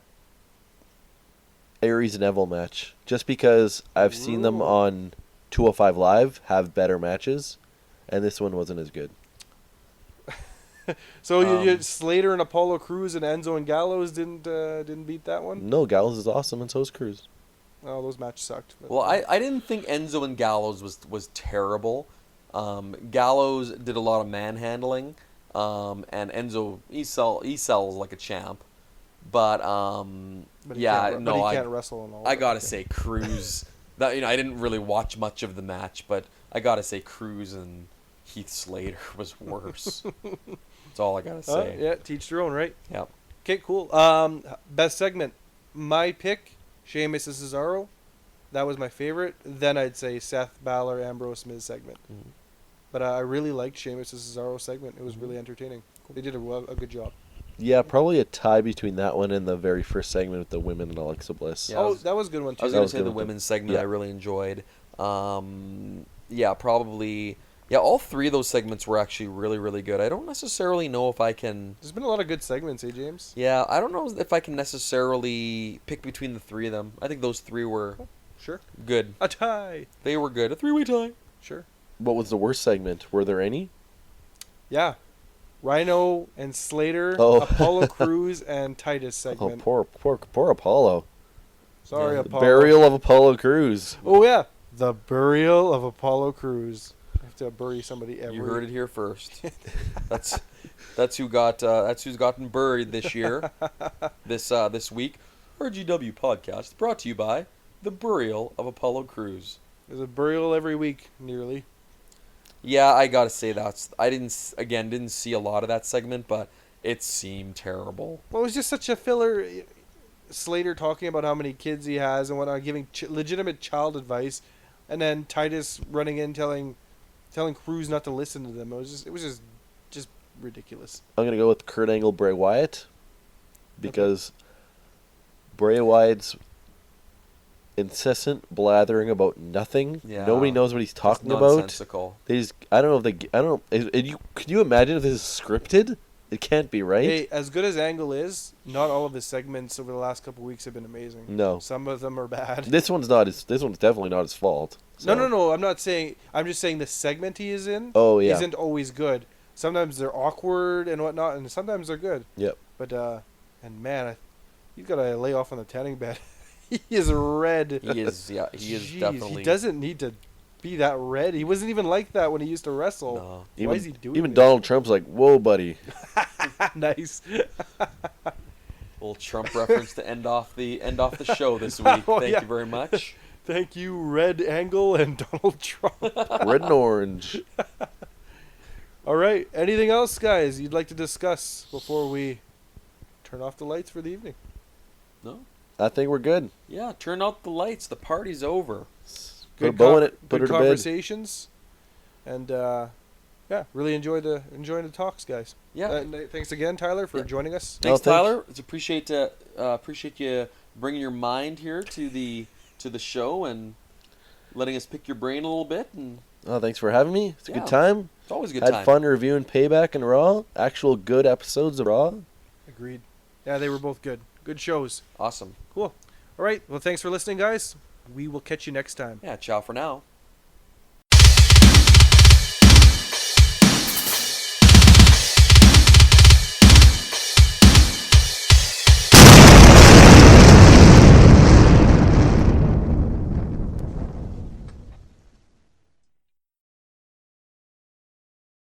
Aries and Neville match. Just because I've seen them on 205 Live have better matches, and this one wasn't as good. So you Slater and Apollo Crews and Enzo and Gallows didn't beat that one? No, Gallows is awesome, and so is Cruz. Oh, those matches sucked. But Well, I didn't think Enzo and Gallows was terrible. Gallows did a lot of manhandling, and Enzo he sells like a champ. But he yeah, can't, no, but he can't wrestle and all. I that. gotta Okay. say Cruz. That I didn't really watch much of the match, but I gotta say Cruz and Heath Slater was worse. That's all I gotta say. Yeah, teach their own, right? Yep. Okay, cool. Best segment. My pick, Sheamus and Cesaro. That was my favorite. Then I'd say Seth, Balor, Ambrose, Miz segment. Mhm. But I really liked Sheamus and Cesaro segment. It was really entertaining. They did a good job. Yeah, probably a tie between that one and the very first segment with the women and Alexa Bliss. Yeah, That was a good one I too. was That gonna was say good the with women's segment yeah. I really enjoyed. Yeah, probably. Yeah, all three of those segments were actually really, really good. I don't necessarily know if I can. There's been a lot of good segments, James? Yeah, I don't know if I can necessarily pick between the three of them. I think those three were Sure. good. A tie. They were good. A three-way tie. Sure. What was the worst segment? Were there any? Yeah. Rhino and Slater, Oh. Apollo Crews, and Titus Oh, segment. poor Apollo. Sorry, Yeah. The Apollo. burial of Apollo Crews. Oh, yeah. The burial of Apollo Crews. I have to bury somebody every... You heard it here first. That's who's gotten buried this year. This week, RGW podcast brought to you by the burial of Apollo Crews. There's a burial every week, nearly. Yeah, I gotta say I didn't see a lot of that segment, but it seemed terrible. Well, it was just such a filler. Slater talking about how many kids he has and whatnot, giving legitimate child advice, and then Titus running in telling Cruz not to listen to them. It was just ridiculous. I'm gonna go with Kurt Angle, Bray Wyatt, because Bray Wyatt's incessant blathering about nothing. Yeah. Nobody knows what he's talking It's about. nonsensical. They just, I don't know if they. I don't know. Can you imagine if this is scripted? It can't be, right? Hey, as good as Angle is, not all of his segments over the last couple of weeks have been amazing. No. Some of them are bad. This one's definitely not his fault. So. No. I'm not saying. I'm just saying the segment he is in Oh yeah. isn't always good. Sometimes they're awkward and whatnot, and sometimes they're good. Yep. But and man, he's got to lay off on the tanning bed. He is red. He is. Yeah, he is Jeez, definitely. He doesn't need to be that red. He wasn't even like that when he used to wrestle. No. Why Even, is he doing even this? Donald Trump's like, "Whoa, buddy." Nice. Little Trump reference to end off the show this week. Oh, Thank yeah. you very much. Thank you, Red Angle and Donald Trump. Red and orange. All right. Anything else, guys, you'd like to discuss before we turn off the lights for the evening? No. I think we're good. Yeah, turn out the lights. The party's over. Put a bow in it. Put her Good to bed. conversations, and yeah, really enjoying the talks, guys. Yeah. Thanks again, Tyler, for Yeah. joining us. Thanks, thanks. Tyler. It's appreciate you bringing your mind here to the show and letting us pick your brain a little bit. And Oh, thanks for having me. It's a Yeah. good time. it's always a good Had time. fun reviewing Payback and Raw. Actual good episodes of Raw. Agreed. Yeah, they were both good. Good shows. Awesome. Cool. All right. Well, thanks for listening, guys. We will catch you next time. Yeah. Ciao for now.